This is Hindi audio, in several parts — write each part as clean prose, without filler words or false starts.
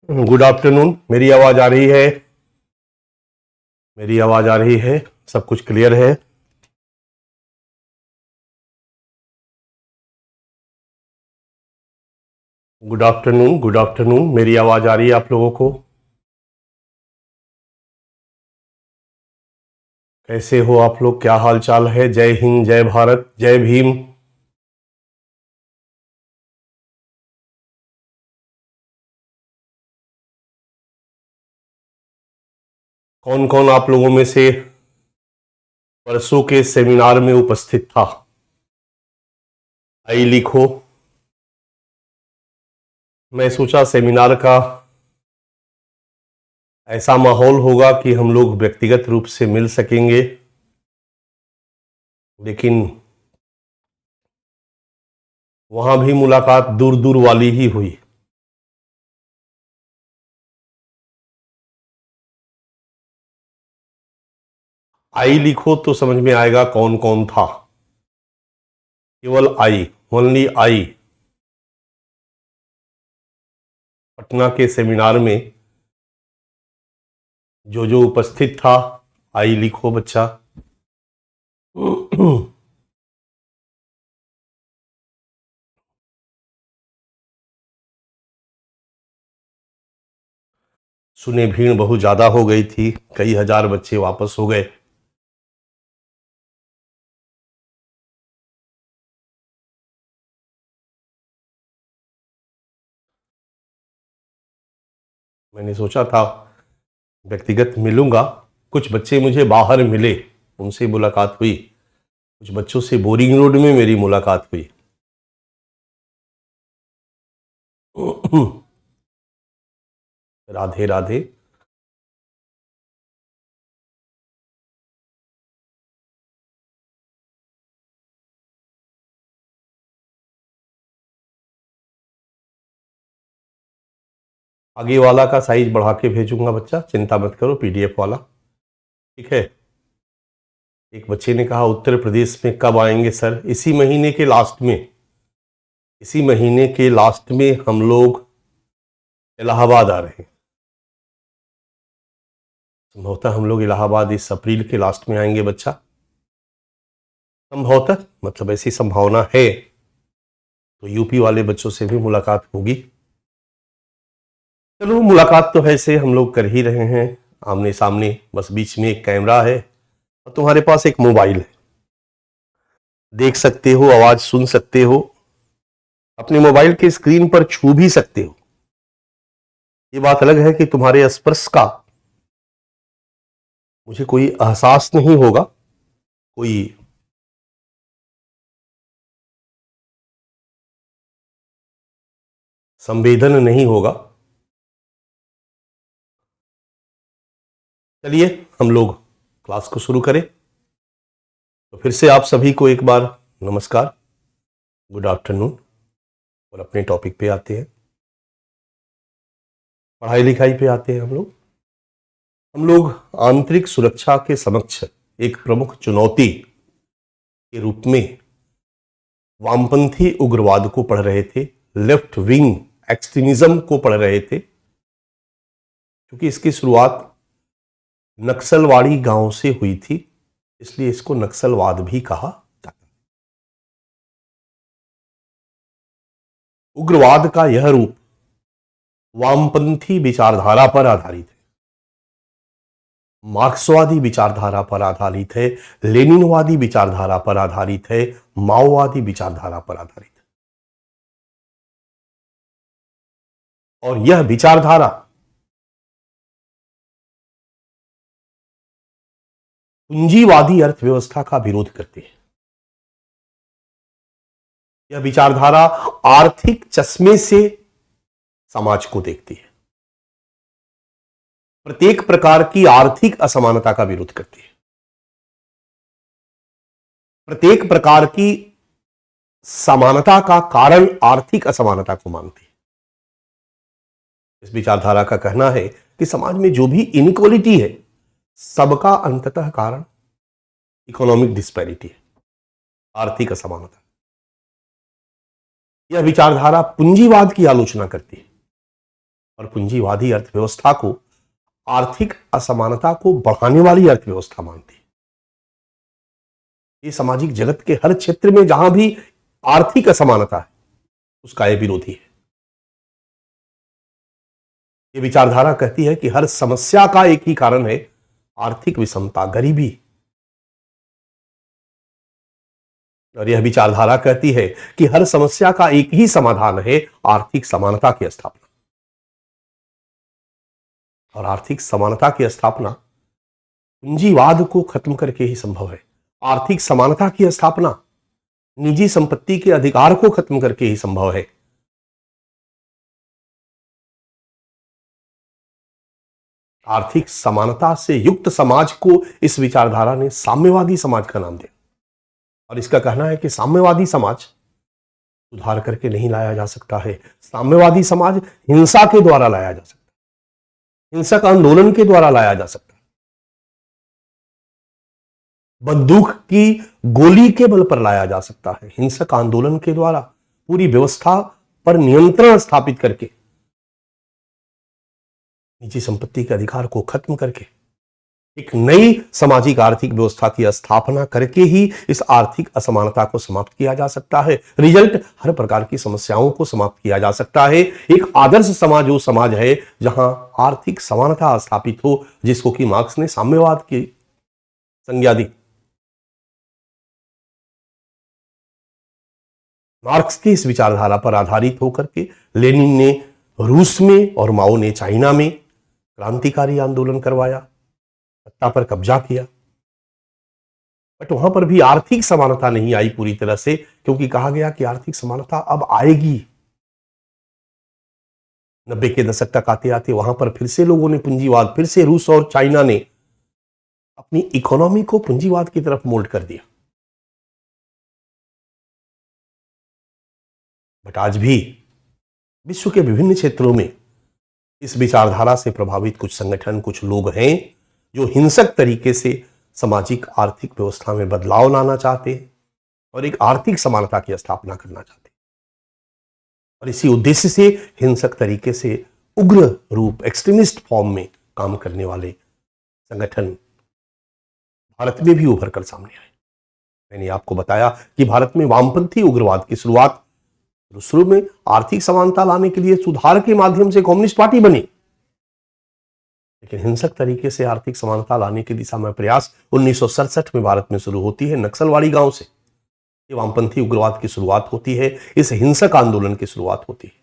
Good afternoon. मेरी आवाज आ रही है? मेरी आवाज आ रही है? सब कुछ क्लियर है? Good afternoon, good afternoon. मेरी आवाज आ रही है आप लोगों को? कैसे हो आप लोग? क्या हाल चाल है? जय हिंद, जय भारत, जय भीम। कौन कौन आप लोगों में से परसों के सेमिनार में उपस्थित था? आई लिखो। मैं सोचा सेमिनार का ऐसा माहौल होगा कि हम लोग व्यक्तिगत रूप से मिल सकेंगे, लेकिन वहां भी मुलाकात दूर दूर वाली ही हुई। आई लिखो तो समझ में आएगा कौन कौन था। केवल आई, ओनली आई। पटना के सेमिनार में जो जो उपस्थित था, आई लिखो बच्चा। सुने भीड़ बहुत ज्यादा हो गई थी, कई हजार बच्चे वापस हो गए। मैंने सोचा था व्यक्तिगत मिलूंगा। कुछ बच्चे मुझे बाहर मिले, उनसे मुलाकात हुई। कुछ बच्चों से बोरिंग रोड में मेरी मुलाकात हुई। राधे राधे। आगे वाला का साइज बढ़ा के भेजूंगा बच्चा, चिंता मत करो, पीडीएफ वाला। ठीक है। एक बच्चे ने कहा उत्तर प्रदेश में कब आएंगे सर? इसी महीने के लास्ट में। इसी महीने के लास्ट में हम लोग इलाहाबाद आ रहे हैं। संभवतः हम लोग इलाहाबाद इस अप्रैल के लास्ट में आएंगे बच्चा। संभवतः मतलब ऐसी संभावना है। तो यूपी वाले बच्चों से भी मुलाकात होगी। चलो, मुलाकात तो ऐसे हम लोग कर ही रहे हैं, आमने सामने। बस बीच में एक कैमरा है और तुम्हारे पास एक मोबाइल है। देख सकते हो, आवाज सुन सकते हो, अपने मोबाइल के स्क्रीन पर छू भी सकते हो। ये बात अलग है कि तुम्हारे स्पर्श का मुझे कोई एहसास नहीं होगा, कोई संवेदन नहीं होगा। चलिए हम लोग क्लास को शुरू करें। तो फिर से आप सभी को एक बार नमस्कार, गुड आफ्टरनून। और अपने टॉपिक पे आते हैं, पढ़ाई लिखाई पे आते हैं। हम लोग आंतरिक सुरक्षा के समक्ष एक प्रमुख चुनौती के रूप में वामपंथी उग्रवाद को पढ़ रहे थे, लेफ्ट विंग एक्सट्रीमिज्म को पढ़ रहे थे। क्योंकि इसकी शुरुआत नक्सलवाड़ी गांव से हुई थी, इसलिए इसको नक्सलवाद भी कहा जाता है। उग्रवाद का यह रूप वामपंथी विचारधारा पर आधारित है, मार्क्सवादी विचारधारा पर आधारित है, लेनिनवादी विचारधारा पर आधारित है, माओवादी विचारधारा पर आधारित है। और यह विचारधारा पूंजीवादी अर्थव्यवस्था का विरोध करती है। यह विचारधारा आर्थिक चश्मे से समाज को देखती है, प्रत्येक प्रकार की आर्थिक असमानता का विरोध करती है, प्रत्येक प्रकार की समानता का कारण आर्थिक असमानता को मानती है। इस विचारधारा का कहना है कि समाज में जो भी इनइक्वालिटी है, सबका अंततः कारण इकोनॉमिक डिस्पैरिटी है, आर्थिक असमानता। यह विचारधारा पूंजीवाद की आलोचना करती है और पूंजीवादी अर्थव्यवस्था को आर्थिक असमानता को बढ़ाने वाली अर्थव्यवस्था मानती है। ये सामाजिक जगत के हर क्षेत्र में जहां भी आर्थिक असमानता है उसका यह विरोधी है। ये विचारधारा कहती है कि हर समस्या का एक ही कारण है, आर्थिक विषमता, गरीबी। और यह विचारधारा कहती है कि हर समस्या का एक ही समाधान है, आर्थिक समानता की स्थापना। और आर्थिक समानता की स्थापना पूंजीवाद को खत्म करके ही संभव है। आर्थिक समानता की स्थापना निजी संपत्ति के अधिकार को खत्म करके ही संभव है। आर्थिक समानता से युक्त समाज को इस विचारधारा ने साम्यवादी समाज का नाम दिया और इसका कहना है कि साम्यवादी समाज सुधार करके नहीं लाया जा सकता है। साम्यवादी समाज हिंसा के द्वारा लाया जा सकता है, हिंसक आंदोलन के द्वारा लाया जा सकता है, बंदूक की गोली के बल पर लाया जा सकता है। हिंसक आंदोलन के द्वारा पूरी व्यवस्था पर नियंत्रण स्थापित करके, निजी संपत्ति के अधिकार को खत्म करके एक नई सामाजिक आर्थिक व्यवस्था की स्थापना करके ही इस आर्थिक असमानता को समाप्त किया जा सकता है। रिजल्ट, हर प्रकार की समस्याओं को समाप्त किया जा सकता है। एक आदर्श समाज वो समाज है जहां आर्थिक समानता स्थापित हो, जिसको कि मार्क्स ने साम्यवाद की संज्ञा दी। मार्क्स की इस विचारधारा पर आधारित होकर के लेनिन ने रूस में और माओ ने चाइना में क्रांतिकारी आंदोलन करवाया, सत्ता पर कब्जा किया। बट वहां पर भी आर्थिक समानता नहीं आई पूरी तरह से, क्योंकि कहा गया कि आर्थिक समानता अब आएगी। 90 के दशक तक आते आते वहां पर फिर से लोगों ने पूंजीवाद, फिर से रूस और चाइना ने अपनी इकोनॉमी को पूंजीवाद की तरफ मोल्ड कर दिया। बट आज भी विश्व के विभिन्न क्षेत्रों में इस विचारधारा से प्रभावित कुछ संगठन, कुछ लोग हैं जो हिंसक तरीके से सामाजिक आर्थिक व्यवस्था में बदलाव लाना चाहते हैं और एक आर्थिक समानता की स्थापना करना चाहते हैं। और इसी उद्देश्य से हिंसक तरीके से उग्र रूप, एक्सट्रीमिस्ट फॉर्म में काम करने वाले संगठन भारत में भी उभर कर सामने आए। मैंने आपको बताया कि भारत में वामपंथी उग्रवाद की शुरुआत शुरू में आर्थिक समानता लाने के लिए सुधार के माध्यम से कम्युनिस्ट पार्टी बनी, लेकिन हिंसक तरीके से आर्थिक समानता लाने की दिशा में प्रयास 1967 में भारत में शुरू होती है। नक्सलवाड़ी गांव से ये वामपंथी उग्रवाद की शुरुआत होती है, इस हिंसक आंदोलन की शुरुआत होती है।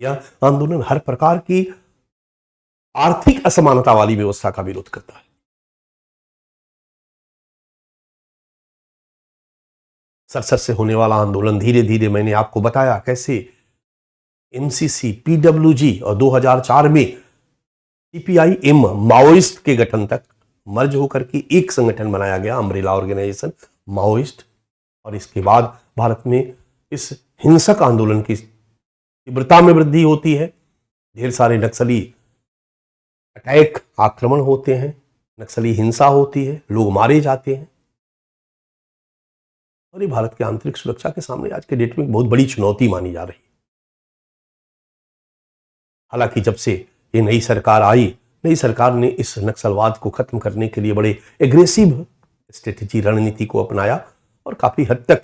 यह आंदोलन हर प्रकार की आर्थिक असमानता वाली व्यवस्था का विरोध करता है। सरसर से होने वाला आंदोलन धीरे धीरे, मैंने आपको बताया कैसे एमसीसी, पीडब्ल्यूजी और 2004 में सीपीआईएम, माओइस्ट के गठन तक मर्ज होकर के एक संगठन बनाया गया, अम्ब्रेला ऑर्गेनाइजेशन माओइस्ट। और इसके बाद भारत में इस हिंसक आंदोलन की तीव्रता में वृद्धि होती है। ढेर सारे नक्सली अटैक, आक्रमण होते हैं, नक्सली हिंसा होती है, लोग मारे जाते हैं। और ये भारत की आंतरिक सुरक्षा के सामने आज के डेट में बहुत बड़ी चुनौती मानी जा रही है। हालांकि जब से ये नई सरकार आई, नई सरकार ने इस नक्सलवाद को खत्म करने के लिए बड़े एग्रेसिव स्ट्रेटेजी, रणनीति को अपनाया और काफी हद तक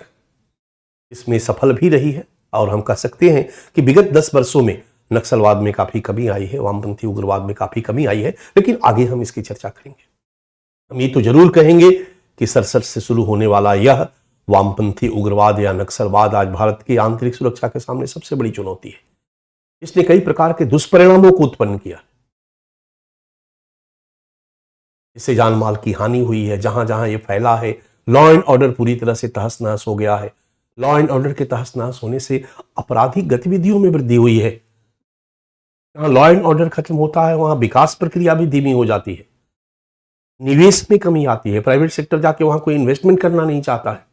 इसमें सफल भी रही है। और हम कह सकते हैं कि विगत 10 वर्षों में नक्सलवाद में काफी कमी आई है, वामपंथी उग्रवाद में काफी कमी आई है। लेकिन आगे हम इसकी चर्चा करेंगे। हम ये तो जरूर कहेंगे कि सरसर से शुरू होने वाला यह वामपंथी उग्रवाद या नक्सलवाद आज भारत की आंतरिक सुरक्षा के सामने सबसे बड़ी चुनौती है। इसने कई प्रकार के दुष्परिणामों को उत्पन्न किया। इससे जान माल की हानि हुई है। जहां जहां ये फैला है, लॉ एंड ऑर्डर पूरी तरह से तहस नहस हो गया है। लॉ एंड ऑर्डर के तहस नहस होने से आपराधिक गतिविधियों में वृद्धि हुई है। जहां लॉ एंड ऑर्डर खत्म होता है वहां विकास प्रक्रिया भी धीमी हो जाती है, निवेश में कमी आती है। प्राइवेट सेक्टर जाके वहां कोई इन्वेस्टमेंट करना नहीं चाहता है,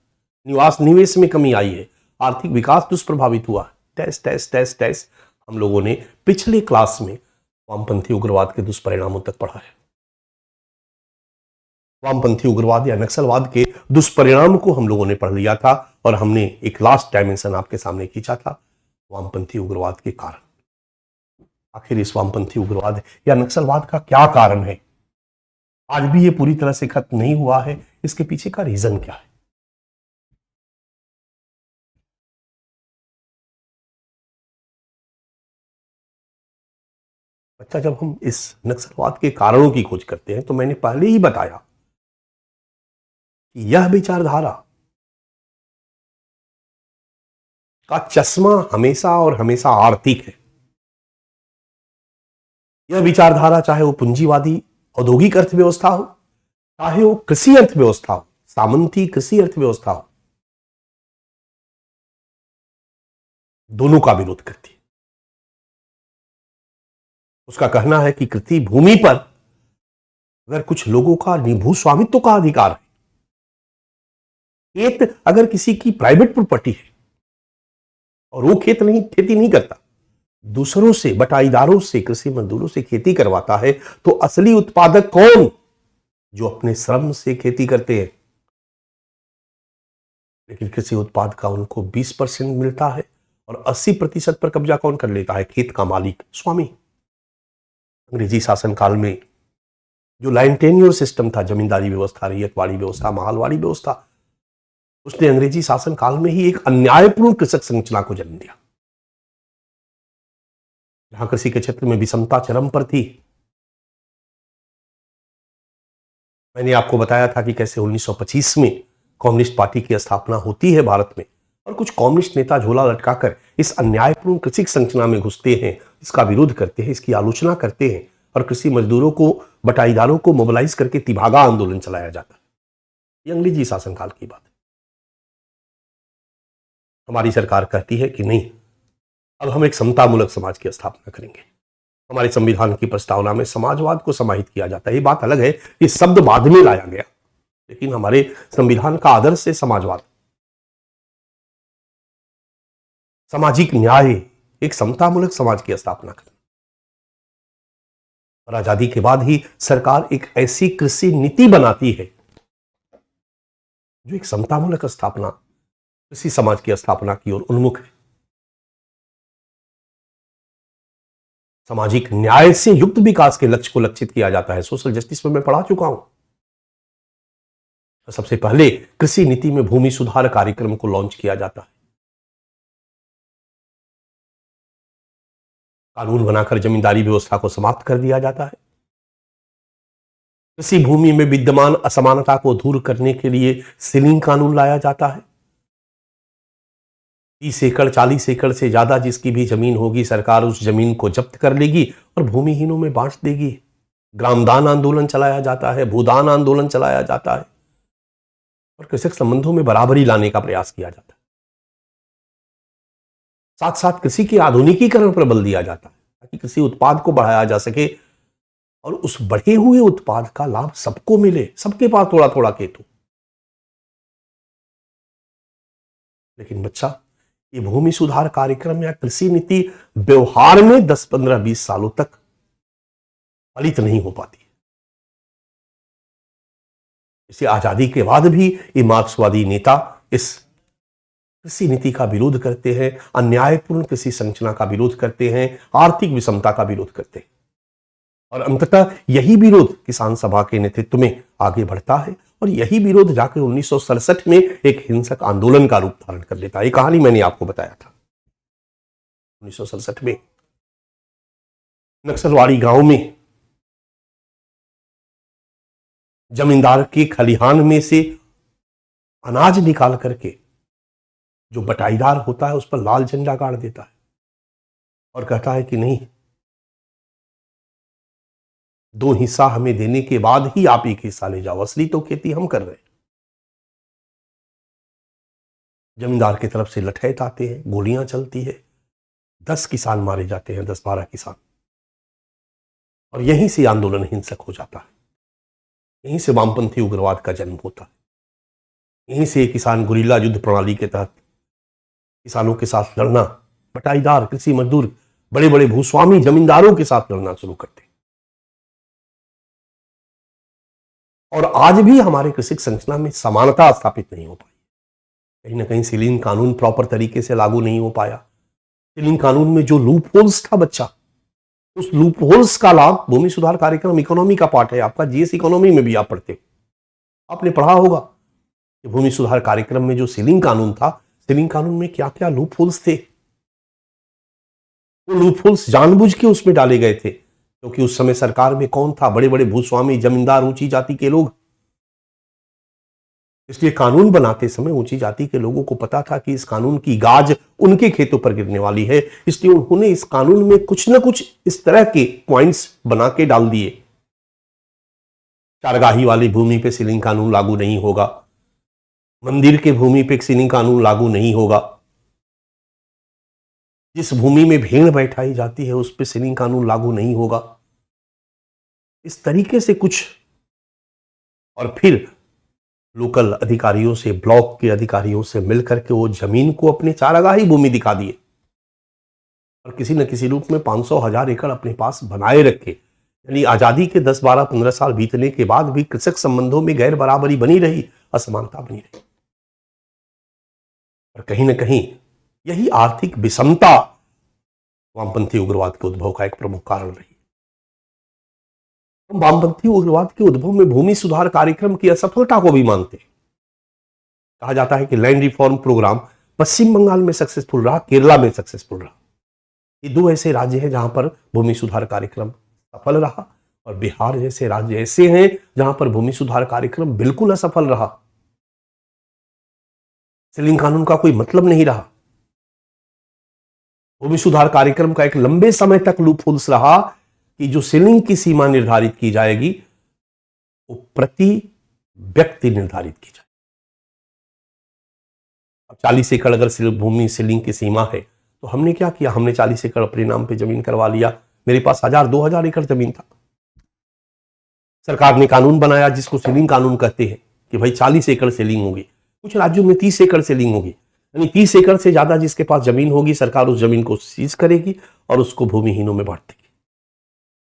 निवेश में कमी आई है, आर्थिक विकास दुष्प्रभावित हुआ। टेस्ट टेस्ट टेस्ट टेस्ट हम लोगों ने पिछले क्लास में वामपंथी उग्रवाद के दुष्परिणामों तक पढ़ा है। वामपंथी उग्रवाद या नक्सलवाद के दुष्परिणाम को हम लोगों ने पढ़ लिया था और हमने एक लास्ट डायमेंशन आपके सामने खींचा था, वामपंथी उग्रवाद के कारण। आखिर इस वामपंथी उग्रवाद या नक्सलवाद का क्या कारण है? आज भी ये पूरी तरह से खत्म नहीं हुआ है। इसके पीछे का रीजन क्या है? अच्छा, जब हम इस नक्सलवाद के कारणों की खोज करते हैं तो मैंने पहले ही बताया कि यह विचारधारा का चश्मा हमेशा और हमेशा आर्थिक है। यह विचारधारा चाहे वो पूंजीवादी औद्योगिक अर्थव्यवस्था हो, चाहे वो कृषि अर्थव्यवस्था हो, सामंती कृषि अर्थव्यवस्था हो, दोनों का विरोध करती है। उसका कहना है कि कृषि भूमि पर अगर कुछ लोगों का भू स्वामित्व का अधिकार है, खेत अगर किसी की प्राइवेट प्रॉपर्टी है और वो खेती नहीं करता, दूसरों से, बटाईदारों से, कृषि मजदूरों से खेती करवाता है, तो असली उत्पादक कौन? जो अपने श्रम से खेती करते हैं। लेकिन कृषि उत्पाद का उनको 20% मिलता है और 80% पर कब्जा कौन कर लेता है? खेत का मालिक, स्वामी। अंग्रेजी शासन काल में जो लाइन टेन्योर सिस्टम था, जमींदारी व्यवस्था, रैयतवाड़ी व्यवस्था, माहलवाड़ी व्यवस्था, उसने अंग्रेजी शासन काल में ही एक अन्यायपूर्ण कृषक संरचना को जन्म दिया, जहां कृषि के क्षेत्र में विषमता चरम पर थी। मैंने आपको बताया था कि कैसे 1925 में कम्युनिस्ट पार्टी की स्थापना होती है भारत में, और कुछ कम्युनिस्ट नेता झोला लटकाकर इस अन्यायपूर्ण कृषि संरचना में घुसते हैं, इसका विरोध करते हैं, इसकी आलोचना करते हैं, और कृषि मजदूरों को, बटाईदारों को मोबिलाइज करके तिभागा आंदोलन चलाया जाता है। यह अंग्रेजी शासनकाल की बात है। हमारी सरकार कहती है कि नहीं, अब हम एक समतामूलक समाज की स्थापना करेंगे। हमारे संविधान की प्रस्तावना में समाजवाद को समाहित किया जाता है। ये बात अलग है कि शब्द बाद में लाया गया, लेकिन हमारे संविधान का आदर्श है समाजवाद, सामाजिक न्याय, एक समतामूलक समाज की स्थापना करना। और आजादी के बाद ही सरकार एक ऐसी कृषि नीति बनाती है जो एक समतामूलक स्थापना, कृषि समाज की स्थापना की ओर उन्मुख है। सामाजिक न्याय से युक्त विकास के लक्ष्य को लक्षित किया जाता है। सोशल जस्टिस में मैं पढ़ा चुका हूं। तो सबसे पहले कृषि नीति में भूमि सुधार कार्यक्रम को लॉन्च किया जाता है। कानून बनाकर जमींदारी व्यवस्था को समाप्त कर दिया जाता है। कृषि भूमि में विद्यमान असमानता को दूर करने के लिए सीलिंग कानून लाया जाता है। 30 एकड़ 40 एकड़ से ज्यादा जिसकी भी जमीन होगी, सरकार उस जमीन को जब्त कर लेगी और भूमिहीनों में बांट देगी। ग्रामदान आंदोलन चलाया जाता है, भूदान आंदोलन चलाया जाता है, और कृषक संबंधों में बराबरी लाने का प्रयास किया जाता है। साथ साथ कृषि के आधुनिकीकरण पर बल दिया जाता है ताकि कृषि उत्पाद को बढ़ाया जा सके और उस बढ़े हुए उत्पाद का लाभ सबको मिले, सबके पास थोड़ा थोड़ा खेत हो। लेकिन बच्चा, ये भूमि सुधार कार्यक्रम या कृषि नीति व्यवहार में 10, 15, 20 सालों तक फलित नहीं हो पाती। इसे आजादी के बाद भी ये मार्क्सवादी नेता इस कृषि नीति का विरोध करते हैं, अन्यायपूर्ण कृषि संरचना का विरोध करते हैं, आर्थिक विषमता का विरोध करते हैं, और अंततः यही विरोध किसान सभा के नेतृत्व में आगे बढ़ता है, और यही विरोध जाकर 1967 में एक हिंसक आंदोलन का रूप धारण कर लेता है। ये कहानी मैंने आपको बताया था। 1967 में नक्सलवाड़ी गांव में जमींदार के खलिहान में से अनाज निकाल करके जो बटाईदार होता है उस पर लाल झंडा गाड़ देता है और कहता है कि नहीं, 2 हिस्सा हमें देने के बाद ही आप 1 हिस्सा ले जाओ, असली तो खेती हम कर रहे हैं। जमींदार की तरफ से लठैत आते हैं, गोलियां चलती है, 10 किसान मारे जाते हैं, 10-12 किसान, और यहीं से आंदोलन हिंसक हो जाता है। यहीं से वामपंथी उग्रवाद का जन्म होता है। यहीं से किसान गुरिल्ला युद्ध प्रणाली के तहत किसानों के साथ लड़ना, बटाईदार, कृषि मजदूर, बड़े बड़े भूस्वामी जमींदारों के साथ लड़ना शुरू करते हैं। और आज भी हमारे कृषि संरचना में समानता स्थापित नहीं हो पाई। कहीं ना कहीं सीलिंग कानून प्रॉपर तरीके से लागू नहीं हो पाया। सीलिंग कानून में जो लूप होल्स था बच्चा, उस लूप होल्स का लाभ, भूमि सुधार कार्यक्रम इकोनॉमी का पार्ट है, आपका जीएस इकोनॉमी में भी आप पढ़ते हो, आपने पढ़ा होगा कि भूमि सुधार कार्यक्रम में जो सीलिंग कानून था, सीलिंग कानून में क्या क्या लूप होल्स थे। वो लूप होल्स जानबूझ के उसमें डाले गए थे क्योंकि उस समय सरकार में कौन था? बड़े बड़े भूस्वामी, जमींदार, ऊंची जाति के लोग। इसलिए कानून बनाते समय ऊंची जाति के लोगों को पता था कि इस कानून की गाज उनके खेतों पर गिरने वाली है, इसलिए उन्होंने इस कानून में कुछ न कुछ इस तरह के पॉइंट्स बना के डाल दिए। चारगाही वाली भूमि पे सीलिंग कानून लागू नहीं होगा, मंदिर के भूमि पे सीलिंग कानून लागू नहीं होगा, जिस भूमि में भेड़ बैठाई जाती है उस पे सीलिंग कानून लागू नहीं होगा। इस तरीके से कुछ, और फिर लोकल अधिकारियों से, ब्लॉक के अधिकारियों से मिलकर के वो जमीन को अपने चारागाही भूमि दिखा दिए और किसी न किसी रूप में 500,000 एकड़ अपने पास बनाए रखे। यानी आजादी के 10, 12, 15 साल बीतने के बाद भी कृषक संबंधों में गैर बराबरी बनी रही, असमानता बनी रही। और कहीं ना कहीं यही आर्थिक विषमता वामपंथी उग्रवाद के उद्भव का एक प्रमुख कारण रही। हम वामपंथी उग्रवाद के उद्भव में भूमि सुधार कार्यक्रम की असफलता को भी मानते हैं। कहा जाता है कि लैंड रिफॉर्म प्रोग्राम पश्चिम बंगाल में सक्सेसफुल रहा, केरला में सक्सेसफुल रहा। ये दो ऐसे राज्य हैं जहां पर भूमि सुधार कार्यक्रम सफल रहा, और बिहार जैसे राज्य ऐसे हैं जहां पर भूमि सुधार कार्यक्रम बिल्कुल असफल रहा। सीलिंग कानून का कोई मतलब नहीं रहा। भूमि सुधार कार्यक्रम का एक लंबे समय तक लूप होल्स रहा कि जो सीलिंग की सीमा निर्धारित की जाएगी वो प्रति व्यक्ति निर्धारित की जाए। अब 40 एकड़ अगर भूमि सीलिंग की सीमा है तो हमने क्या किया? हमने 40 एकड़ अपने नाम पे जमीन करवा लिया। मेरे पास 1000, 2000 एकड़ जमीन था। सरकार ने कानून बनाया जिसको सीलिंग कानून कहते हैं कि भाई 40 एकड़ सीलिंग होगी। कुछ राज्यों में 30 एकड़ सीलिंग होगी, यानी 30 एकड़ से ज्यादा जिसके पास जमीन होगी सरकार उस जमीन को सीज करेगी और उसको भूमिहीनों में बांट देगी।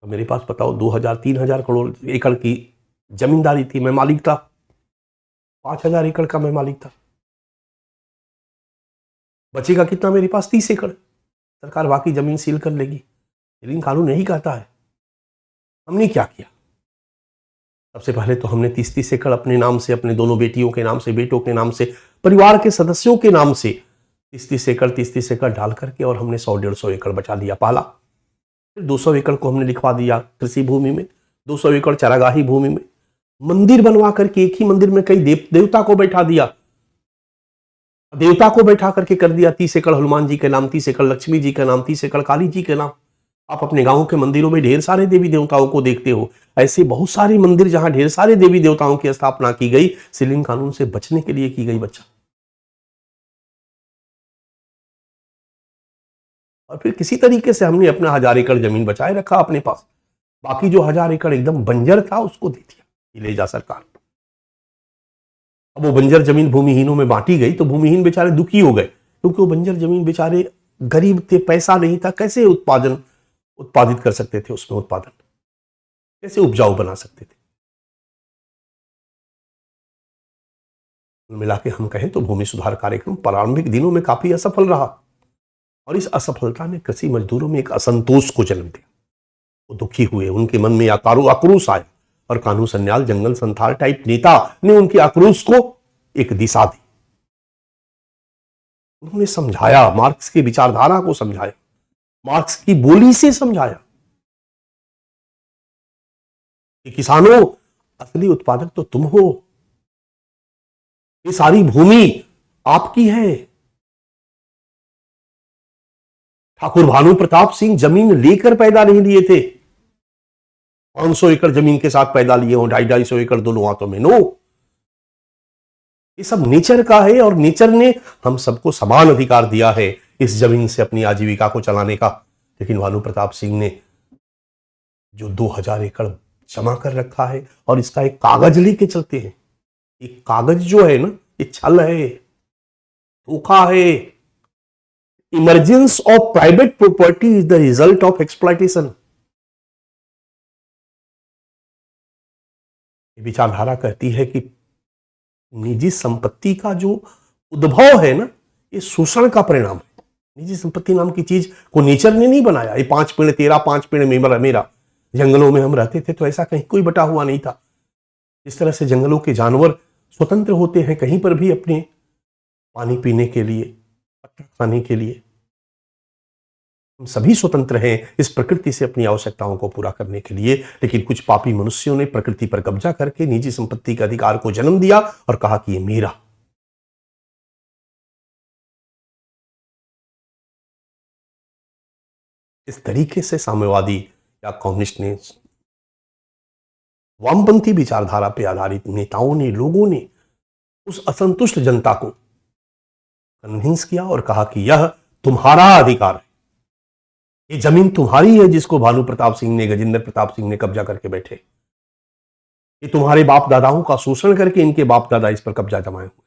तो मेरे पास बताओ 2000, 3000 करोड़ एकड़ की जमींदारी थी, मैं मालिक था। 5000 एकड़ का मैं मालिक था। बचेगा कितना? मेरे पास 30 एकड़। सरकार बाकी जमीन सील कर लेगी। सीलिंग कानून यही कहता है। हमने क्या किया? सबसे पहले तो हमने 30-30 एकड़ अपने नाम से, अपने दोनों बेटियों के नाम से, बेटों के नाम से, परिवार के सदस्यों के नाम से 30-30 एकड़ डाल करके और हमने 100-150 एकड़ बचा लिया, पाला। फिर 200 एकड़ को हमने लिखवा दिया कृषि भूमि में, 200 एकड़ चारागाही भूमि में। मंदिर बनवा करके एक ही मंदिर में कई देवता को बैठा दिया। देवता को बैठा करके कर दिया 30 एकड़ हनुमान जी के नाम, 30 एकड़ लक्ष्मी जी के नाम, 30 एकड़ काली जी के नाम। आप अपने गांव के मंदिरों में ढेर सारे देवी देवताओं को देखते हो। ऐसे बहुत सारे मंदिर जहां ढेर सारे देवी देवताओं की स्थापना की गई, सीलिंग कानून से बचने के लिए की गई बच्चा। और फिर किसी तरीके से हमने अपना 1000 एकड़ जमीन बचाए रखा अपने पास। बाकी जो 1000 एकड़ एकदम बंजर था उसको दे दिया, ले जा सरकार। अब वो बंजर जमीन भूमिहीनों में बांटी गई तो भूमिहीन बेचारे दुखी हो गए, क्योंकि वो बंजर जमीन बेचारे गरीब थे, पैसा नहीं था, कैसे उत्पादित कर सकते थे, उसमें उत्पादन कैसे उपजाऊ बना सकते थे। मिला के हम कहें तो भूमि सुधार कार्यक्रम प्रारंभिक दिनों में काफी असफल रहा, और इस असफलता ने कृषि मजदूरों में एक असंतोष को जन्म दिया। वो दुखी हुए, उनके मन में आक्रोश आया, और कानू सन्याल, जंगल संथाल टाइप नेता ने उनके आक्रोश को एक दिशा दी। उन्होंने समझाया, मार्क्स की विचारधारा को समझाया, मार्क्स की बोली से समझाया कि किसानों, असली उत्पादक तो तुम हो। ये सारी भूमि आपकी है। ठाकुर भानु प्रताप सिंह जमीन लेकर पैदा नहीं लिए थे। 500 एकड़ जमीन के साथ पैदा लिए हो, 250-250 एकड़ दोनों हाथों में, नो। ये सब नेचर का है, और नेचर ने हम सबको समान अधिकार दिया है इस जमीन से अपनी आजीविका को चलाने का। लेकिन भानु प्रताप सिंह ने जो 2000 एकड़ जमा कर रखा है, और इसका एक कागज लेके चलते हैं। एक कागज जो है ना, ये छल है, धोखा है। Emergence of private property is the result of exploitation. ये विचारधारा कहती है कि निजी संपत्ति का जो उद्भव है ना, ये शोषण का परिणाम है। निजी संपत्ति नाम की चीज को नेचर ने नहीं बनाया। ये 5 पेड़ तेरा, 5 पेड़ मेरा। जंगलों में हम रहते थे तो ऐसा कहीं कोई बटा हुआ नहीं था। इस तरह से जंगलों के जानवर स्वतंत्र होते हैं कहीं पर भी अपने पानी पीने के लिए, पत्ता खाने के लिए। हम सभी स्वतंत्र हैं इस प्रकृति से अपनी आवश्यकताओं को पूरा करने के लिए, लेकिन कुछ पापी मनुष्यों ने प्रकृति पर कब्जा करके निजी संपत्ति के अधिकार को जन्म दिया और कहा कि ये मेरा। इस तरीके से साम्यवादी या कम्युनिस्ट ने, वामपंथी विचारधारा पर आधारित नेताओं ने, लोगों ने उस असंतुष्ट जनता को कन्विंस किया और कहा कि यह तुम्हारा अधिकार है, ये जमीन तुम्हारी है जिसको भानु प्रताप सिंह ने, गजेंद्र प्रताप सिंह ने कब्जा करके बैठे। ये तुम्हारे बाप दादाओं का शोषण करके इनके बाप दादा इस पर कब्जा जमाए हुए।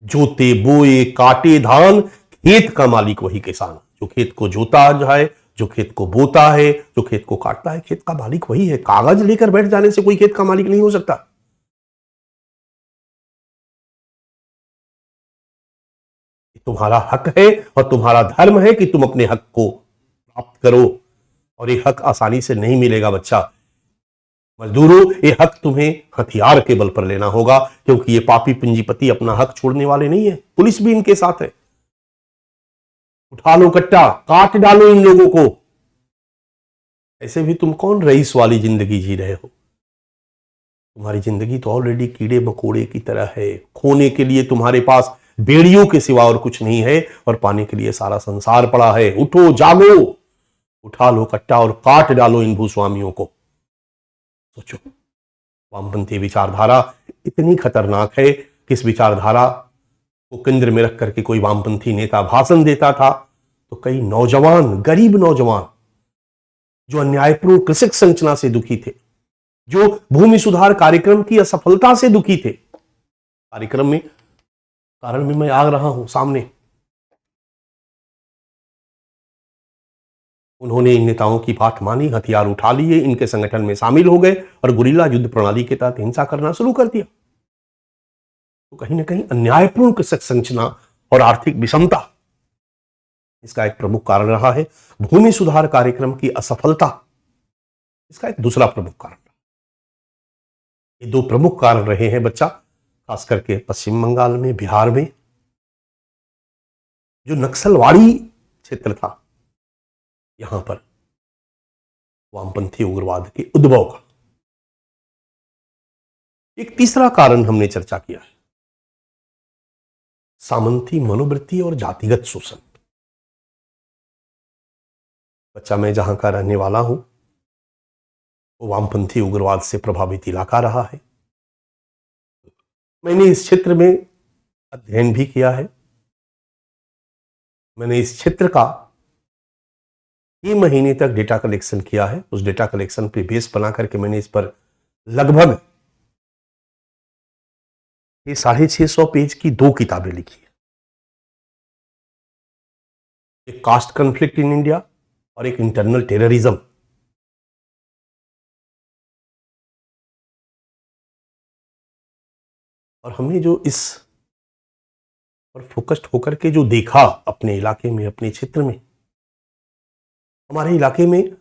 जोते बोए काटे धान, खेत का मालिक वही किसान। जो खेत को जोता जाए, जो खेत को बोता है, जो खेत को काटता है, खेत का मालिक वही है। कागज लेकर बैठ जाने से कोई खेत का मालिक नहीं हो सकता। तुम्हारा हक है और तुम्हारा धर्म है कि तुम अपने हक को प्राप्त करो, और ये हक आसानी से नहीं मिलेगा बच्चा। मजदूरों, ये हक तुम्हें हथियार के बल पर लेना होगा, क्योंकि ये पापी पूंजीपति अपना हक छोड़ने वाले नहीं है। पुलिस भी इनके साथ है। उठा लो कट्टा, काट डालो इन लोगों को। ऐसे भी तुम कौन रईस वाली जिंदगी जी रहे हो? तुम्हारी जिंदगी तो ऑलरेडी कीड़े मकोड़े की तरह है। खोने के लिए तुम्हारे पास बेड़ियों के सिवा और कुछ नहीं है, और पाने के लिए सारा संसार पड़ा है। उठो, जागो, उठा लो कट्टा और काट डालो इन भूस्वामियों को। सोचो, वामपंथी विचारधारा इतनी खतरनाक है कि इस विचारधारा को केंद्र में रख करके कोई वामपंथी नेता भाषण देता था तो कई नौजवान, गरीब नौजवान, जो अन्यायपूर्ण कृषक संरचना से दुखी थे, जो भूमि सुधार कार्यक्रम की असफलता से दुखी थे, कार्यक्रम में कारण भी मैं आ रहा हूं सामने, उन्होंने इन नेताओं की बात मानी, हथियार उठा लिए, इनके संगठन में शामिल हो गए और गुरिल्ला युद्ध प्रणाली के तहत हिंसा करना शुरू कर दिया। तो कहीं ना कहीं अन्यायपूर्ण कृषक संरचना और आर्थिक विषमता इसका एक प्रमुख कारण रहा है। भूमि सुधार कार्यक्रम की असफलता इसका एक दूसरा प्रमुख कारण। ये दो प्रमुख कारण रहे हैं बच्चा, खास करके पश्चिम बंगाल में, बिहार में जो नक्सलवाड़ी क्षेत्र था, यहां पर वामपंथी उग्रवाद के उद्भव का। एक तीसरा कारण हमने चर्चा किया है, सामंती मनोवृत्ति और जातिगत शोषण। बच्चा, मैं जहां का रहने वाला हूं वो वामपंथी उग्रवाद से प्रभावित इलाका रहा है। मैंने इस क्षेत्र में अध्ययन भी किया है। मैंने इस क्षेत्र का 3 महीने तक डेटा कलेक्शन किया है। उस डेटा कलेक्शन पे बेस बना करके मैंने इस पर लगभग 650 पेज की 2 किताबें लिखी है। एक कास्ट कॉन्फ्लिक्ट इन इंडिया और एक इंटरनल टेररिज्म। और हमने जो इस पर फोकस्ड होकर के जो देखा अपने इलाके में, अपने क्षेत्र में, हमारे इलाके में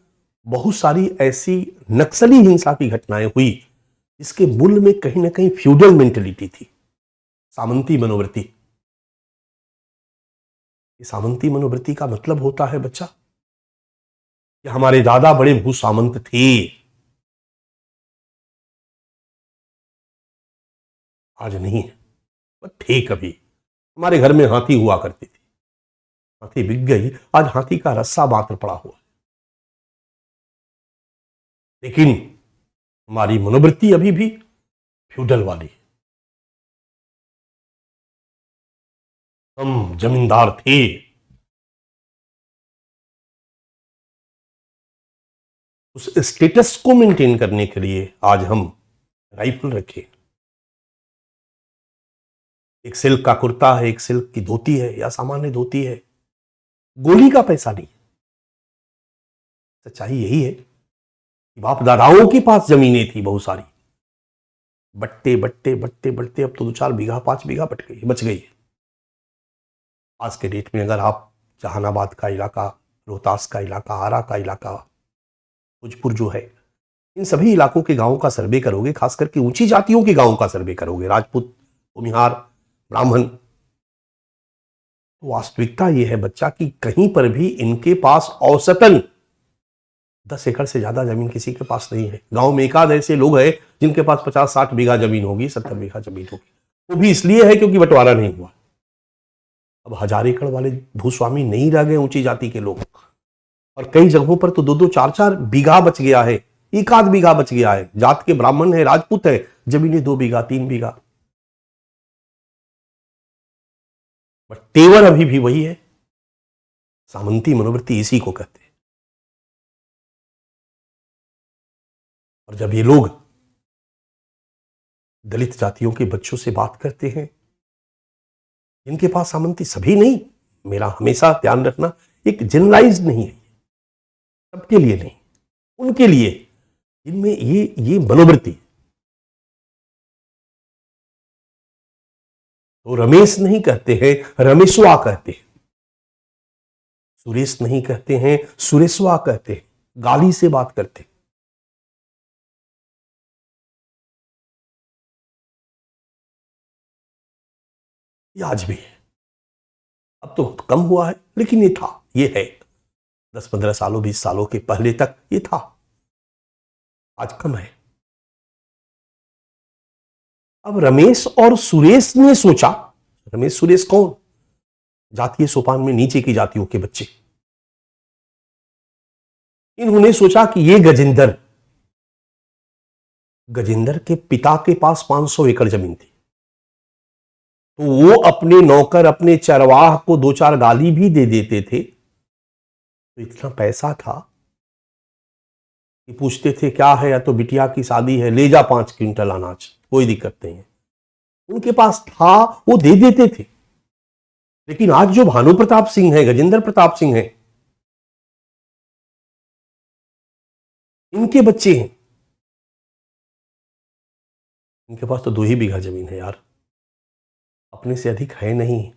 बहुत सारी ऐसी नक्सली हिंसा की घटनाएं हुई जिसके मूल में कहीं ना कहीं फ्यूडल मेंटेलिटी थी, सामंती मनोवृत्ति। सामंती मनोवृत्ति का मतलब होता है बच्चा कि हमारे दादा बड़े भूसामंत थे, आज नहीं है, पर थे कभी। हमारे घर में हाथी हुआ करती थी, हाथी बिक गई, आज हाथी का रस्सा मात्र पड़ा हुआ। लेकिन हमारी मनोवृत्ति अभी भी फ्यूडल वाली है। हम जमींदार थे, उस स्टेटस को मेंटेन करने के लिए आज हम राइफल रखे, एक सिल्क का कुर्ता है, एक सिल्क की धोती है या सामान्य धोती है, गोली का पैसा नहीं। सच्चाई यही है बाप दादाओं के पास जमीनें थी बहुत सारी, बट्टे बट्टे बट्टे बट्टे अब तो 2-4 बीघा 5 बीघा बच गई। आज के डेट में अगर आप जहानाबाद का इलाका, रोहतास का इलाका, आरा का इलाका, भोजपुर जो है, इन सभी इलाकों के गांवों का सर्वे करोगे, खास करके ऊंची जातियों के गांवों का सर्वे करोगे, राजपूत, भूमिहार, ब्राह्मण, तो वास्तविकता यह है बच्चा कि कहीं पर भी इनके पास औसतन 10 एकड़ से ज्यादा जमीन किसी के पास नहीं है। गांव में एकाध ऐसे लोग हैं जिनके पास 50-60 बीघा जमीन होगी, 70 बीघा जमीन होगी, वो भी इसलिए है क्योंकि बंटवारा नहीं हुआ। अब 1000 एकड़ वाले भूस्वामी नहीं रह गए ऊंची जाति के लोग, और कई जगहों पर तो 2-2, 4-4 बीघा बच गया है, एकाध बीघा बच गया है। जात के ब्राह्मण है, राजपूत है, जमीनें 2 बीघा 3 बीघा, बट तेवर अभी भी वही है। सामंती मनोवृत्ति इसी को कहते हैं। और जब ये लोग दलित जातियों के बच्चों से बात करते हैं, इनके पास सामंती, सभी नहीं, मेरा हमेशा ध्यान रखना, एक जनरलाइज नहीं है, सबके लिए नहीं, उनके लिए इनमें ये मनोवृत्ति। तो रमेश नहीं कहते हैं, रमेशवा कहते हैं। सुरेश नहीं कहते हैं, सुरेशवा कहते हैं। गाली से बात करते हैं। ये आज भी है, अब तो कम हुआ है, लेकिन ये था, ये है। 10-15 सालों 20 सालों के पहले तक ये था, आज कम है। अब रमेश और सुरेश ने सोचा, रमेश सुरेश कौन? जातीय सोपान में नीचे की जातियों के बच्चे। इन्होंने सोचा कि ये गजेंद्र के पिता के पास 500 एकड़ जमीन थी, तो वो अपने नौकर, अपने चरवाह को 2-4 गाली भी दे देते थे, तो इतना पैसा था कि पूछते थे क्या है, या तो बिटिया की शादी है, ले जा 5 क्विंटल अनाज, कोई दिक्कत नहीं है। उनके पास था, वो दे देते थे। लेकिन आज जो भानु प्रताप सिंह है, गजेंद्र प्रताप सिंह है, इनके बच्चे हैं, इनके पास तो 2 ही बीघा जमीन है यार, अपने से अधिक है नहीं।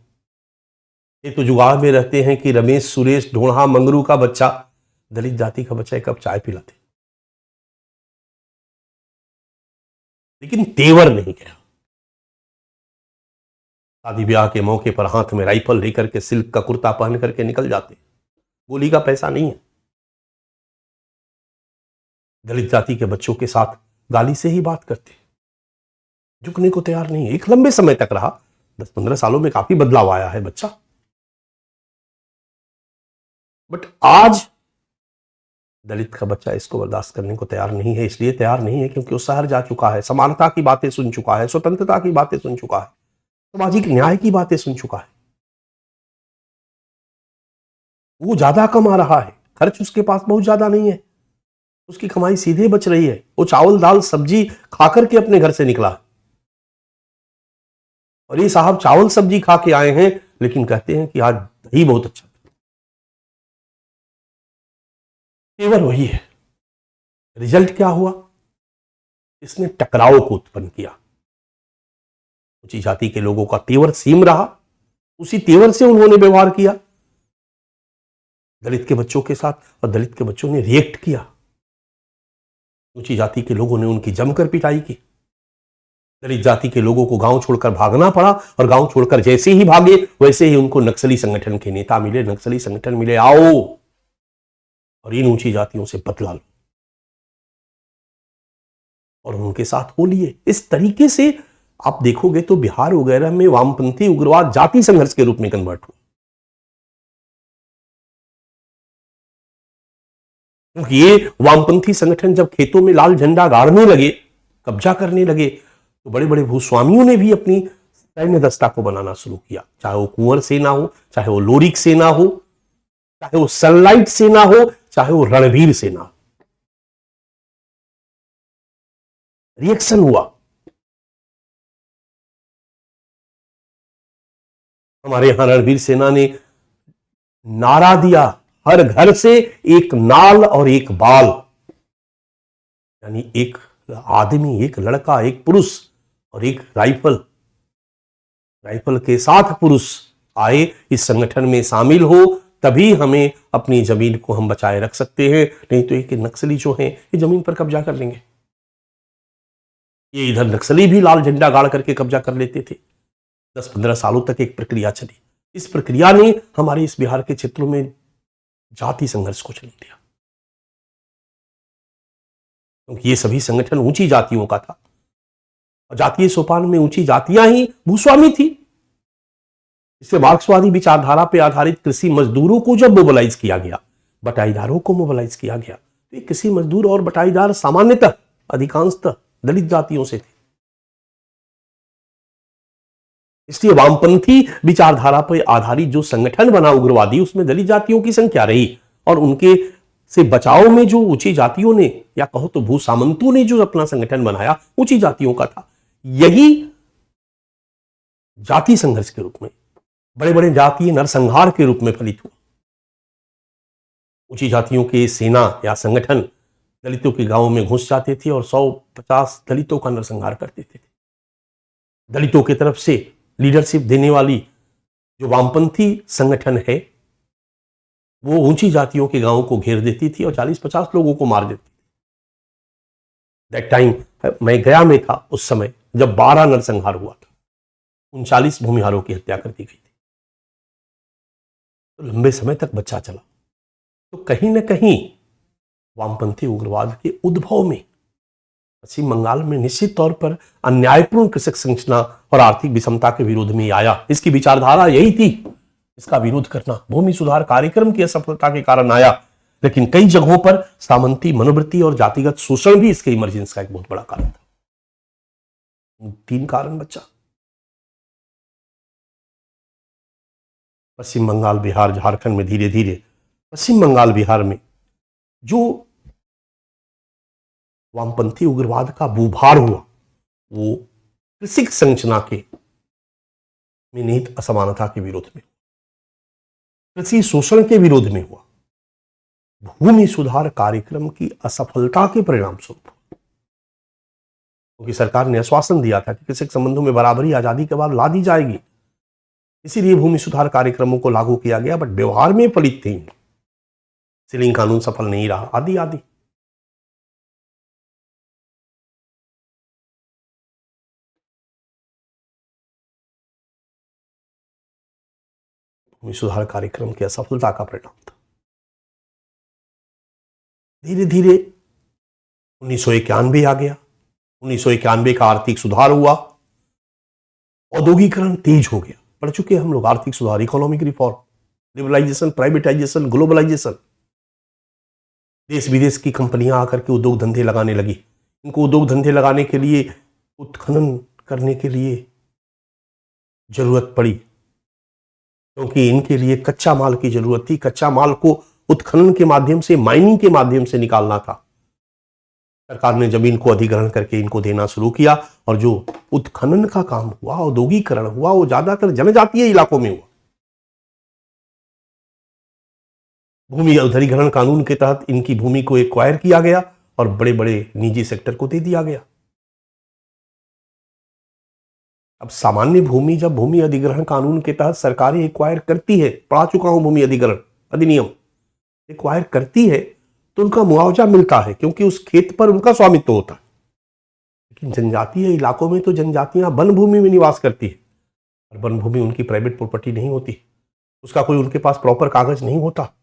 ये तो जुगाड़ में रहते हैं कि रमेश, सुरेश, ढोढ़ा, मंगरू का बच्चा, दलित जाति का बच्चा 1 कप चाय पिलाते, लेकिन तेवर नहीं गया। शादी ब्याह के मौके पर हाथ में राइफल लेकर के, सिल्क का कुर्ता पहन करके निकल जाते, गोली का पैसा नहीं है। दलित जाति के बच्चों के साथ गाली से ही बात करते, झुकने को तैयार नहीं है। एक लंबे समय तक रहा, 10-15 सालों में काफी बदलाव आया है बच्चा, बट आज दलित का बच्चा इसको बर्दाश्त करने को तैयार नहीं है। इसलिए तैयार नहीं है क्योंकि वो शहर जा चुका है, समानता की बातें सुन चुका है, स्वतंत्रता की बातें सुन चुका है, सामाजिक न्याय की बातें सुन चुका है। वो ज्यादा कमा रहा है, खर्च उसके पास बहुत ज्यादा नहीं है, उसकी कमाई सीधे बच रही है। वो चावल दाल सब्जी खाकर के अपने घर से निकला, और ये साहब चावल सब्जी खा के आए हैं, लेकिन कहते हैं कि आज दही बहुत अच्छा। तेवर वही है। रिजल्ट क्या हुआ? इसने टकराव को उत्पन्न किया। ऊंची जाति के लोगों का तेवर सेम रहा, उसी तेवर से उन्होंने व्यवहार किया दलित के बच्चों के साथ, और दलित के बच्चों ने रिएक्ट किया। ऊंची जाति के लोगों ने उनकी जमकर पिटाई की। दलित जाति के लोगों को गांव छोड़कर भागना पड़ा, और गांव छोड़कर जैसे ही भागे वैसे ही उनको नक्सली संगठन के नेता मिले, नक्सली संगठन मिले, आओ और इन ऊंची जातियों से बदला लो, और उनके साथ हो लिए। इस तरीके से आप देखोगे तो बिहार वगैरह में वामपंथी उग्रवाद जाति संघर्ष के रूप में कन्वर्ट हुआ, क्योंकि ये वामपंथी संगठन जब खेतों में लाल झंडा गाड़ने लगे, कब्जा करने लगे, तो बड़े बड़े भूस्वामियों ने भी अपनी सैन्य दस्ता को बनाना शुरू किया। चाहे वो कुंवर सेना हो, चाहे वो लोरिक सेना हो, चाहे वो सनलाइट सेना हो, चाहे वो रणवीर सेना हो। रिएक्शन हुआ। हमारे यहां रणवीर सेना ने नारा दिया, हर घर से एक नाल और एक बाल। यानी एक आदमी, एक लड़का, एक पुरुष और एक राइफल के साथ पुरुष आए, इस संगठन में शामिल हो, तभी हमें अपनी जमीन को हम बचाए रख सकते हैं। नहीं तो एक नक्सली जो हैं ये जमीन पर कब्जा कर लेंगे। ये इधर नक्सली भी लाल झंडा गाड़ करके कब्जा कर लेते थे। 10-15 सालों तक एक प्रक्रिया चली। इस प्रक्रिया ने हमारे इस बिहार के क्षेत्रों में जाति संघर्ष को जन्म दिया, क्योंकि ये सभी संगठन ऊंची जातियों का था और जातीय सोपान में ऊंची जातियां ही भूस्वामी थी। इससे मार्क्सवादी विचारधारा पर आधारित कृषि मजदूरों को जब मोबिलाइज किया गया, बटाईदारों को मोबिलाइज किया गया, तो ये कृषि मजदूर और बटाईदार सामान्यतः अधिकांशतः दलित जातियों से थे। इसलिए वामपंथी विचारधारा पर आधारित जो संगठन बना उग्रवादी, उसमें दलित जातियों की संख्या रही और उनके से बचाव में जो ऊंची जातियों ने, या कहो तो भूसामंतों ने जो अपना संगठन बनाया, ऊंची जातियों का था। यही जाति संघर्ष के रूप में, बड़े बड़े जातीय नरसंहार के रूप में फलित हुआ। ऊंची जातियों के सेना या संगठन दलितों के गांवों में घुस जाते थे और 150 दलितों का नरसंहार कर देते थे। दलितों की तरफ से लीडरशिप देने वाली जो वामपंथी संगठन है, वो ऊंची जातियों के गांवों को घेर देती थी और 40-50 लोगों को मार देती थी। दैट टाइम मैं गया में था उस समय, जब 12 नरसंहार हुआ था, 39 भूमिहारों की हत्या कर दी गई थी। तो लंबे समय तक बच्चा चला। तो कहीं ना कहीं वामपंथी उग्रवाद के उद्भव में पश्चिम बंगाल में निश्चित तौर पर अन्यायपूर्ण कृषक संरचना और आर्थिक विषमता के विरोध में आया। इसकी विचारधारा यही थी, इसका विरोध करना। भूमि सुधार कार्यक्रम की असफलता के कारण आया, लेकिन कई जगहों पर सामंती मनोवृत्ति और जातिगत शोषण भी इसके इमरजेंस का एक बहुत बड़ा कारण था। 3 कारण बच्चा। पश्चिम बंगाल, बिहार, झारखंड में धीरे धीरे, पश्चिम बंगाल बिहार में जो वामपंथी उग्रवाद का भूभार हुआ, वो कृषि संरचना के में निहित असमानता के विरोध में, कृषि शोषण के विरोध में हुआ, भूमि सुधार कार्यक्रम की असफलता के परिणाम स्वरूप। क्योंकि सरकार ने आश्वासन दिया था कि कृषि संबंधों में बराबरी आजादी के बाद ला दी जाएगी, इसीलिए भूमि सुधार कार्यक्रमों को लागू किया गया, बट व्यवहार में फलित थे। सीलिंग कानून सफल नहीं रहा, आदि आदि। भूमि सुधार कार्यक्रम की असफलता का परिणाम था। धीरे धीरे 1991 आ गया। 1991 का आर्थिक सुधार हुआ, औद्योगिकरण तेज हो गया। पढ़ चुके हम लोग आर्थिक सुधार, economic reform, liberalisation, privatisation, globalisation. देश विदेश की कंपनियां आकर के उद्योग धंधे लगाने लगी। इनको उद्योग धंधे लगाने के लिए, उत्खनन करने के लिए जरूरत पड़ी, क्योंकि इनके लिए कच्चा माल की जरूरत थी। कच्चा माल को उत्खनन के माध्यम से, माइनिंग के माध्यम से निकालना था। सरकार ने जमीन को अधिग्रहण करके इनको देना शुरू किया और जो उत्खनन का काम हुआ, औद्योगिकरण हुआ, वो ज्यादातर जनजातीय इलाकों में हुआ। भूमि अधिग्रहण कानून के तहत इनकी भूमि को एक्वायर किया गया और बड़े बड़े निजी सेक्टर को दे दिया गया। अब सामान्य भूमि, जब भूमि अधिग्रहण कानून के तहत सरकारें एक्वायर करती है, पढ़ा चुका हूं भूमि अधिग्रहण अधिनियम, एक्वायर करती है तो उनका मुआवजा मिलता है, क्योंकि उस खेत पर उनका स्वामित्व होता है। लेकिन जनजातीय इलाकों में तो जनजातियां वन भूमि में निवास करती है और वन भूमि उनकी प्राइवेट प्रॉपर्टी नहीं होती, उसका कोई उनके पास प्रॉपर कागज नहीं होता।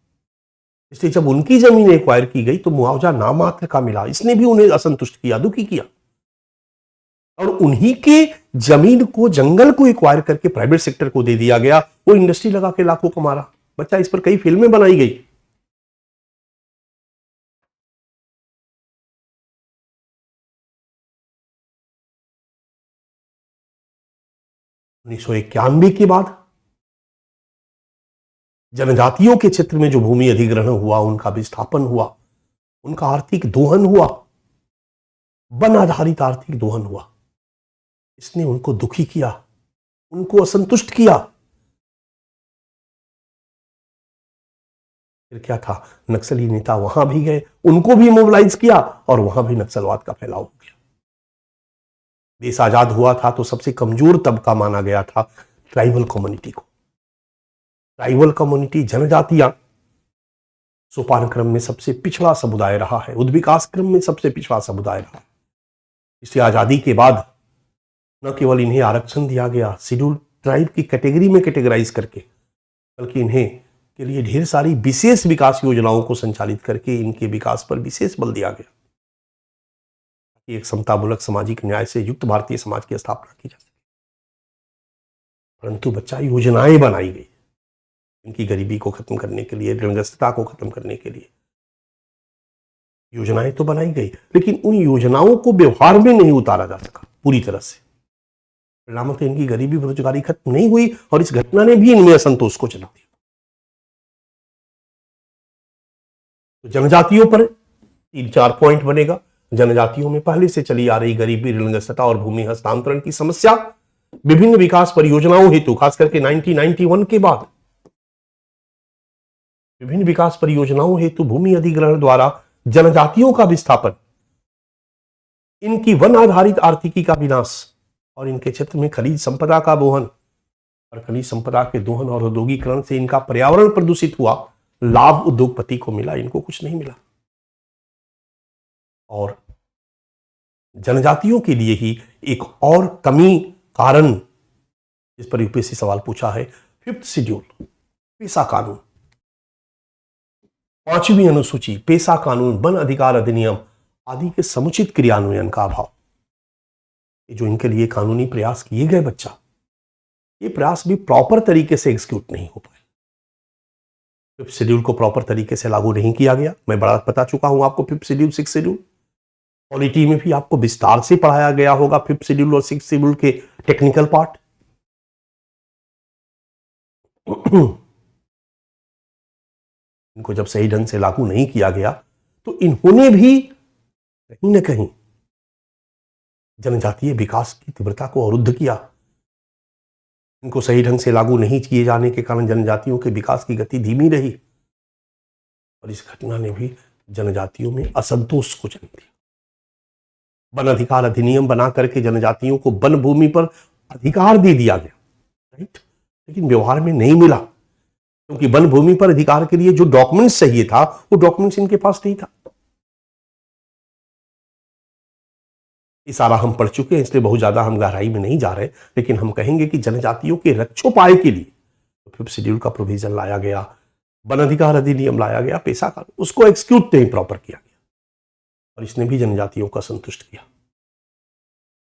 इसलिए जब उनकी जमीन एक्वायर की गई तो मुआवजा नामात्र का मिला। इसने भी उन्हें असंतुष्ट किया, दुखी किया, और उन्हीं के जमीन को, जंगल को एक्वायर करके प्राइवेट सेक्टर को दे दिया गया। वो इंडस्ट्री लगा के लाखों कमा रहा। बच्चा, इस पर कई फिल्में बनाई गई। 1991 के बाद जनजातियों के क्षेत्र में जो भूमि अधिग्रहण हुआ, उनका विस्थापन हुआ, उनका आर्थिक दोहन हुआ, वन आधारित आर्थिक दोहन हुआ। इसने उनको दुखी किया, उनको असंतुष्ट किया। फिर क्या था, नक्सली नेता वहां भी गए, उनको भी मोबिलाइज किया और वहां भी नक्सलवाद का फैलाव हो गया। देश आजाद हुआ था तो सबसे कमजोर तबका माना गया था ट्राइबल कम्युनिटी को। ट्राइबल कम्युनिटी, जनजातियां सोपान क्रम में सबसे पिछड़ा समुदाय रहा है, उद्विकास क्रम में सबसे पिछड़ा समुदाय रहा है। इसलिए आजादी के बाद न केवल इन्हें आरक्षण दिया गया शेड्यूल ट्राइब की कैटेगरी में कैटेगराइज करके, बल्कि इन्हें के लिए ढेर सारी विशेष विकास योजनाओं को संचालित करके इनके विकास पर विशेष बल दिया गया ताकि एक समतामूलक सामाजिक न्याय से युक्त भारतीय समाज की स्थापना की जा सके। परंतु बच्चा, योजनाएं बनाई गई इनकी गरीबी को खत्म करने के लिए, ऋणग्रस्तता को खत्म करने के लिए योजनाएं तो बनाई गई, लेकिन उन योजनाओं को व्यवहार में नहीं उतारा जा सका पूरी तरह से। परिणामतः इनकी गरीबी बेरोजगारी खत्म नहीं हुई और इस घटना ने भी इनमें असंतोष को जन्म दिया। तो जनजातियों पर 3-4 पॉइंट बनेगा। जनजातियों में पहले से चली आ रही गरीबी, ऋणग्रस्तता और भूमि हस्तांतरण की समस्या विभिन्न विकास परियोजनाओं हेतु, खास करके 1991 के बाद विभिन्न विकास परियोजनाओं हेतु भूमि अधिग्रहण द्वारा जनजातियों का विस्थापन, इनकी वन आधारित आर्थिकी का विनाश और इनके क्षेत्र में खनिज संपदा का दोहन और खनिज संपदा के दोहन और औद्योगिकरण से इनका पर्यावरण प्रदूषित हुआ, लाभ उद्योगपति को मिला, इनको कुछ नहीं मिला। और जनजातियों के लिए ही एक और कमी कारण, जिस पर यूपीएससी सवाल पूछा है, 5th शेड्यूल पेशा कानून, 5वीं अनुसूची पेशा कानून, वन अधिकार अधिनियम आदि के समुचित क्रियान्वयन का अभाव। ये जो इनके लिए कानूनी प्रयास किए गए बच्चा, ये प्रयास भी प्रॉपर तरीके से एग्जीक्यूट नहीं हो पाए। 5th शेड्यूल को प्रॉपर तरीके से लागू नहीं किया गया। मैं बड़ा बता चुका हूं आपको 5th schedule, 6th schedule. Polity में भी आपको विस्तार से पढ़ाया गया होगा 5th शेड्यूल और 6th शेड्यूल के टेक्निकल पार्ट। इनको जब सही ढंग से लागू नहीं किया गया तो इन्होंने भी कहीं ना कहीं जनजातीय विकास की तीव्रता को अवरुद्ध किया। इनको सही ढंग से लागू नहीं किए जाने के कारण जनजातियों के विकास की गति धीमी रही और इस घटना ने भी जनजातियों में असंतोष को जन्म दिया। वन अधिकार अधिनियम बना करके जनजातियों को वन भूमि पर अधिकार दे दिया गया, राइट, लेकिन व्यवहार में नहीं मिला, क्योंकि वन भूमि पर अधिकार के लिए जो डॉक्यूमेंट्स चाहिए था वो डॉक्यूमेंट्स इनके पास नहीं था। ये सारा हम पढ़ चुके हैं, इसलिए बहुत ज्यादा हम गहराई में नहीं जा रहे, लेकिन हम कहेंगे कि जनजातियों के रक्षोपाय के लिए 5th शेड्यूल का प्रोविजन लाया गया, वन अधिकार अधिनियम लाया गया, पेशा कानून, उसको एक्सिक्यूट नहीं प्रॉपर किया गया और इसने भी जनजातियों को संतुष्ट किया।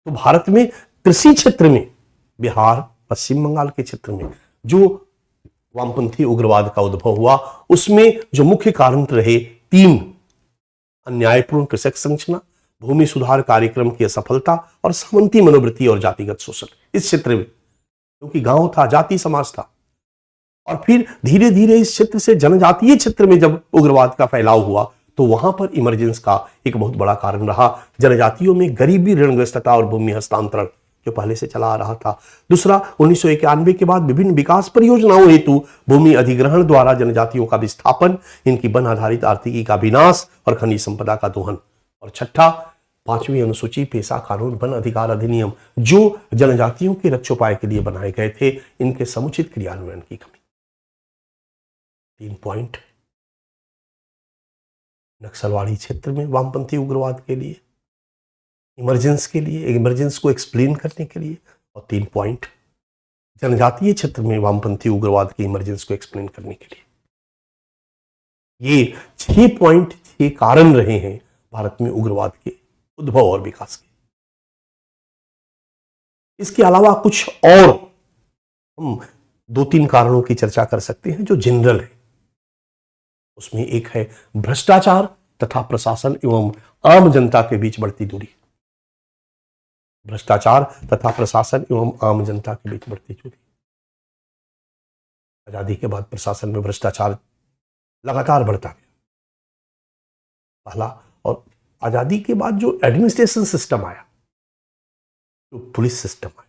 तो भारत में कृषि क्षेत्र में, बिहार, पश्चिम बंगाल के क्षेत्र में जो वामपंथी उग्रवाद का उद्भव हुआ, उसमें जो मुख्य कारण रहे 3: अन्यायपूर्ण कृषक संरचना, भूमि सुधार कार्यक्रम की असफलता और सामंती मनोवृत्ति और जातिगत शोषण इस क्षेत्र में, क्योंकि गांव था, जाति समाज था। और फिर धीरे धीरे इस क्षेत्र से जनजातीय क्षेत्र में जब उग्रवाद का फैलाव हुआ तो वहां पर इमरजेंस का एक बहुत बड़ा कारण रहा जनजातियों में गरीबी, ऋणग्रस्तता और भूमि हस्तांतरण जो पहले से चला आ रहा था। दूसरा, 1991 के बाद विभिन्न विकास परियोजनाओं हेतु भूमि अधिग्रहण द्वारा जनजातियों का विस्थापन, इनकी वन आधारित आर्थिकी का विनाश और खनिज संपदा का दोहन। और छठा, 5वीं अनुसूची पेशा कानून, वन अधिकार अधिनियम जो जनजातियों के रक्षोपाय के लिए बनाए गए थे, इनके समुचित क्रियान्वयन की कमी। 3 पॉइंट नक्सलवाड़ी क्षेत्र में वामपंथी उग्रवाद के लिए, इमरजेंस के लिए, इमरजेंस को एक्सप्लेन करने के लिए, और 3 पॉइंट जनजातीय क्षेत्र में वामपंथी उग्रवाद के इमरजेंस को एक्सप्लेन करने के लिए। ये 6 पॉइंट, 6 कारण रहे हैं भारत में उग्रवाद के उद्भव और विकास के। इसके अलावा कुछ और हम 2-3 कारणों की चर्चा कर सकते हैं जो जनरल है। उसमें एक है भ्रष्टाचार तथा प्रशासन एवं आम जनता के बीच बढ़ती दूरी। भ्रष्टाचार तथा प्रशासन एवं आम जनता के बीच बढ़ती दूरी। आजादी के बाद प्रशासन में भ्रष्टाचार लगातार बढ़ता गया, पहला। और आजादी के बाद जो एडमिनिस्ट्रेशन सिस्टम आया, जो पुलिस सिस्टम आया,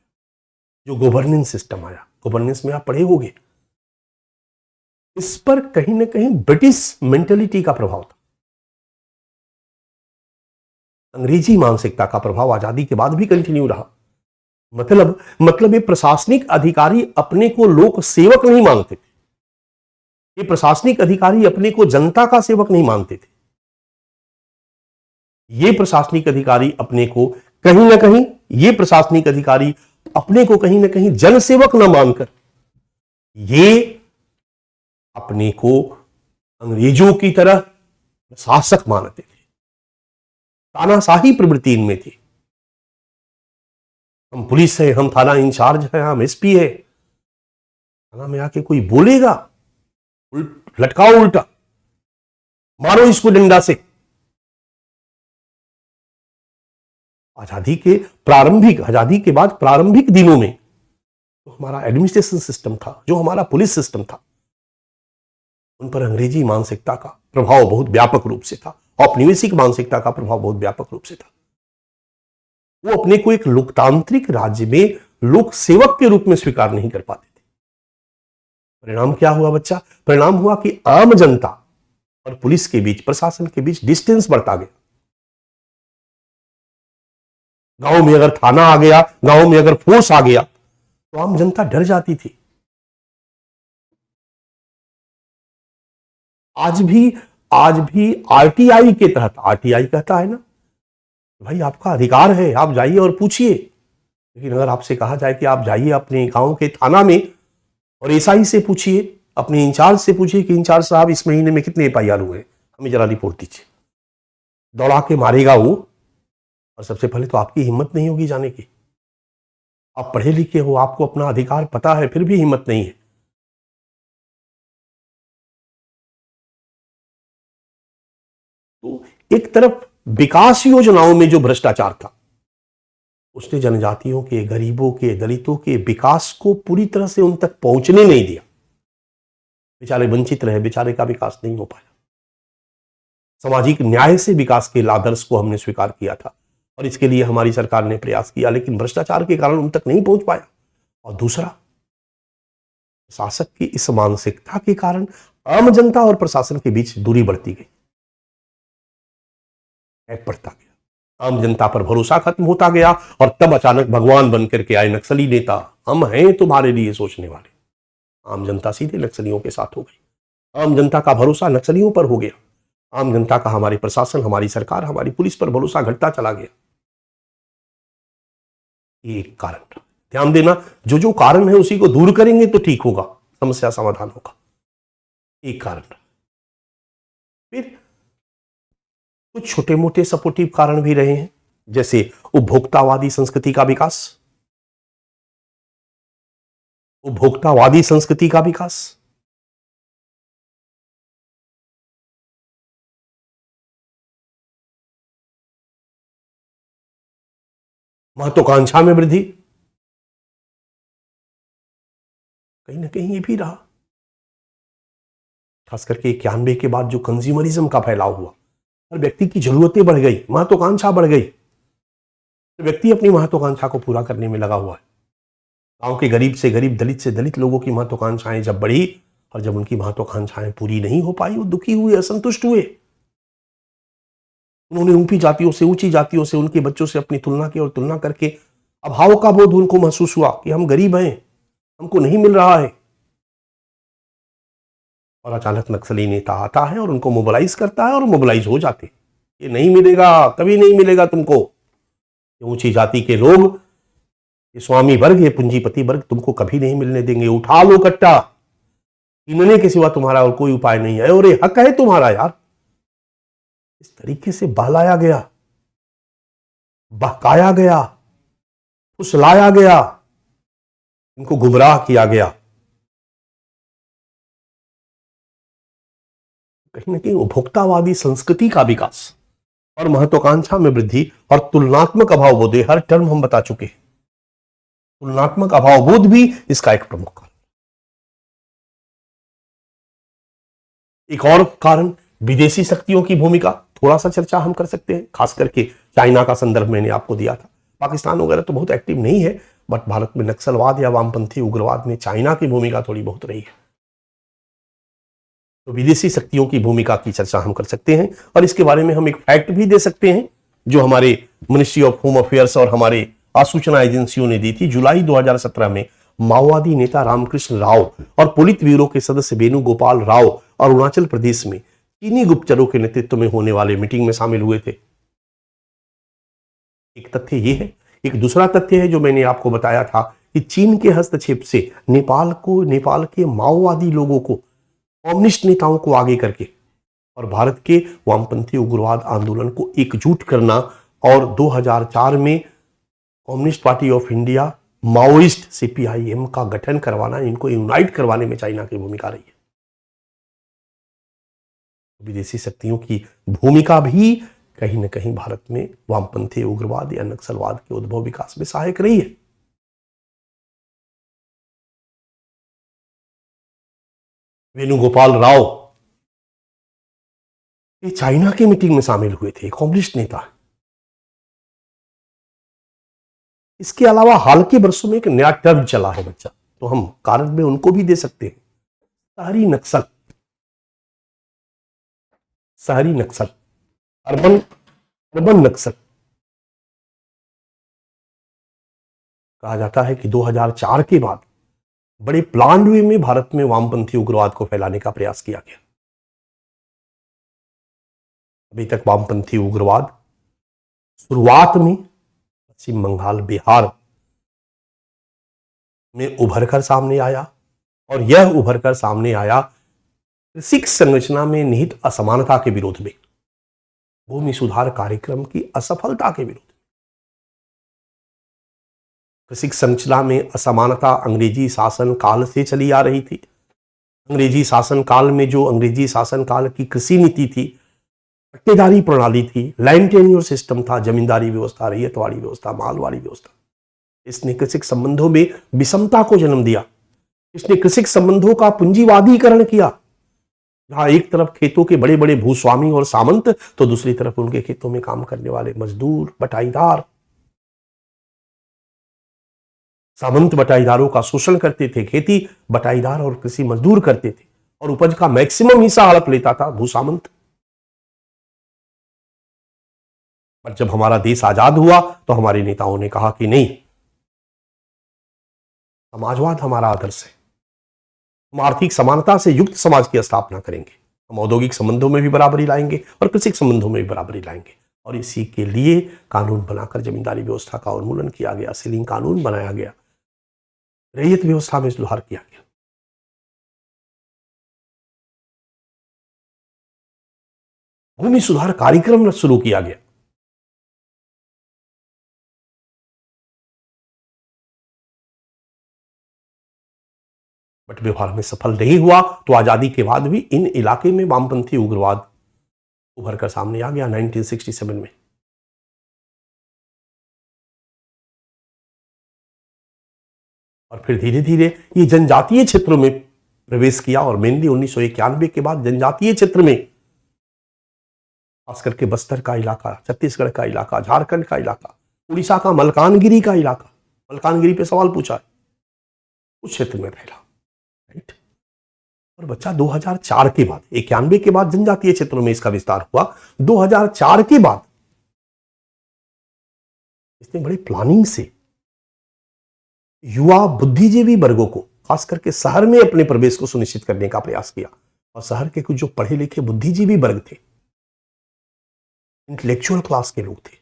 जो गवर्नेंस सिस्टम आया, गवर्नेंस में आप पढ़े होंगे इस पर कहीं ना कहीं ब्रिटिश मेंटेलिटी का प्रभाव था, अंग्रेजी मानसिकता का प्रभाव आजादी के बाद भी कंटिन्यू रहा। मतलब ये प्रशासनिक अधिकारी अपने को लोक सेवक नहीं मानते थे, ये प्रशासनिक अधिकारी अपने को जनता का सेवक नहीं मानते थे, ये प्रशासनिक अधिकारी अपने को कहीं ना कहीं ये प्रशासनिक अधिकारी अपने को कहीं ना कहीं जनसेवक न मानकर ये अपने को अंग्रेजों की तरह शासक मानते थे, तानाशाही प्रवृत्ति इनमें थी। हम पुलिस है, हम थाना इंचार्ज है, हम एसपी है, थाना में आके कोई बोलेगा लटकाओ उल्टा, मारो इसको डंडा से। आजादी के बाद प्रारंभिक दिनों में जो हमारा एडमिनिस्ट्रेशन सिस्टम था, जो हमारा पुलिस सिस्टम था, उन पर अंग्रेजी मानसिकता का प्रभाव बहुत व्यापक रूप से था, औपनिवेशिक मानसिकता का प्रभाव बहुत व्यापक रूप से था। वो अपने को एक लोकतांत्रिक राज्य में लोक सेवक के रूप में स्वीकार नहीं कर पाते थे। परिणाम क्या हुआ बच्चा? परिणाम हुआ कि आम जनता और पुलिस के बीच, प्रशासन के बीच डिस्टेंस बढ़ता गया। गांव में अगर थाना आ गया, गांव में अगर फोर्स आ गया तो आम जनता डर जाती थी। आज भी आरटीआई के तहत, आरटीआई कहता है ना भाई आपका अधिकार है, आप जाइए और पूछिए, लेकिन अगर आपसे कहा जाए कि आप जाइए अपने गांव के थाना में और एसआई से पूछिए, अपने इंचार्ज से पूछिए कि इंचार्ज साहब इस महीने में कितने एफआईआर हुए, हमें जरा रिपोर्ट दीजिए, दौड़ा के मारेगा वो। और सबसे पहले तो आपकी हिम्मत नहीं होगी जाने की। आप पढ़े लिखे हो, आपको अपना अधिकार पता है, फिर भी हिम्मत नहीं है। तो एक तरफ विकास योजनाओं में जो भ्रष्टाचार था, उसने जनजातियों के, गरीबों के, दलितों के विकास को पूरी तरह से उन तक पहुंचने नहीं दिया। बेचारे वंचित रहे, बेचारे का विकास नहीं हो पाया। सामाजिक न्याय से विकास के आदर्श को हमने स्वीकार किया था और इसके लिए हमारी सरकार ने प्रयास किया, लेकिन भ्रष्टाचार के कारण उन तक नहीं पहुंच पाया। और दूसरा, शासक की इस मानसिकता के कारण आम जनता और प्रशासन के बीच दूरी बढ़ती गई, गैप बढ़ता गया, आम जनता पर भरोसा खत्म होता गया। और तब अचानक भगवान बनकर के आए नक्सली नेता, हम हैं तुम्हारे लिए सोचने वाले। आम जनता सीधे नक्सलियों के साथ हो गई, आम जनता का भरोसा नक्सलियों पर हो गया, आम जनता का हमारे प्रशासन, हमारी सरकार, हमारी पुलिस पर भरोसा घटता चला गया। ये एक कारण था। ध्यान देना, जो जो कारण है उसी को दूर करेंगे तो ठीक होगा, समस्या समाधान होगा। एक कारण था। फिर कुछ छोटे मोटे सपोर्टिव कारण भी रहे हैं, जैसे उपभोक्तावादी संस्कृति का विकास, उपभोक्तावादी संस्कृति का विकास, महत्वाकांक्षा में वृद्धि, कहीं ना कहीं ये भी रहा। खास करके 91 के बाद जो कंज्यूमरिज्म का फैलाव हुआ, हर व्यक्ति की जरूरतें बढ़ गई, महत्वाकांक्षा बढ़ गई, तो व्यक्ति अपनी महत्वाकांक्षा को पूरा करने में लगा हुआ है। गांव के गरीब से गरीब, दलित से दलित लोगों की महत्वाकांक्षाएं जब बढ़ी और जब उनकी महत्वाकांक्षाएं पूरी नहीं हो पाई, वो दुखी हुए, असंतुष्ट हुए। उन्होंने ऊंची जातियों से, उनके बच्चों से अपनी तुलना की और तुलना करके अभाव का बोध उनको महसूस हुआ कि हम गरीब हैं, हमको नहीं मिल रहा है। और अचानक नक्सली नेता आता है और उनको मोबिलाइज करता है और मोबिलाइज हो जाते। ये नहीं मिलेगा, कभी नहीं मिलेगा तुमको, ये ऊंची जाति के लोग, ये स्वामी वर्ग, ये पूंजीपति वर्ग तुमको कभी नहीं मिलने देंगे, उठा लो कट्टा, इनने के सिवा तुम्हारा और कोई उपाय नहीं है और ये हक है तुम्हारा। यार, इस तरीके से बहलाया गया, बहकाया गया, फुसलाया गया, इनको गुमराह किया गया। कहीं ना कहीं उपभोक्तावादी संस्कृति का विकास और महत्वाकांक्षा में वृद्धि और तुलनात्मक अभावबोध, हर टर्म हम बता चुके हैं, तुलनात्मक अभावबोध भी इसका एक प्रमुख कारण। एक और कारण विदेशी शक्तियों की भूमिका, थोड़ा सा चर्चा हम कर सकते हैं। खास करके चाइना का संदर्भ मैंने आपको दिया था, पाकिस्तान वगैरह तो बहुत एक्टिव नहीं है, बट भारत में नक्सलवाद या वामपंथी उग्रवाद में चाइना की भूमिका थोड़ी बहुत रही है। तो विदेशी शक्तियों की भूमिका की चर्चा हम कर सकते हैं और इसके बारे में हम एक फैक्ट भी दे सकते हैं जो हमारे मिनिस्ट्री ऑफ होम अफेयर्स और हमारे सूचना एजेंसियों ने दी थी। जुलाई 2017 में माओवादी नेता रामकृष्ण राव और पुलित ब्यूरो के सदस्य वेणुगोपाल राव और अरुणाचल प्रदेश में चीनी गुप्तचरों के नेतृत्व में होने वाले मीटिंग में शामिल हुए थे। एक तथ्य यह है। एक दूसरा तथ्य है जो मैंने आपको बताया था कि चीन के हस्तक्षेप से नेपाल के माओवादी लोगों को, कम्युनिस्ट नेताओं को आगे करके और भारत के वामपंथी उग्रवाद आंदोलन को एकजुट करना और 2004 में communist party of India Maoist CPIM का गठन करवाना, इनको यूनाइट करवाने में चाइना की भूमिका रही है। विदेशी शक्तियों की भूमिका भी कहीं न कहीं भारत में वामपंथी उग्रवाद या नक्सलवाद के उद्भव विकास में सहायक रही है। वेणुगोपाल राव ये चाइना के मीटिंग में शामिल हुए थे, कम्युनिस्ट नेता। इसके अलावा हाल के वर्षों में एक नया टर्म चला है बच्चा, तो हम कारण में उनको भी दे सकते हैं। शहरी नक्सल, अर्बन नक्सल। कहा जाता है कि 2004 के बाद बड़े प्लान्ड वे में भारत में वामपंथी उग्रवाद को फैलाने का प्रयास किया गया। अभी तक वामपंथी उग्रवाद शुरुआत में पश्चिम बंगाल, बिहार में उभरकर सामने आया और यह उभरकर सामने आया कृषि संरचना में निहित असमानता के विरोध में, भूमि सुधार कार्यक्रम की असफलता के विरोध। कृषि संरचना में असमानता अंग्रेजी शासन काल से चली आ रही थी। अंग्रेजी शासन काल में जो अंग्रेजी शासन काल की कृषि नीति थी, पट्टेदारी प्रणाली थी, लैंड टेन्योर सिस्टम था, जमींदारी व्यवस्था, रैयतवाड़ी व्यवस्था, मालवाड़ी व्यवस्था, इसने कृषि संबंधों में विषमता को जन्म दिया। इसने कृषि संबंधों का पूंजीवादीकरण किया, जहां एक तरफ खेतों के बड़े बड़े भूस्वामी और सामंत, तो दूसरी तरफ उनके खेतों में काम करने वाले मजदूर, बटाईदार। सामंत बटाईदारों का शोषण करते थे, खेती बटाईदार और कृषि मजदूर करते थे और उपज का मैक्सिमम हिस्सा हड़प लेता था भूसामंत। पर जब हमारा देश आजाद हुआ तो हमारे नेताओं ने कहा कि नहीं, समाजवाद हमारा आदर्श है, हम आर्थिक समानता से युक्त समाज की स्थापना करेंगे, हम औद्योगिक संबंधों में भी बराबरी लाएंगे और कृषि संबंधों में भी बराबरी लाएंगे। और इसी के लिए कानून बनाकर जमींदारी व्यवस्था का उन्मूलन किया गया, सीलिंग कानून बनाया गया, रैयत व्यवस्था में सुधार किया गया। भूमि सुधार कार्यक्रम शुरू किया गया। बट व्यवहार में सफल नहीं हुआ तो आजादी के बाद भी इन इलाके में वामपंथी उग्रवाद उभरकर सामने आ गया 1967 में। और फिर धीरे धीरे ये जनजातीय क्षेत्रों में प्रवेश किया और मेनली 1991 के बाद जनजातीय क्षेत्र में, खास करके बस्तर का इलाका, छत्तीसगढ़ का इलाका, झारखंड का इलाका, उड़ीसा का मलकानगिरी का इलाका, मलकानगिरी पे सवाल पूछा है, उस क्षेत्र में फैला। राइट। और बच्चा 2004 के बाद, 91 के बाद जनजातीय क्षेत्रों में इसका विस्तार हुआ। 2004 के बाद इसने बड़ी प्लानिंग से युवा बुद्धिजीवी वर्गों को, खास करके शहर में अपने प्रवेश को सुनिश्चित करने का प्रयास किया। और शहर के कुछ जो पढ़े लिखे बुद्धिजीवी वर्ग थे, इंटेलेक्चुअल क्लास के लोग थे,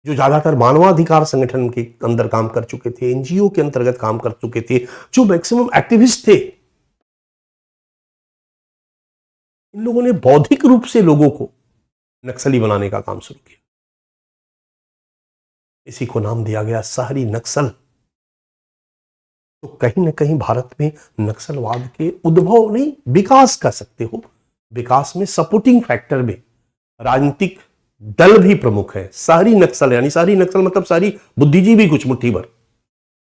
जो ज्यादातर मानवाधिकार संगठन के अंदर काम कर चुके थे, एनजीओ के अंतर्गत काम कर चुके थे, जो मैक्सिमम एक्टिविस्ट थे, इन लोगों ने बौद्धिक रूप से लोगों को नक्सली बनाने का काम शुरू किया। इसी को नाम दिया गया शहरी नक्सल। तो कहीं ना कहीं भारत में नक्सलवाद के उद्भव नहीं, विकास कर सकते हो, विकास में सपोर्टिंग फैक्टर में राजनीतिक दल भी प्रमुख है। शहरी नक्सल यानी शहरी नक्सल मतलब शहरी बुद्धिजीवी कुछ मुट्ठी भर,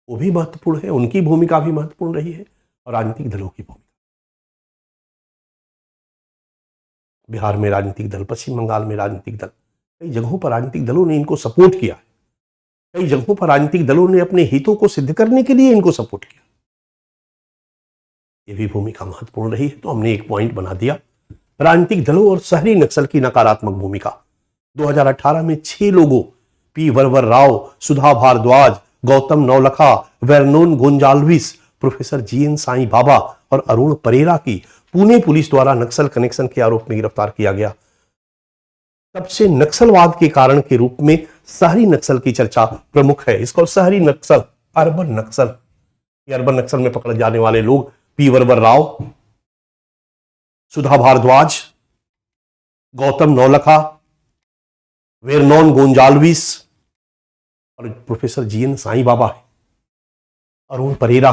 वो भी महत्वपूर्ण है, उनकी भूमिका भी महत्वपूर्ण रही है, और राजनीतिक दलों की भूमिका। बिहार में राजनीतिक दल, पश्चिम बंगाल में राजनीतिक दल, कई जगहों पर राजनीतिक दलों ने इनको सपोर्ट किया है, कई जगहों पर राजनीतिक दलों ने अपने हितों को सिद्ध करने के लिए इनको सपोर्ट किया। ये भी भूमिका महत्वपूर्ण रही है। तो हमने एक पॉइंट बना दिया, राजनीतिक दलों और शहरी नक्सल की नकारात्मक भूमिका। 2018 में 6 लोगों P Varavara Rao, Sudha Bharadwaj, Gautam Navlakha, Vernon Gonsalves, professor G N Sai Baba और अरुण परेरा की पुणे पुलिस द्वारा नक्सल कनेक्शन के आरोप में गिरफ्तार किया गया। तब से नक्सलवाद के कारण के रूप में शहरी नक्सल की चर्चा प्रमुख है। इसको शहरी नक्सल, अर्बन नक्सल, ये अर्बन नक्सल में पकड़े जाने वाले लोग पी वरवर राव, सुधा भारद्वाज, गौतम नवलखा, वेर्नोन गोंजाल्विस और प्रोफेसर जीएन साईं बाबा है, अरुण परेरा।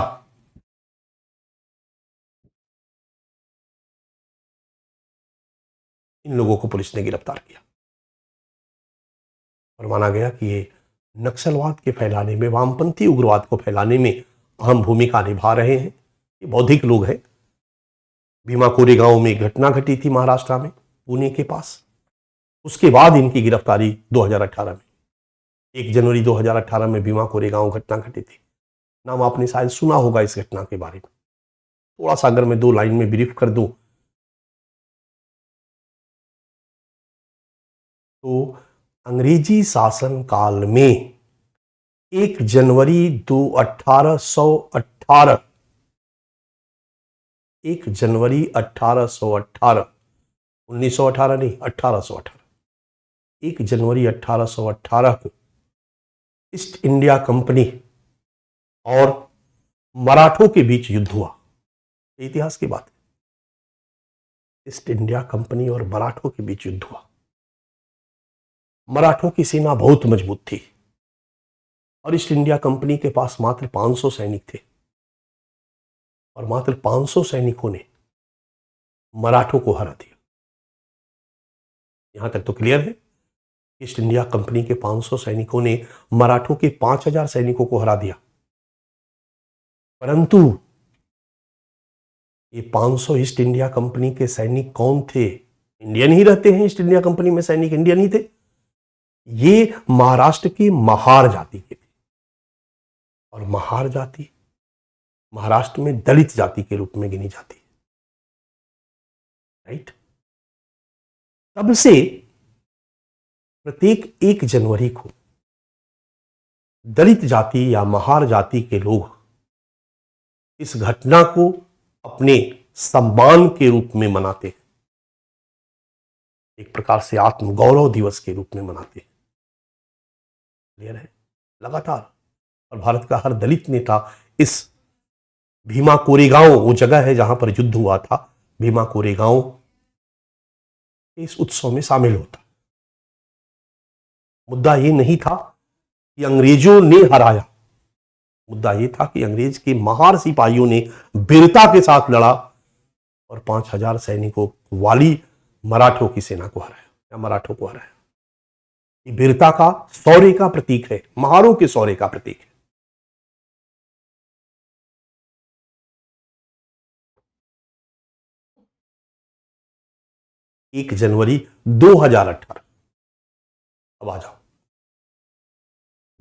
इन लोगों को पुलिस ने गिरफ्तार किया और माना गया कि ये नक्सलवाद के फैलाने में, वामपंथी उग्रवाद को फैलाने में अहम भूमिका निभा रहे हैं। ये बौद्धिक लोग हैं। भीमा कोरेगांव में एक घटना घटी थी महाराष्ट्र में, पुणे के पास। उसके बाद इनकी गिरफ्तारी 2018 में, 1 जनवरी 2018 में भीमा कोरेगांव घटना घटी थी। नाम आपने शायद सुना होगा इस घटना के बारे में। थोड़ा सा अगर मैं 2 लाइन में ब्रीफ कर दूं तो अंग्रेजी शासन काल में 1 जनवरी 1818 1 जनवरी 1818, 1918 नहीं, 1818, 1 जनवरी 1818 को ईस्ट इंडिया कंपनी और मराठों के बीच युद्ध हुआ। इतिहास की बात है। ईस्ट इंडिया कंपनी और मराठों के बीच युद्ध हुआ। मराठों की सेना बहुत मजबूत थी और ईस्ट इंडिया कंपनी के पास मात्र 500 सैनिक थे और मात्र 500 सैनिकों ने मराठों को हरा दिया। यहां तक तो क्लियर है। ईस्ट इंडिया कंपनी के 500 सैनिकों ने मराठों के 5000 सैनिकों को हरा दिया। परंतु ये 500 ईस्ट इंडिया कंपनी के सैनिक कौन थे? इंडियन ही रहते हैं ईस्ट इंडिया कंपनी में सैनिक, इंडियन ही थे। ये महाराष्ट्र की महार जाति के थे और महार जाति महाराष्ट्र में दलित जाति के रूप में गिनी जाती है, राइट। तब से प्रत्येक 1 जनवरी को दलित जाति या महार जाति के लोग इस घटना को अपने सम्मान के रूप में मनाते हैं, एक प्रकार से आत्मगौरव दिवस के रूप में मनाते हैं। क्लियर है? लगातार। और भारत का हर दलित नेता इस भीमा कोरेगांव, वो जगह है जहां पर युद्ध हुआ था, भीमा कोरेगांव, इस उत्सव में शामिल होता। मुद्दा ये नहीं था कि अंग्रेजों ने हराया, मुद्दा ये था कि अंग्रेज के महार सिपाहियों ने वीरता के साथ लड़ा और 5000 सैनिकों वाली मराठों की सेना को हराया या मराठों को हराया। ये वीरता का, शौर्य का प्रतीक है, महारों के शौर्य का प्रतीक है। एक जनवरी 2018, अब आ जाओ,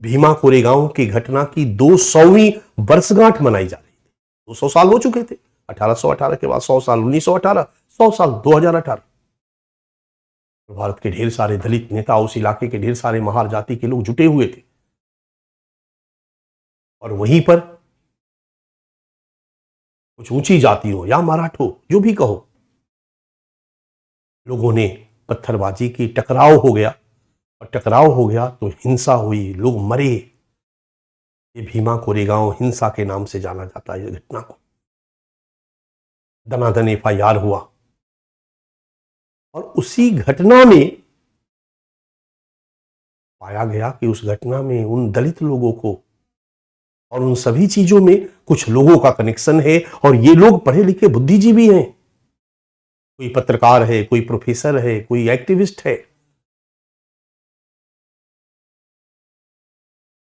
भीमा कोरेगांव की घटना की 200वीं वर्षगांठ मनाई जा रही थी। 200 साल हो चुके थे। 1818 के बाद 100 साल, 1918, 100 साल 2018। भारत के ढेर सारे दलित नेता, उस इलाके के ढेर सारे महार जाति के लोग जुटे हुए थे और वहीं पर कुछ ऊंची जाति हो या मराठो, जो भी कहो, लोगों ने पत्थरबाजी की, टकराव हो गया और टकराव हो गया तो हिंसा हुई, लोग मरे। ये भीमा कोरेगांव हिंसा के नाम से जाना जाता है। इस घटना को दनादन एफआईआर हुआ और उसी घटना में पाया गया कि उस घटना में उन दलित लोगों को और उन सभी चीजों में कुछ लोगों का कनेक्शन है और ये लोग पढ़े लिखे बुद्धिजीवी हैं। कोई पत्रकार है, कोई प्रोफेसर है, कोई एक्टिविस्ट है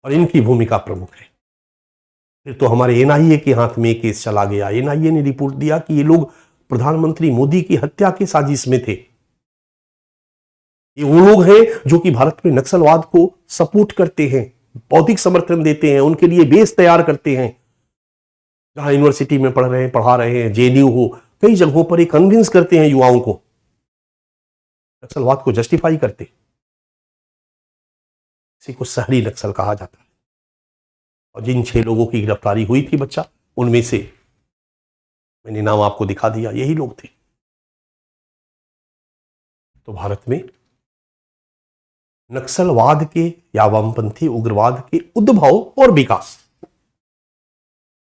और इनकी भूमिका प्रमुख है। फिर तो हमारे एनआईए के हाथ में केस चला गया। एनआईए ने रिपोर्ट दिया कि ये लोग प्रधानमंत्री मोदी की हत्या की साजिश में थे। ये वो लोग हैं जो कि भारत में नक्सलवाद को सपोर्ट करते हैं, बौद्धिक समर्थन देते हैं, उनके लिए बेस तैयार करते हैं। जहां यूनिवर्सिटी में पढ़ा रहे हैं, जेएनयू हो, कई जगहों पर ये कन्विंस करते हैं युवाओं को, नक्सलवाद को जस्टिफाई करते। इसी को शहरी नक्सल कहा जाता है। और जिन 6 लोगों की गिरफ्तारी हुई थी बच्चा, उनमें से मैंने नाम आपको दिखा दिया, यही लोग थे। तो भारत में नक्सलवाद के या वामपंथी उग्रवाद के उद्भव और विकास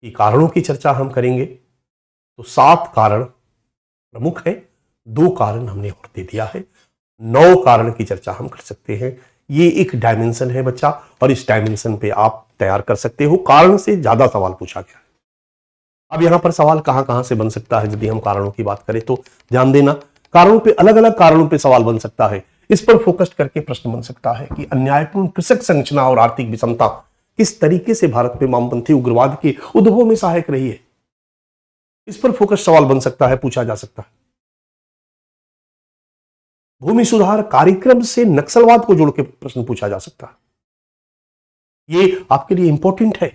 के कारणों की चर्चा हम करेंगे। तो 7 कारण प्रमुख है, 2 कारण हमने और दे दिया है, 9 कारण की चर्चा हम कर सकते हैं। ये एक डायमेंशन है बच्चा, और इस डायमेंशन पे आप तैयार कर सकते हो। कारण से ज्यादा सवाल पूछा गया है। अब यहां पर सवाल कहां कहां से बन सकता है, यदि हम कारणों की बात करें तो ध्यान देना, कारणों पे अलग अलग कारणों पे सवाल बन सकता है। इस पर फोकस करके प्रश्न बन सकता है कि अन्यायपूर्ण कृषक संरचना और आर्थिक विषमता किस तरीके से भारत में वामपंथी उग्रवाद के उद्भव में सहायक रही है। इस पर फोकस सवाल बन सकता है, पूछा जा सकता है। भूमि सुधार कार्यक्रम से नक्सलवाद को जोड़ के प्रश्न पूछा जा सकता है। ये आपके लिए इंपॉर्टेंट है।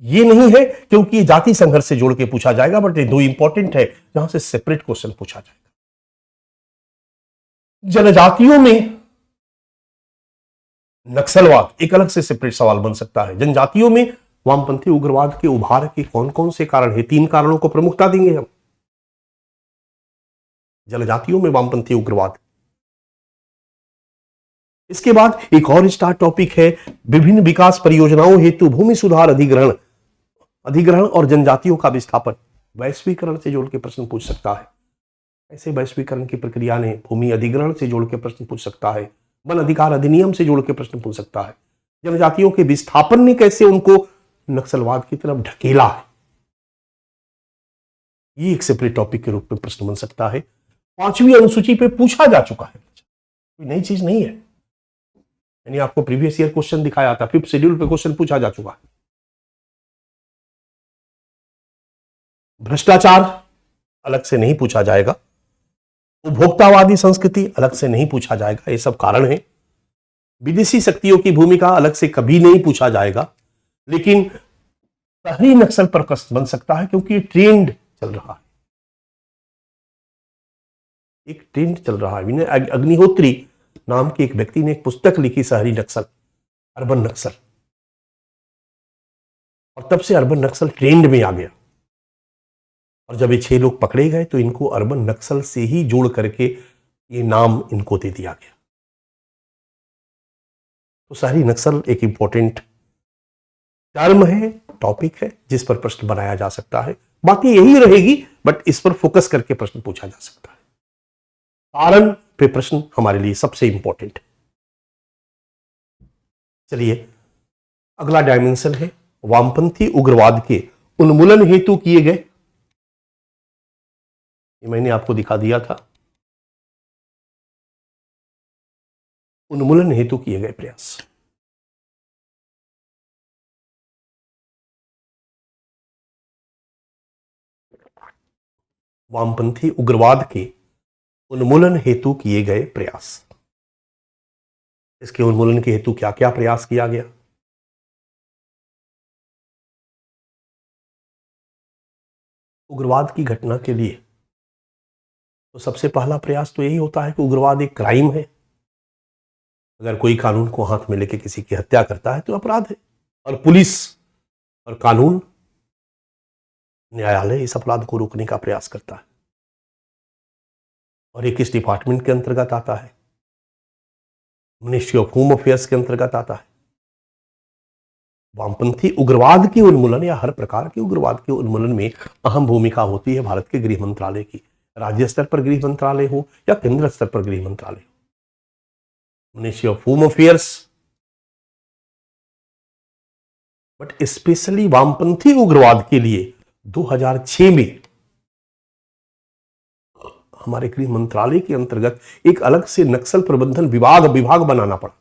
ये नहीं है क्योंकि ये जाति संघर्ष से जोड़ के पूछा जाएगा, बट ये 2 इंपॉर्टेंट है जहां से सेपरेट क्वेश्चन पूछा जाएगा। जनजातियों में नक्सलवाद एक अलग से सेपरेट सवाल बन सकता है। जनजातियों में वामपंथी उग्रवाद के उभार के कौन कौन से कारण हैं, 3 कारणों को प्रमुखता देंगे हम। जनजातियों में वामपंथी उग्रवाद। इसके बाद एक और स्टार टॉपिक है, विभिन्न विकास परियोजनाओं हेतु भूमि सुधार अधिग्रहण और जनजातियों का विस्थापन। वैश्वीकरण से जोड़ के प्रश्न पूछ सकता है। ऐसे वैश्वीकरण की प्रक्रिया ने भूमि अधिग्रहण से जोड़ के प्रश्न पूछ सकता है। वन अधिकार अधिनियम से जोड़ के प्रश्न पूछ सकता है। जनजातियों के विस्थापन ने कैसे उनको नक्सलवाद की तरफ ढकेला है, ये एक सेपरेट टॉपिक के रूप में प्रश्न बन सकता है। 5वीं अनुसूची पे पूछा जा चुका है, कोई नई चीज नहीं है। यानी आपको प्रीवियस ईयर क्वेश्चन दिखाया था, 5th शेड्यूल पे क्वेश्चन पूछा जा चुका है। भ्रष्टाचार अलग से नहीं पूछा जाएगा। उपभोक्तावादी संस्कृति अलग से नहीं पूछा जाएगा, ये सब कारण है। विदेशी शक्तियों की भूमिका अलग से कभी नहीं पूछा जाएगा। लेकिन शहरी नक्सल पर प्रश्न बन सकता है क्योंकि ये ट्रेंड चल रहा है, एक ट्रेंड चल रहा है। विनय अग्निहोत्री नाम के एक व्यक्ति ने एक पुस्तक लिखी, शहरी नक्सल, अर्बन नक्सल, और तब से अर्बन नक्सल ट्रेंड में आ गया। और जब ये 6 लोग पकड़े गए तो इनको अर्बन नक्सल से ही जोड़ करके ये नाम इनको दे दिया गया। तो शहरी नक्सल एक इंपॉर्टेंट टर्म है, टॉपिक है, जिस पर प्रश्न बनाया जा सकता है। बाकी यही रहेगी, बट इस पर फोकस करके प्रश्न पूछा जा सकता है। कारण पे प्रश्न हमारे लिए सबसे इंपॉर्टेंट है। चलिए, अगला डायमेंशन है वामपंथी उग्रवाद के उन्मूलन हेतु किए गए, ये मैंने आपको दिखा दिया था, उन्मूलन हेतु किए गए प्रयास। वामपंथी उग्रवाद के उन्मूलन हेतु किए गए प्रयास। इसके उन्मूलन के हेतु क्या क्या प्रयास किया गया। उग्रवाद की घटना के लिए तो सबसे पहला प्रयास तो यही होता है कि उग्रवाद एक क्राइम है। अगर कोई कानून को हाथ में लेके किसी की हत्या करता है तो अपराध है, और पुलिस और कानून, न्यायालय इस अपराध को रोकने का प्रयास करता है। और ये किस डिपार्टमेंट के अंतर्गत आता है? मिनिस्ट्री ऑफ होम अफेयर्स के अंतर्गत आता है। वामपंथी उग्रवाद के उन्मूलन या हर प्रकार के उग्रवाद के उन्मूलन में अहम भूमिका होती है भारत के गृह मंत्रालय की। राज्य स्तर पर गृह मंत्रालय हो या केंद्र स्तर पर गृह मंत्रालय हो, ministry of home affairs. But specially वामपंथी उग्रवाद के लिए 2006 में हमारे गृह मंत्रालय के अंतर्गत एक अलग से नक्सल प्रबंधन विभाग बनाना पड़ा।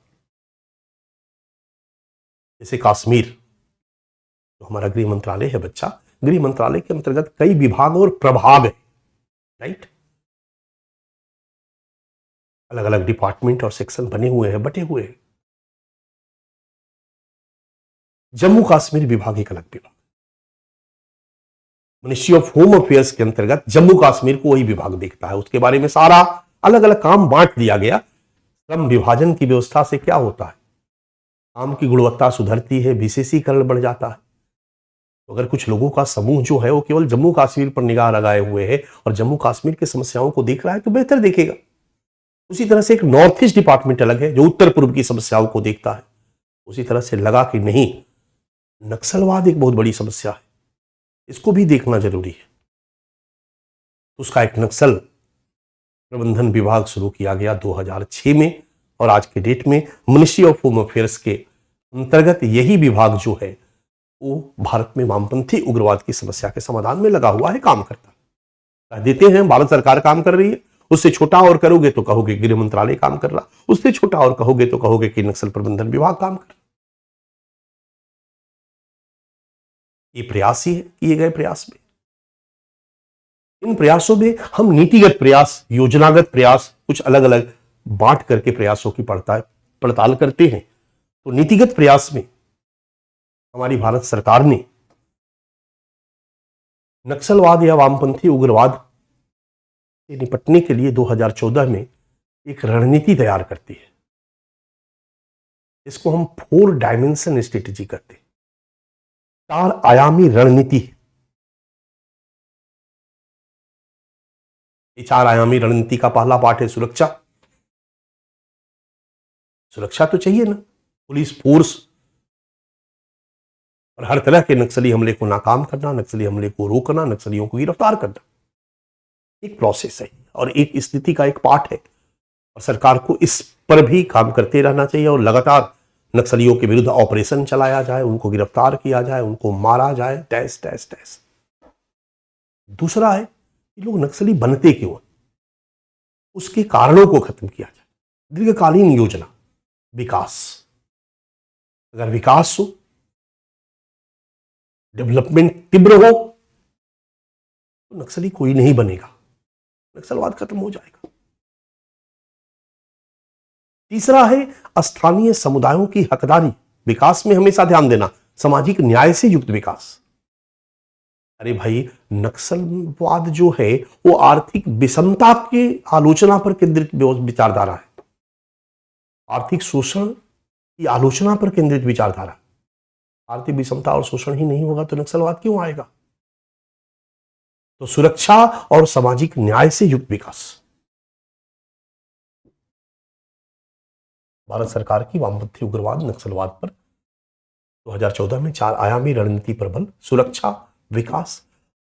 जैसे कश्मीर, तो हमारा गृह मंत्रालय है बच्चा, गृह मंत्रालय के अंतर्गत कई विभाग और प्रभाग है, राइट, अलग अलग डिपार्टमेंट और सेक्शन बने हुए हैं, बटे हुए हैं। जम्मू कश्मीर विभाग एक अलग विभाग, मिनिस्ट्री ऑफ होम अफेयर्स के अंतर्गत जम्मू कश्मीर को वही विभाग देखता है। उसके बारे में सारा अलग अलग काम बांट दिया गया। श्रम विभाजन की व्यवस्था से क्या होता है, काम की गुणवत्ता सुधरती है, विशेषीकरण बढ़ जाता है। तो अगर कुछ लोगों का समूह जो है वो केवल जम्मू कश्मीर पर निगाह लगाए हुए है और जम्मू कश्मीर की समस्याओं को देख रहा है तो बेहतर देखेगा। उसी तरह से एक नॉर्थ ईस्ट डिपार्टमेंट अलग है जो उत्तर पूर्व की समस्याओं को देखता है। उसी तरह से लगा कि नहीं, नक्सलवाद एक बहुत बड़ी समस्या है, इसको भी देखना जरूरी है। उसका एक नक्सल प्रबंधन विभाग शुरू किया गया 2006 में और आज के डेट में मिनिस्ट्री ऑफ होम अफेयर्स के अंतर्गत यही विभाग जो है वो भारत में वामपंथी उग्रवाद की समस्या के समाधान में लगा हुआ है, काम करता है। कह देते हैं भारत सरकार काम कर रही है, उससे छोटा और करोगे तो कहोगे गृह मंत्रालय काम कर रहा, उससे छोटा और कहोगे तो कहोगे कि नक्सल प्रबंधन विभाग काम कर रहा। ये प्रयास ही है, किए गए प्रयास में। इन प्रयासों में हम नीतिगत प्रयास, योजनागत प्रयास, कुछ अलग अलग बांट करके प्रयासों की पड़ताल करते हैं। तो नीतिगत प्रयास में हमारी भारत सरकार ने नक्सलवाद या वामपंथी उग्रवाद से निपटने के लिए 2014 में एक रणनीति तैयार करती है। इसको हम 4 डायमेंशन स्ट्रेटेजी कहते हैं, 4 आयामी रणनीति। ये 4 आयामी रणनीति का पहला पार्ट है सुरक्षा। सुरक्षा तो चाहिए ना, पुलिस फोर्स और हर तरह के नक्सली हमले को नाकाम करना, नक्सली हमले को रोकना, नक्सलियों को गिरफ्तार करना एक प्रोसेस है और एक स्थिति का एक पार्ट है और सरकार को इस पर भी काम करते रहना चाहिए और लगातार नक्सलियों के विरुद्ध ऑपरेशन चलाया जाए, उनको गिरफ्तार किया जाए, उनको मारा जाए, टैस। दूसरा है कि लोग नक्सली बनते क्यों, उसके कारणों को खत्म किया जाए। दीर्घकालीन योजना, विकास। अगर विकास हो, डेवलपमेंट तीव्र हो तो नक्सली कोई नहीं बनेगा, नक्सलवाद खत्म हो जाएगा। तीसरा है स्थानीय समुदायों की हकदारी, विकास में हमेशा ध्यान देना, सामाजिक न्याय से युक्त विकास। अरे भाई, नक्सलवाद जो है वो आर्थिक विषमता की आलोचना पर केंद्रित विचारधारा है, आर्थिक शोषण की आलोचना पर केंद्रित विचारधारा। आर्थिक विषमता और शोषण ही नहीं होगा तो नक्सलवाद क्यों आएगा। तो सुरक्षा और सामाजिक न्याय से युक्त विकास भारत सरकार की वामपंथी उग्रवाद नक्सलवाद पर 2014 में 4 आयामी रणनीति पर बल, सुरक्षा, विकास,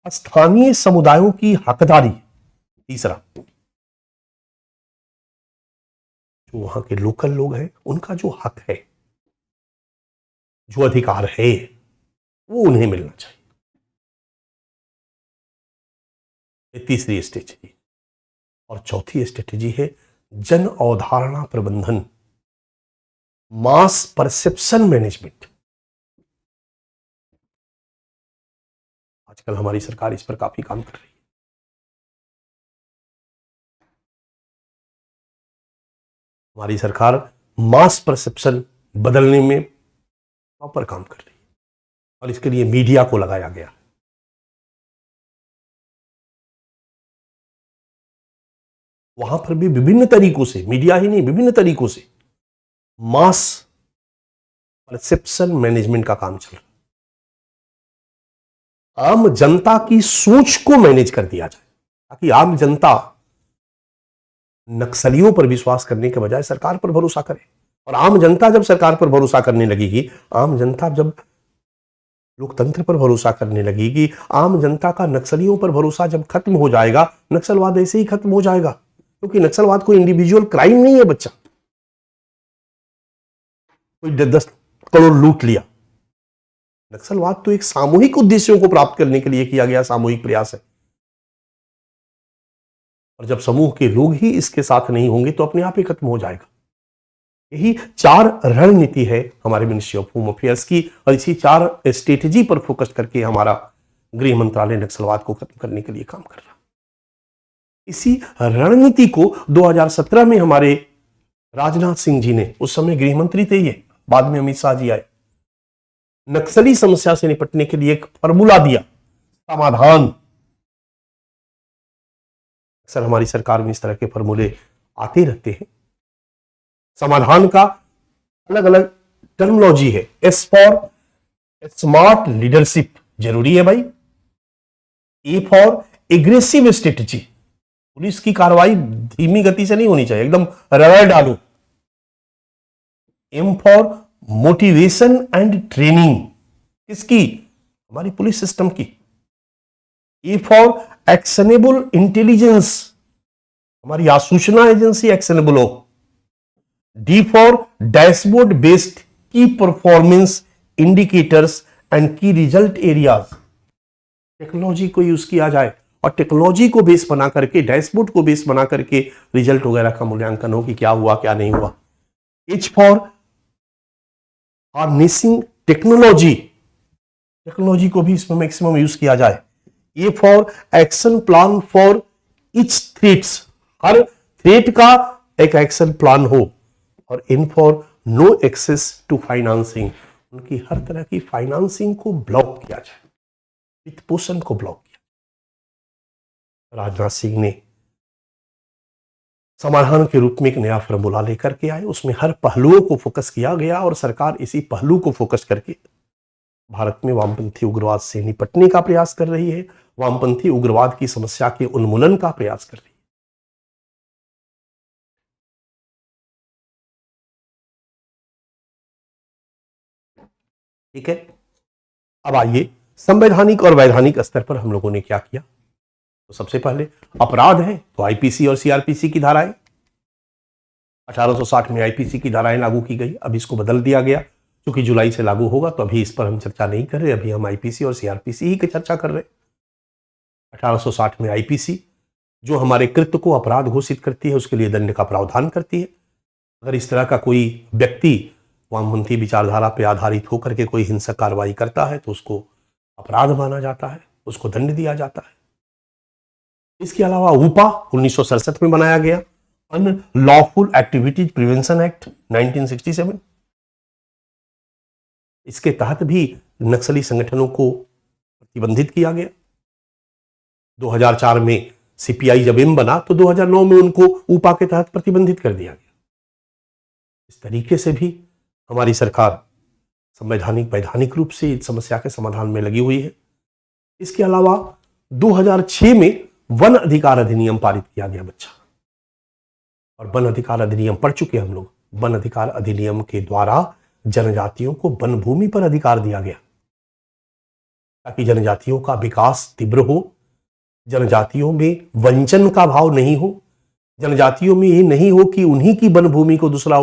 स्थानीय समुदायों की हकदारी। तीसरा, जो वहां के लोकल लोग हैं उनका जो हक है, जो अधिकार है, वो उन्हें मिलना चाहिए। ये तीसरी स्ट्रेटेजी। और चौथी स्ट्रेटेजी है जन अवधारणा प्रबंधन, मास परसेप्शन मैनेजमेंट। आजकल हमारी सरकार इस पर काफी काम कर रही है। हमारी सरकार मास परसेप्शन बदलने में प्रॉपर काम कर रही है और इसके लिए मीडिया को लगाया गया। वहां पर भी विभिन्न तरीकों से, मीडिया ही नहीं, विभिन्न तरीकों से मास परसेप्शन मैनेजमेंट का काम चल रहा है। आम जनता की सोच को मैनेज कर दिया जाए ताकि आम जनता नक्सलियों पर विश्वास करने के बजाय सरकार पर भरोसा करे। और आम जनता जब सरकार पर भरोसा करने लगेगी, आम जनता जब लोकतंत्र पर भरोसा करने लगेगी, आम जनता का नक्सलियों पर भरोसा जब खत्म हो जाएगा, नक्सलवाद ऐसे ही खत्म हो जाएगा। क्योंकि नक्सलवाद कोई इंडिविजुअल क्राइम नहीं है बच्चा, कोई 10 करोड़ लूट लिया। नक्सलवाद तो एक सामूहिक उद्देश्यों को प्राप्त करने के लिए किया गया सामूहिक प्रयास है। और जब समूह के लोग ही इसके साथ नहीं होंगे तो अपने आप ही खत्म हो जाएगा। यही 4 रणनीति है हमारे मिनिस्ट्री ऑफ होम अफेयर्स की और इसी 4 स्ट्रेटेजी पर फोकस करके हमारा गृह मंत्रालय नक्सलवाद को खत्म करने के लिए काम कर रहा है। इसी रणनीति को 2017 में हमारे राजनाथ सिंह जी ने, उस समय गृह मंत्री थे ये, बाद में अमित शाह जी आए, नक्सली समस्या से निपटने के लिए एक फॉर्मूला दिया, समाधान। अक्सर हमारी सरकार में इस तरह के फॉर्मूले आते रहते हैं। समाधान का अलग अलग टर्मिनोलॉजी है। एस फॉर स्मार्ट लीडरशिप जरूरी है भाई। A for aggressive strategy, police की कार्रवाई धीमी गति से नहीं होनी चाहिए, एकदम रगड़ डालो। M for motivation and training, किसकी? हमारी पुलिस सिस्टम की। ए फॉर एक्शनेबल इंटेलिजेंस, हमारी आसूचना एजेंसी एक्शनेबल हो। डी फॉर डैशबोर्ड बेस्ड की परफॉर्मेंस इंडिकेटर्स एंड की रिजल्ट एरियाज, टेक्नोलॉजी को यूज किया जाए और टेक्नोलॉजी को बेस बना करके, डैशबोर्ड को बेस बना करके रिजल्ट वगैरह का मूल्यांकन हो कि क्या हुआ क्या नहीं हुआ। H for harnessing technology, technology को भी इसमें मैक्सिमम यूज किया जाए। A for action plan for each threats, हर थ्रेट का एक एक्शन प्लान हो। और N for no access to financing, उनकी हर तरह की फाइनेंसिंग को ब्लॉक किया जाए, वित्त पोषण को ब्लॉक किया। राजनाथ सिंह ने समाधान के रूप में एक नया फॉर्मूला लेकर के आए, उसमें हर पहलुओं को फोकस किया गया और सरकार इसी पहलू को फोकस करके भारत में वामपंथी उग्रवाद से निपटने का प्रयास कर रही है, वामपंथी उग्रवाद की समस्या के उन्मूलन का प्रयास कर रही है। ठीक है, अब आइए संवैधानिक और वैधानिक स्तर पर हम लोगों ने क्या किया। तो सबसे पहले अपराध है तो आईपीसी और सीआरपीसी की धाराएं, 1860 में आईपीसी की धाराएं लागू की गई, अब इसको बदल दिया गया क्योंकि जुलाई से लागू होगा, तो अभी इस पर हम चर्चा नहीं कर रहे, अभी हम आईपीसी और सीआरपीसी ही की चर्चा कर रहे। 1860 में आईपीसी जो हमारे कृत्य को अपराध घोषित करती है, उसके लिए दंड का प्रावधान करती है। अगर इस तरह का कोई व्यक्ति वामपंथी विचारधारा पर आधारित होकर के कोई हिंसक कार्रवाई करता है तो उसको अपराध माना जाता है, उसको दंड दिया जाता है। इसके अलावा ऊपा 1967 में बनाया गया, अनलॉफुल एक्टिविटीज प्रिवेंशन एक्ट 1967, इसके तहत भी नक्सली संगठनों को प्रतिबंधित किया गया। 2004 में सीपीआई जब एम बना तो 2009 में उनको ऊपा के तहत प्रतिबंधित कर दिया गया। इस तरीके से भी हमारी सरकार संवैधानिक वैधानिक रूप से इस समस्या के समाधान में लगी हुई है। इसके अलावा 2006 में वन अधिकार अधिनियम पारित किया गया बच्चा, और वन अधिकार अधिनियम पढ़ चुके हम लोग। वन अधिकार अधिनियम के द्वारा जनजातियों को वन भूमि पर अधिकार दिया गया ताकि जनजातियों का विकास तीव्र हो, जनजातियों में वंचन का भाव नहीं हो, जनजातियों में ये नहीं हो कि उन्हीं की वन भूमि को दूसरा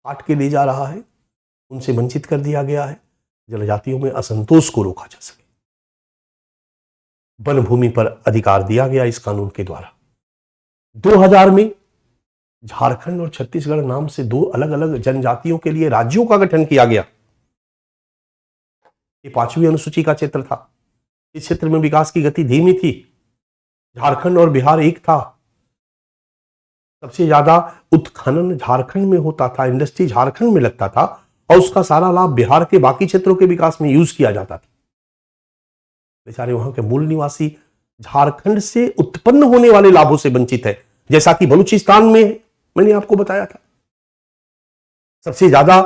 काट के ले जा रहा है, उनसे वंचित कर दिया गया है। जनजातियों में असंतोष को रोका जा सके, वन भूमि पर अधिकार दिया गया इस कानून के द्वारा। 2000 में झारखंड और छत्तीसगढ़ नाम से दो अलग अलग जनजातियों के लिए राज्यों का गठन किया गया। ये 5वीं अनुसूची का क्षेत्र था, इस क्षेत्र में विकास की गति धीमी थी। झारखंड और बिहार एक था, सबसे ज्यादा उत्खनन झारखंड में होता था, इंडस्ट्री झारखंड में लगता था और उसका सारा लाभ बिहार के बाकी क्षेत्रों के विकास में यूज किया जाता था। बेचारे वहां के मूल निवासी झारखंड से उत्पन्न होने वाले लाभों से वंचित है, जैसा कि बलूचिस्तान में मैंने आपको बताया था। सबसे ज्यादा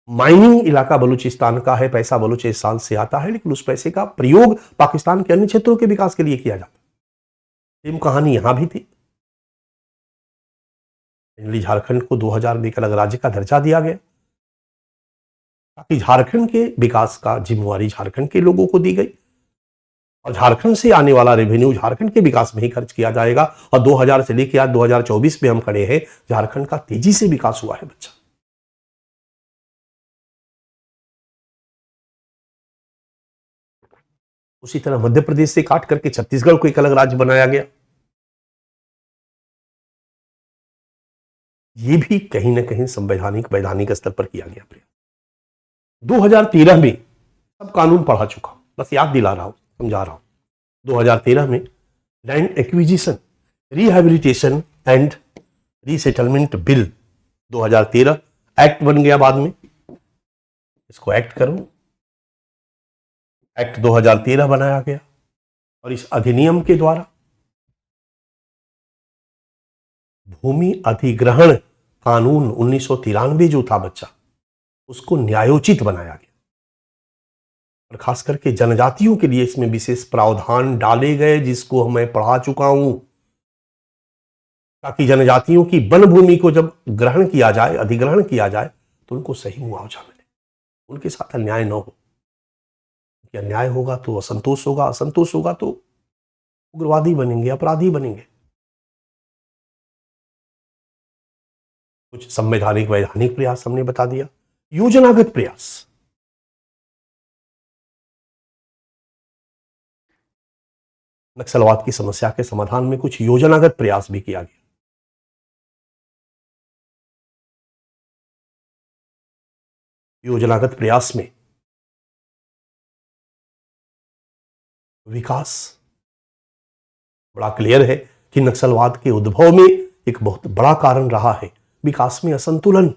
माइनिंग इलाका बलूचिस्तान का है, पैसा बलूचिस्तान से आता है, लेकिन उस पैसे का प्रयोग पाकिस्तान के अन्य क्षेत्रों के विकास के लिए किया जाता है। सेम कहानी यहां भी थी। झारखंड को 2000 में एक अलग राज्य का दर्जा दिया गया ताकि झारखंड के विकास का जिम्मेवारी झारखंड के लोगों को दी गई और झारखंड से आने वाला रेवेन्यू झारखंड के विकास में ही खर्च किया जाएगा। और 2000 से लेकर आज 2024 में हम खड़े हैं, झारखंड का तेजी से विकास हुआ है बच्चा। उसी तरह मध्य प्रदेश से काट करके छत्तीसगढ़ को एक अलग राज्य बनाया गया। ये भी कहीं ना कहीं संवैधानिक वैधानिक स्तर पर किया गया प्रयास। 2013 में सब कानून पढ़ा चुका, बस याद दिला रहा हूं, समझा रहा हूं। 2013 में land acquisition, rehabilitation and resettlement bill 2013 act बन गया बाद में। इसको एक्ट करो। एक्ट 2013 बनाया गया और इस अधिनियम के द्वारा भूमि अधिग्रहण कानून 1993 जो था बच्चा, उसको न्यायोचित बनाया गया और खास करके जनजातियों के लिए इसमें विशेष प्रावधान डाले गए, जिसको मैं पढ़ा चुका हूं, ताकि जनजातियों की वन भूमि को जब ग्रहण किया जाए, अधिग्रहण किया जाए, तो उनको सही मुआवजा मिले, उनके साथ अन्याय न हो। अन्याय होगा तो असंतोष होगा, असंतोष होगा तो उग्रवादी बनेंगे, अपराधी बनेंगे। कुछ संवैधानिक वैधानिक प्रयास हमने बता दिया। योजनागत प्रयास, नक्सलवाद की समस्या के समाधान में कुछ योजनागत प्रयास भी किया गया। योजनागत प्रयास में विकास बड़ा क्लियर है कि नक्सलवाद के उद्भव में एक बहुत बड़ा कारण रहा है विकास में असंतुलन।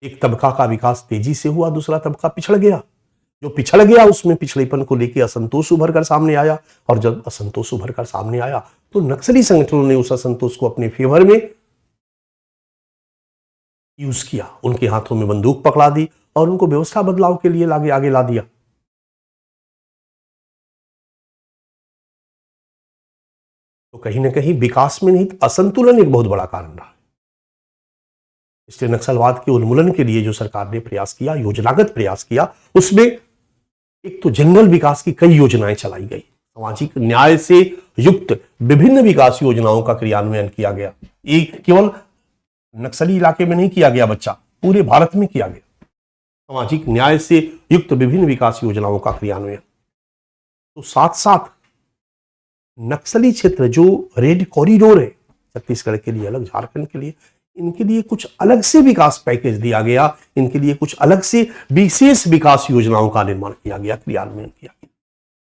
एक तबका का विकास तेजी से हुआ, दूसरा तबका पिछड़ गया। जो पिछड़ गया उसमें पिछड़ेपन को लेकर असंतोष उभर कर सामने आया, और जब असंतोष उभर कर सामने आया तो नक्सली संगठनों ने उस असंतोष को अपने फेवर में यूज किया, उनके हाथों में बंदूक पकड़ा दी और उनको व्यवस्था बदलाव के लिए आगे ला दिया। तो कहीं ना कहीं विकास में नहीं, असंतुलन एक बहुत बड़ा कारण रहा। इसलिए नक्सलवाद के उन्मूलन के लिए जो सरकार ने प्रयास किया, योजनागत प्रयास किया, उसमें एक तो जंगल विकास की कई योजनाएं चलाई गई, सामाजिक न्याय से युक्त विभिन्न विकास योजनाओं का क्रियान्वयन किया गया। ये केवल नक्सली इलाके में नहीं किया गया बच्चा, पूरे भारत में किया गया सामाजिक न्याय से युक्त विभिन्न विकास योजनाओं का क्रियान्वयन। तो साथ साथ नक्सली क्षेत्र जो रेड कॉरिडोर है, छत्तीसगढ़ के लिए अलग, झारखंड के लिए, इनके लिए कुछ अलग से विकास पैकेज दिया गया, इनके लिए कुछ अलग से विशेष विकास योजनाओं का निर्माण किया गया, क्रियान्वयन किया गया,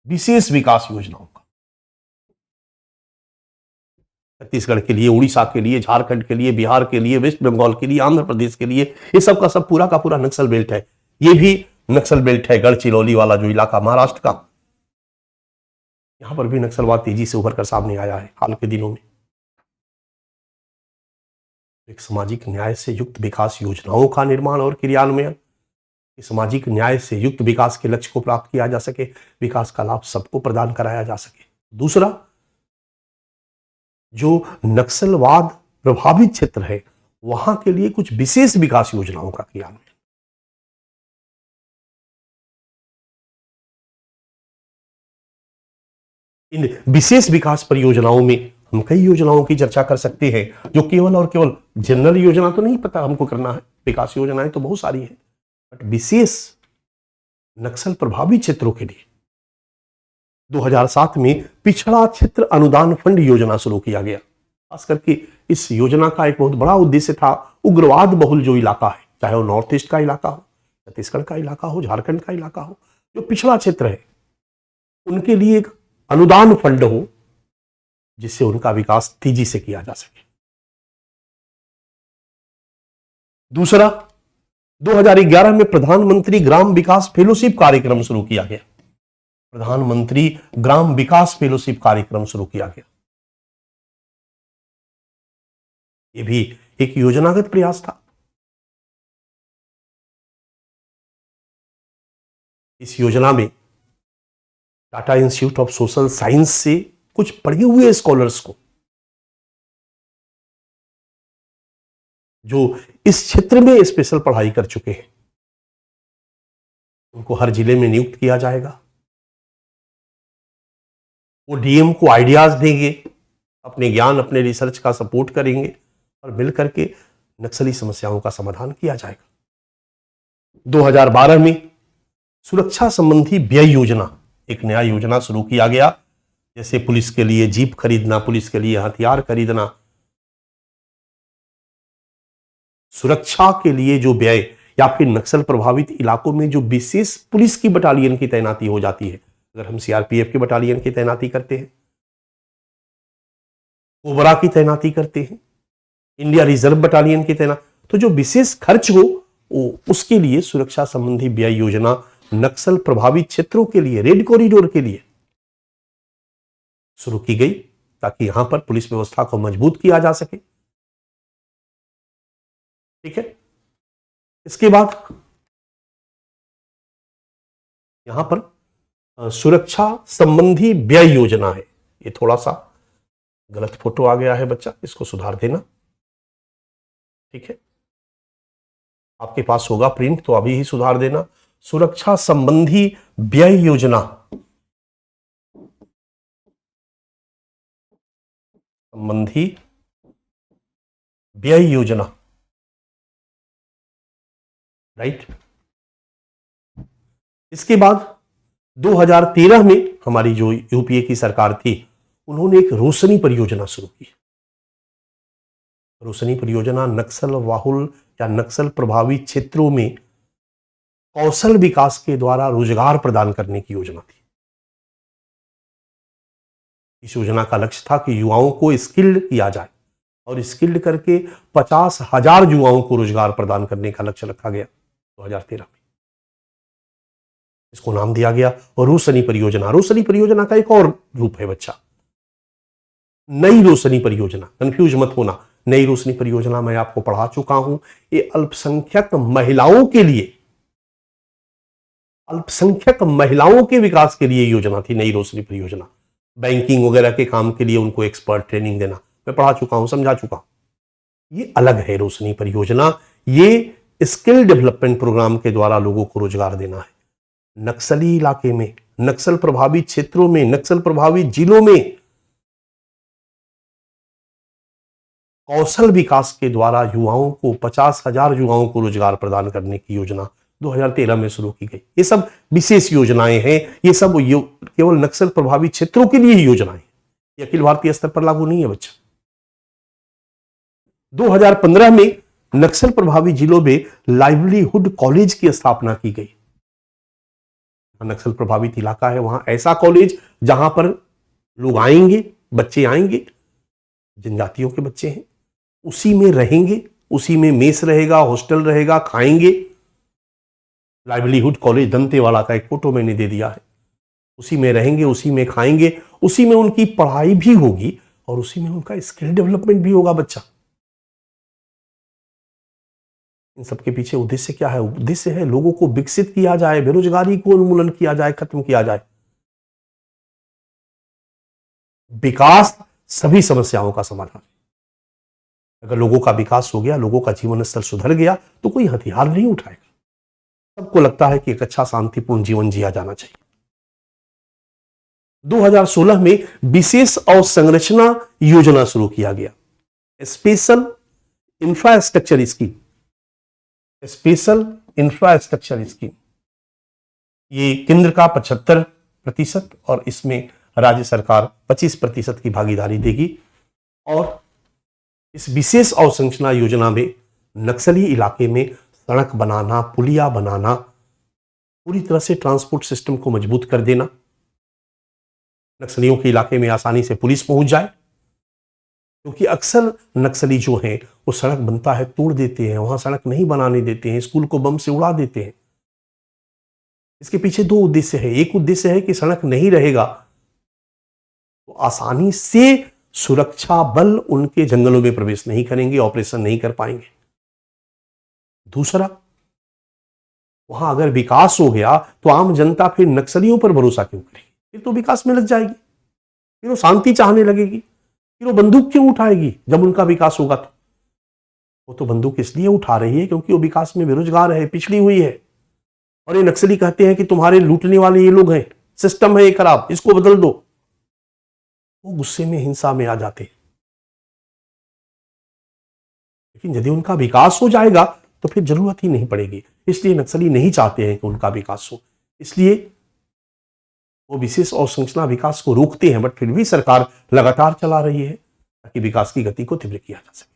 विशेष विकास योजनाओं का। छत्तीसगढ़ के लिए, उड़ीसा के लिए, झारखंड के लिए, बिहार के लिए, वेस्ट बंगाल के लिए, आंध्र प्रदेश के लिए, ये सब का सब पूरा का पूरा नक्सल बेल्ट है। ये भी नक्सल बेल्ट है, गढ़चिरौली वाला जो इलाका महाराष्ट्र का, यहां पर भी नक्सलवाद तेजी से उभर कर सामने आया है हाल के दिनों में। एक सामाजिक न्याय से युक्त विकास योजनाओं का निर्माण और क्रियान्वयन, सामाजिक न्याय से युक्त विकास के लक्ष्य को प्राप्त किया जा सके, विकास का लाभ सबको प्रदान कराया जा सके। दूसरा, जो नक्सलवाद प्रभावित क्षेत्र है वहां के लिए कुछ विशेष विकास योजनाओं का क्रियान्वयन। इन विशेष विकास परियोजनाओं में हम कई योजनाओं की चर्चा कर सकते हैं, जो केवल और केवल जनरल योजना तो नहीं पता हमको करना है, विकास योजनाएं तो बहुत सारी है, बट विशेष नक्सल प्रभावित क्षेत्रों के लिए 2007 में पिछड़ा क्षेत्र अनुदान फंड योजना शुरू किया गया। खास करके इस योजना का एक बहुत बड़ा उद्देश्य था उग्रवाद बहुल जो इलाका है, चाहे वो नॉर्थ ईस्ट का इलाका हो, छत्तीसगढ़ का इलाका हो, झारखंड का इलाका हो, जो पिछड़ा क्षेत्र है, उनके लिए एक अनुदान फंड हो जिससे उनका विकास तेजी से किया जा सके। दूसरा, 2011 में प्रधानमंत्री ग्राम विकास फेलोशिप कार्यक्रम शुरू किया गया। प्रधानमंत्री ग्राम विकास फेलोशिप कार्यक्रम शुरू किया गया। यह भी एक योजनागत प्रयास था। इस योजना में Tata institute of social science से कुछ पढ़े हुए स्कॉलर्स को, जो इस क्षेत्र में स्पेशल पढ़ाई कर चुके हैं, उनको हर जिले में नियुक्त किया जाएगा। वो डीएम को आइडियाज देंगे, अपने ज्ञान, अपने रिसर्च का सपोर्ट करेंगे और मिलकर के नक्सली समस्याओं का समाधान किया जाएगा। 2012 में सुरक्षा संबंधी व्यय योजना, एक नया योजना शुरू किया गया, जैसे पुलिस के लिए जीप खरीदना, पुलिस के लिए हथियार खरीदना, सुरक्षा के लिए जो व्यय, या फिर नक्सल प्रभावित इलाकों में जो विशेष पुलिस की बटालियन की तैनाती हो जाती है। अगर हम सीआरपीएफ की बटालियन की तैनाती करते हैं, कोबरा की तैनाती करते हैं, इंडिया रिजर्व बटालियन की तैनाती, तो जो विशेष खर्च हो उसके लिए सुरक्षा संबंधी व्यय योजना नक्सल प्रभावित क्षेत्रों के लिए, रेड कॉरिडोर के लिए शुरू की गई, ताकि यहां पर पुलिस व्यवस्था को मजबूत किया जा सके। ठीक है। इसके बाद यहां पर सुरक्षा संबंधी व्यय योजना है। ये थोड़ा सा गलत फोटो आ गया है बच्चा, इसको सुधार देना। ठीक है, आपके पास होगा प्रिंट तो अभी ही सुधार देना। सुरक्षा संबंधी व्यय योजना, संबंधी व्यय योजना, राइट। इसके बाद 2013 में हमारी जो यूपीए की सरकार थी, उन्होंने एक रोशनी परियोजना शुरू की। रोशनी परियोजना नक्सल बाहुल या नक्सल प्रभावित क्षेत्रों में कौशल विकास के द्वारा रोजगार प्रदान करने की योजना थी। इस योजना का लक्ष्य था कि युवाओं को स्किल्ड किया जाए और स्किल्ड करके 50,000 युवाओं को रोजगार प्रदान करने का लक्ष्य रखा गया 2013 में। इसको नाम दिया गया रोशनी परियोजना। रोशनी परियोजना का एक और रूप है बच्चा, नई रोशनी परियोजना। कंफ्यूज मत होना, नई रोशनी परियोजना मैं आपको पढ़ा चुका हूं। ये अल्पसंख्यक महिलाओं के लिए, अल्पसंख्यक महिलाओं के विकास के लिए योजना थी नई रोशनी परियोजना। बैंकिंग वगैरह के काम के लिए उनको एक्सपर्ट ट्रेनिंग देना, मैं पढ़ा चुका हूं, समझा चुका हूं। ये अलग है रोशनी परियोजना। ये स्किल डेवलपमेंट प्रोग्राम के द्वारा लोगों को रोजगार देना है। नक्सली इलाके में, नक्सल प्रभावित क्षेत्रों में, नक्सल प्रभावित जिलों में कौशल विकास के द्वारा युवाओं को, 50,000 युवाओं को रोजगार प्रदान करने की योजना 2013 में शुरू की गई। ये सब विशेष योजनाएं हैं। ये सब केवल नक्सल प्रभावित क्षेत्रों के लिए ही योजनाएं, ये अखिल भारतीय स्तर पर लागू नहीं है बच्चा। 2015 में नक्सल प्रभावित जिलों में लाइवलीहुड कॉलेज की स्थापना की गई। नक्सल प्रभावित इलाका है, वहां ऐसा कॉलेज जहां पर लोग आएंगे, बच्चे आएंगे, जनजातियों के बच्चे हैं, उसी में रहेंगे, उसी में मेस रहेगा, हॉस्टल रहेगा, खाएंगे। लाइवलीहुड कॉलेज दंतेवाड़ा का एक फोटो मैंने दे दिया है। उसी में रहेंगे, उसी में खाएंगे, उसी में उनकी पढ़ाई भी होगी और उसी में उनका स्किल डेवलपमेंट भी होगा बच्चा। इन सबके पीछे उद्देश्य क्या है? उद्देश्य है लोगों को विकसित किया जाए, बेरोजगारी को उन्मूलन किया जाए, खत्म किया जाए। विकास सभी समस्याओं का समाधान। अगर लोगों का विकास हो गया, लोगों का जीवन स्तर सुधर गया, तो कोई हथियार नहीं उठाएगा। सबको लगता है कि एक अच्छा शांतिपूर्ण जीवन जिया जाना चाहिए। 2016 में विशेष अवसंरचना योजना शुरू किया गया, special infrastructure scheme. Special infrastructure scheme, ये केंद्र का 75% और इसमें राज्य सरकार 25% की भागीदारी देगी। और इस विशेष अवसंरचना योजना में नक्सली इलाके में सड़क बनाना, पुलिया बनाना, पूरी तरह से ट्रांसपोर्ट सिस्टम को मजबूत कर देना, नक्सलियों के इलाके में आसानी से पुलिस पहुंच जाए। क्योंकि अक्सर नक्सली जो हैं वो सड़क बनता है तोड़ देते हैं, वहां सड़क नहीं बनाने देते हैं, स्कूल को बम से उड़ा देते हैं। इसके पीछे दो उद्देश्य है। एक उद्देश्य है कि सड़क नहीं रहेगा तो आसानी से सुरक्षा बल उनके जंगलों में प्रवेश नहीं करेंगे, ऑपरेशन नहीं कर पाएंगे। दूसरा, वहां अगर विकास हो गया तो आम जनता फिर नक्सलियों पर भरोसा क्यों करेगी? फिर तो विकास में लग जाएगी, फिर वो शांति चाहने लगेगी, फिर वो बंदूक क्यों उठाएगी जब उनका विकास होगा? तो वो तो बंदूक इसलिए उठा रही है क्योंकि वो विकास में बेरोजगार है, पिछड़ी हुई है। और ये नक्सली कहते हैं कि तुम्हारे लूटने वाले ये लोग हैं, सिस्टम है ये खराब, इसको बदल दो। वो गुस्से में, हिंसा में आ जाते हैं। लेकिन यदि उनका विकास हो जाएगा तो फिर जरूरत ही नहीं पड़ेगी। इसलिए नक्सली नहीं चाहते हैं कि उनका विकास हो, इसलिए वो विशेष अवसंरचना विकास को रोकते हैं। बट फिर भी सरकार लगातार चला रही है ताकि विकास की गति को तीव्र किया जा सके।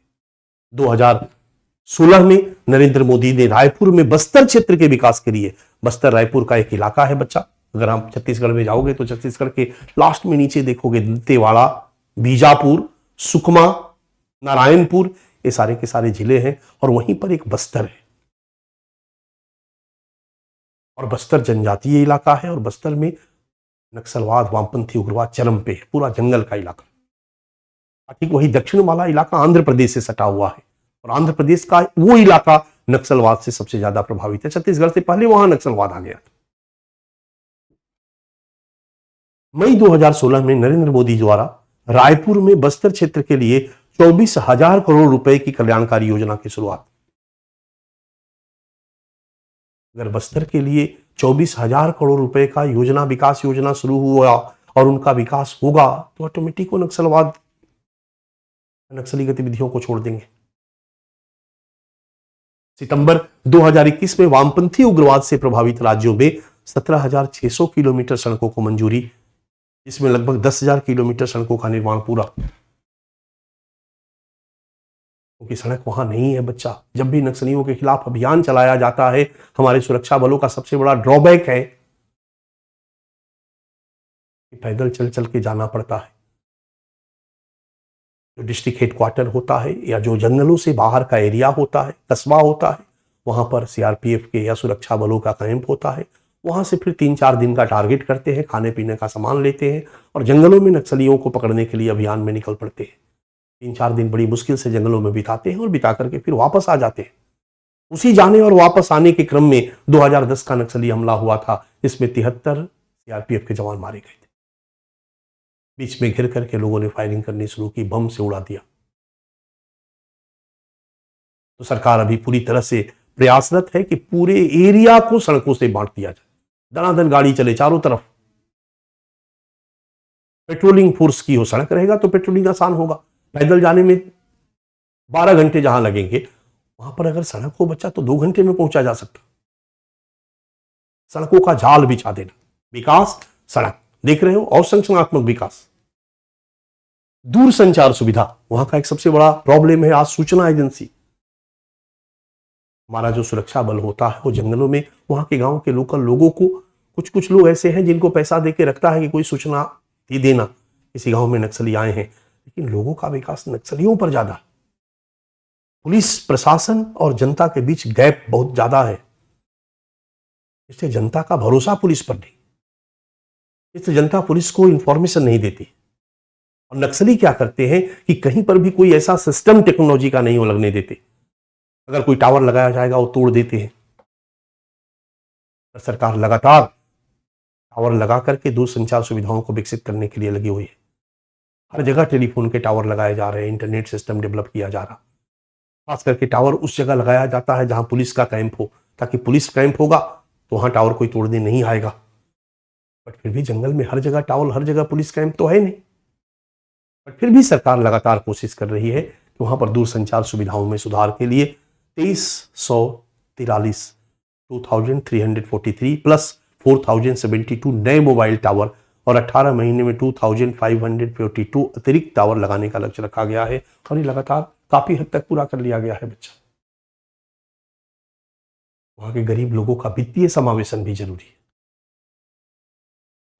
2016 में नरेंद्र मोदी ने रायपुर में बस्तर क्षेत्र के विकास के लिए, बस्तर रायपुर का एक इलाका है बच्चा, अगर आप छत्तीसगढ़ में जाओगे तो छत्तीसगढ़ के लास्ट में नीचे देखोगे दंतेवाड़ा, बीजापुर, सुकमा, नारायणपुर, ये सारे के सारे जिले हैं और वहीं पर एक बस्तर है और बस्तर जनजातीय इलाका है और बस्तर में नक्सलवाद वामपंथी उग्रवाद चरम पे है, पूरा जंगल का इलाका। ठीक वही दक्षिण वाला इलाका आंध्र प्रदेश से सटा हुआ है और आंध्र प्रदेश का वो इलाका नक्सलवाद से सबसे ज्यादा प्रभावित है। छत्तीसगढ़ से पहले वहां नक्सलवाद आ गया था। मई 2016 में नरेंद्र मोदी द्वारा रायपुर में बस्तर क्षेत्र के लिए 24,000 करोड़ रुपए की कल्याणकारी योजना की शुरुआत। अगर बस्तर के लिए 24,000 करोड़ रुपए का योजना विकास योजना शुरू हुआ और उनका विकास होगा तो ऑटोमेटिक वो नक्सली गतिविधियों को छोड़ देंगे। सितंबर 2021 में वामपंथी उग्रवाद से प्रभावित राज्यों में 17,600 किलोमीटर सड़कों को मंजूरी, जिसमें लगभग 10,000 किलोमीटर सड़कों का निर्माण पूरा। क्योंकि सड़क वहां नहीं है बच्चा। जब भी नक्सलियों के खिलाफ अभियान चलाया जाता है, हमारे सुरक्षा बलों का सबसे बड़ा ड्रॉबैक है कि पैदल चल चल के जाना पड़ता है। जो डिस्ट्रिक्ट हेडक्वार्टर होता है या जो जंगलों से बाहर का एरिया होता है, कस्बा होता है, वहां पर सीआरपीएफ के या सुरक्षा बलों का कैंप होता है। वहां से फिर 3-4 दिन का टारगेट करते हैं, खाने पीने का सामान लेते हैं और जंगलों में नक्सलियों को पकड़ने के लिए अभियान में निकल पड़ते हैं। 3-4 दिन बड़ी मुश्किल से जंगलों में बिताते हैं और बिता करके फिर वापस आ जाते हैं। उसी जाने और वापस आने के क्रम में 2010 का नक्सली हमला हुआ था, जिसमें 73 सीआरपीएफ के जवान मारे गए थे। बीच में घिर करके लोगों ने फायरिंग करनी शुरू की, बम से उड़ा दिया। तो सरकार अभी पूरी तरह से प्रयासरत है कि पूरे एरिया को सड़कों से बांट दिया जाए, दनादन गाड़ी चले चारों तरफ, पेट्रोलिंग फोर्स की हो। सड़क रहेगा तो पेट्रोलिंग आसान होगा। पैदल जाने में 12 घंटे जहां लगेंगे, वहां पर अगर सड़क हो बच्चा तो 2 घंटे में पहुंचा जा सकता। सड़कों का जाल बिछा देना, विकास सड़क, देख रहे हो, और संरचनात्मक विकास। दूर संचार सुविधा वहां का एक सबसे बड़ा प्रॉब्लम है आज। सूचना एजेंसी, हमारा जो सुरक्षा बल होता है वो जंगलों में वहां के गांव के लोकल लोगों को, कुछ लोग ऐसे हैं जिनको पैसा देके रखता है कि कोई सूचना दे देना, किसी गांव में नक्सली आए हैं, लेकिन लोगों का विकास नक्सलियों पर ज्यादा। पुलिस प्रशासन और जनता के बीच गैप बहुत ज्यादा है, इससे जनता का भरोसा पुलिस पर नहीं, इससे जनता पुलिस को इंफॉर्मेशन नहीं देती। और नक्सली क्या करते हैं कि कहीं पर भी कोई ऐसा सिस्टम टेक्नोलॉजी का नहीं वो लगने देते। अगर कोई टावर लगाया जाएगा वो तोड़ देते हैं। सरकार लगातार टावर लगा करके दूरसंचार सुविधाओं को विकसित करने के लिए लगी हुई है। हर जगह टेलीफोन के टावर लगाए जा रहे हैं, इंटरनेट सिस्टम डेवलप किया जा रहा। खास करके टावर उस जगह लगाया जाता है जहां पुलिस का कैंप हो, ताकि पुलिस कैंप होगा तो वहां टावर कोई तोड़ने नहीं आएगा। बट फिर भी जंगल में हर जगह टावर, हर जगह पुलिस कैंप तो है नहीं। बट फिर भी सरकार लगातार कोशिश कर रही है कि वहां पर दूरसंचार सुविधाओं में सुधार के लिए 2343 प्लस 4072 नए मोबाइल टावर और 18 महीने में 2542 अतिरिक्त टावर लगाने का लक्ष्य रखा गया है और ये लगातार काफी हद तक पूरा कर लिया गया है बच्चा। वहां के गरीब लोगों का वित्तीय समावेशन भी जरूरी है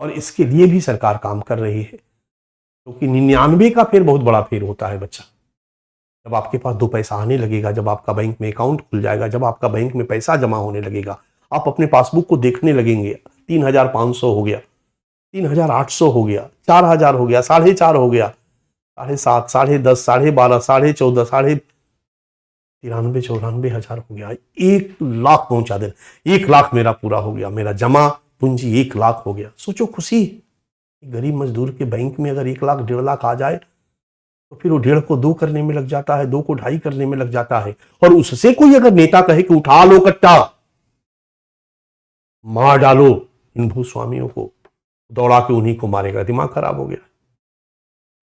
और इसके लिए भी सरकार काम कर रही है, क्योंकि 99 का फेर बहुत बड़ा फेर होता है बच्चा। जब आपके पास 2 पैसा आने लगेगा, जब आपका बैंक में अकाउंट खुल जाएगा, जब आपका बैंक में पैसा जमा होने लगेगा, आप अपने पासबुक को देखने लगेंगे, 3,500 हो गया, 3,800 हो गया, 4,000 हो गया, 4,500 हो गया, 7,500, 10,500, 12,500, 14,500, 93,94,000 हो गया, 1 लाख पहुंचा देना। 1 लाख मेरा पूरा हो गया, मेरा जमा पूंजी 1 लाख हो गया। सोचो खुशी, गरीब मजदूर के बैंक में अगर 1 लाख 1.5 लाख आ जाए तो फिर वो 1.5 को 2 करने में लग जाता है, 2 को 2.5 करने में लग जाता है। और उससे कोई अगर नेता कहे कि उठा लो कट्टा, मार डालो इन भूस्वामियों को, दौड़ा के उन्हीं को मारेगा। दिमाग खराब हो गया।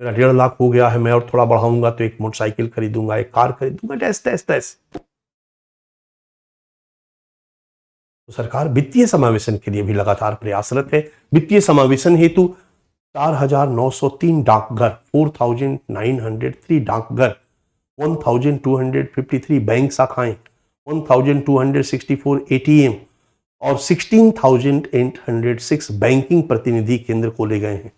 मेरा 1.5 लाख हो गया है, मैं और थोड़ा बढ़ाऊंगा तो एक मोटरसाइकिल खरीदूंगा, एक कार खरीदूंगा, टैस। तो सरकार वित्तीय समावेशन के लिए भी लगातार प्रयासरत है। वित्तीय समावेशन हेतु 4,903 डाकघर, 4,903 डाकघर, 1,253 बैंक शाखाएं, 1,264 एटीएम और 16,806 बैंकिंग प्रतिनिधि केंद्र खोले गए हैं।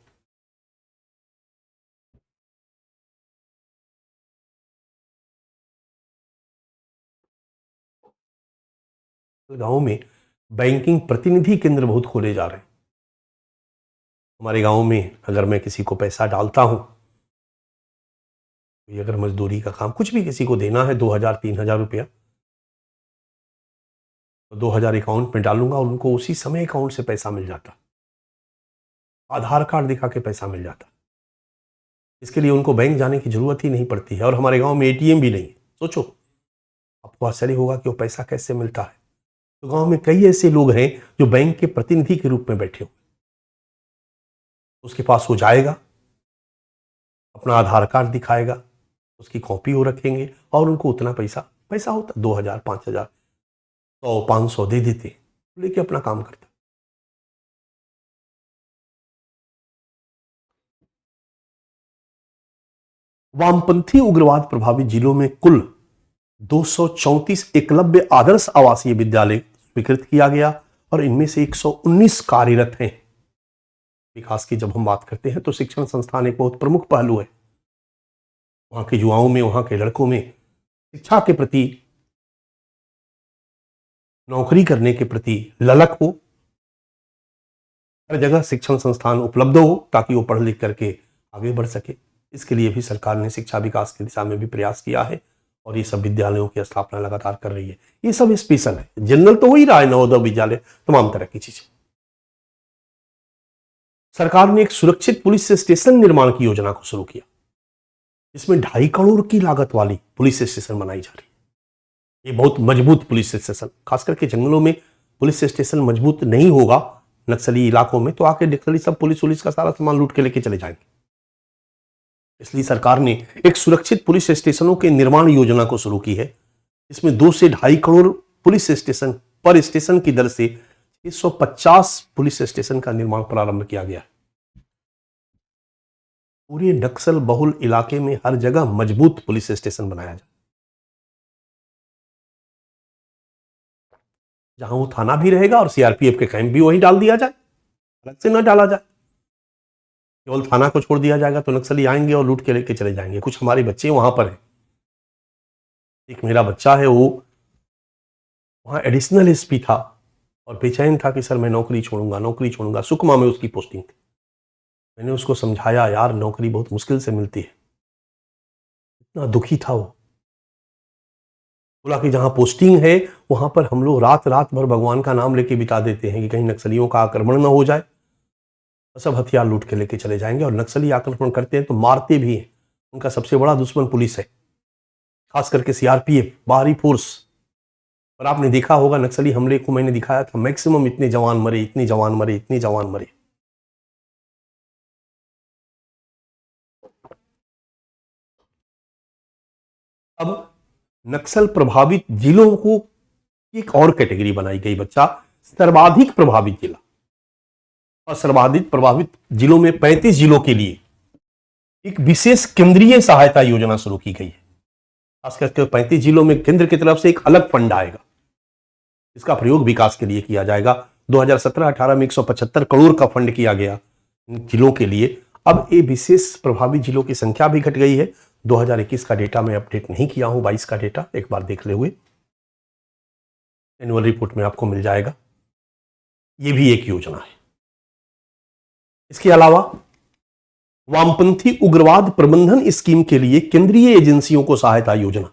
गांव में बैंकिंग प्रतिनिधि केंद्र बहुत खोले जा रहे हैं। हमारे गांव में अगर मैं किसी को पैसा डालता हूं, अगर मजदूरी का काम कुछ भी किसी को देना है 2,000 3,000 रुपया, तो 2,000 अकाउंट में डालूंगा और उनको उसी समय अकाउंट से पैसा मिल जाता, आधार कार्ड दिखा के पैसा मिल जाता। इसके लिए उनको बैंक जाने की जरूरत ही नहीं पड़ती है। और हमारे गांव में एटीएम भी नहीं है। सोचो, आपको आश्चर्य होगा कि वो पैसा कैसे मिलता है। तो गांव में कई ऐसे लोग हैं जो बैंक के प्रतिनिधि के रूप में बैठे हुए, उसके पास वो जाएगा, अपना आधार कार्ड दिखाएगा, उसकी कॉपी वो रखेंगे और उनको उतना पैसा होता 2,000 5,000 100 500 दे देते, लेके अपना काम करता। वामपंथी उग्रवाद प्रभावित जिलों में कुल 234 एकलव्य आदर्श आवासीय विद्यालय स्वीकृत किया गया और इनमें से 119 कार्यरत हैं। विकास की जब हम बात करते हैं तो शिक्षण संस्थान एक बहुत प्रमुख पहलू है। वहां के युवाओं में, वहां के लड़कों में शिक्षा के प्रति, नौकरी करने के प्रति ललक हो, हर जगह शिक्षण संस्थान उपलब्ध हो ताकि वो पढ़ लिख करके आगे बढ़ सके। इसके लिए भी सरकार ने शिक्षा विकास की दिशा में भी प्रयास किया है और ये सब विद्यालयों की स्थापना लगातार कर रही है। ये सब स्पेशल है, जनरल तो हो ही रहा है, नवोदय विद्यालय, तमाम तरह की चीजें। सरकार ने एक सुरक्षित पुलिस स्टेशन निर्माण की योजना को शुरू किया, इसमें 2.5 करोड़ की लागत वाली पुलिस स्टेशन बनाई जा रही है। ये बहुत मजबूत पुलिस स्टेशन, खास करके जंगलों में पुलिस स्टेशन मजबूत नहीं होगा, नक्सली इलाकों में, तो आके नक्सली सब पुलिस का सारा सामान लूट के लेके चले जाएंगे। इसलिए सरकार ने एक सुरक्षित पुलिस स्टेशनों के निर्माण योजना को शुरू की है। इसमें 2 से 2.5 करोड़ पुलिस स्टेशन पर स्टेशन की दर से 150 पुलिस स्टेशन का निर्माण प्रारंभ किया गया है। पूरे नक्सल बहुल इलाके में हर जगह मजबूत पुलिस स्टेशन बनाया जाए, जहां वो थाना भी रहेगा और सीआरपीएफ के कैंप भी वही डाल दिया जाए, अलग से न डाला जाए। केवल थाना को छोड़ दिया जाएगा तो नक्सली आएंगे और लूट के लेके चले जाएंगे। कुछ हमारे बच्चे वहां पर हैं, एक मेरा बच्चा है, वो वहां एडिशनल एसपी था और बेचैन था कि सर मैं नौकरी छोड़ूंगा। सुकमा में उसकी पोस्टिंग थी। मैंने उसको समझाया, यार नौकरी बहुत मुश्किल से मिलती है। इतना दुखी था वो, बोला कि जहां पोस्टिंग है वहां पर हम लोग रात रात भर भगवान का नाम लेके बिता देते हैं कि कहीं नक्सलियों का आक्रमण न हो जाए, सब हथियार लूट के लेके चले जाएंगे। और नक्सली आक्रमण करते हैं तो मारते भी हैं। उनका सबसे बड़ा दुश्मन पुलिस है, खास करके सीआरपीएफ, बाहरी फोर्स। और आपने देखा होगा नक्सली हमले को मैंने दिखाया था, मैक्सिमम इतने जवान मरे। अब नक्सल प्रभावित जिलों को एक और कैटेगरी बनाई गई बच्चा, सर्वाधिक प्रभावित जिला। और सर्वाधिक प्रभावित जिलों में 35 जिलों के लिए एक विशेष केंद्रीय सहायता योजना शुरू की गई है। खास करके 35 जिलों में केंद्र की तरफ से एक अलग फंड आएगा, इसका प्रयोग विकास के लिए किया जाएगा। 2017-18 में 175 करोड़ का फंड किया गया जिलों के लिए। अब ये विशेष प्रभावित जिलों की संख्या भी घट गई है। 2021 का डेटा मैं अपडेट नहीं किया हूं, 22 का डेटा एक बार देख ले हुए एनुअल रिपोर्ट में आपको मिल जाएगा। ये भी एक योजना है। इसके अलावा वामपंथी उग्रवाद प्रबंधन स्कीम के लिए केंद्रीय एजेंसियों को सहायता योजना।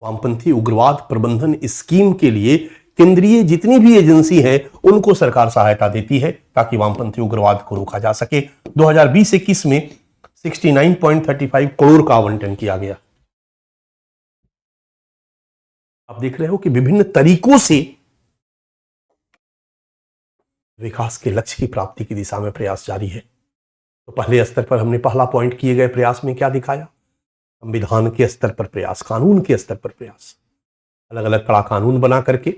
वामपंथी उग्रवाद प्रबंधन स्कीम के लिए केंद्रीय जितनी भी एजेंसी है उनको सरकार सहायता देती है ताकि वामपंथी उग्रवाद को रोका जा सके। 2020-21 में 69.35 करोड़ का आवंटन किया गया। आप देख रहे हो कि विभिन्न तरीकों से विकास के लक्ष्य की प्राप्ति की दिशा में प्रयास जारी है। तो पहले स्तर पर हमने पहला पॉइंट किए गए प्रयास में क्या दिखाया? संविधान के स्तर पर प्रयास, कानून के स्तर पर प्रयास, अलग अलग कड़ा कानून बना करके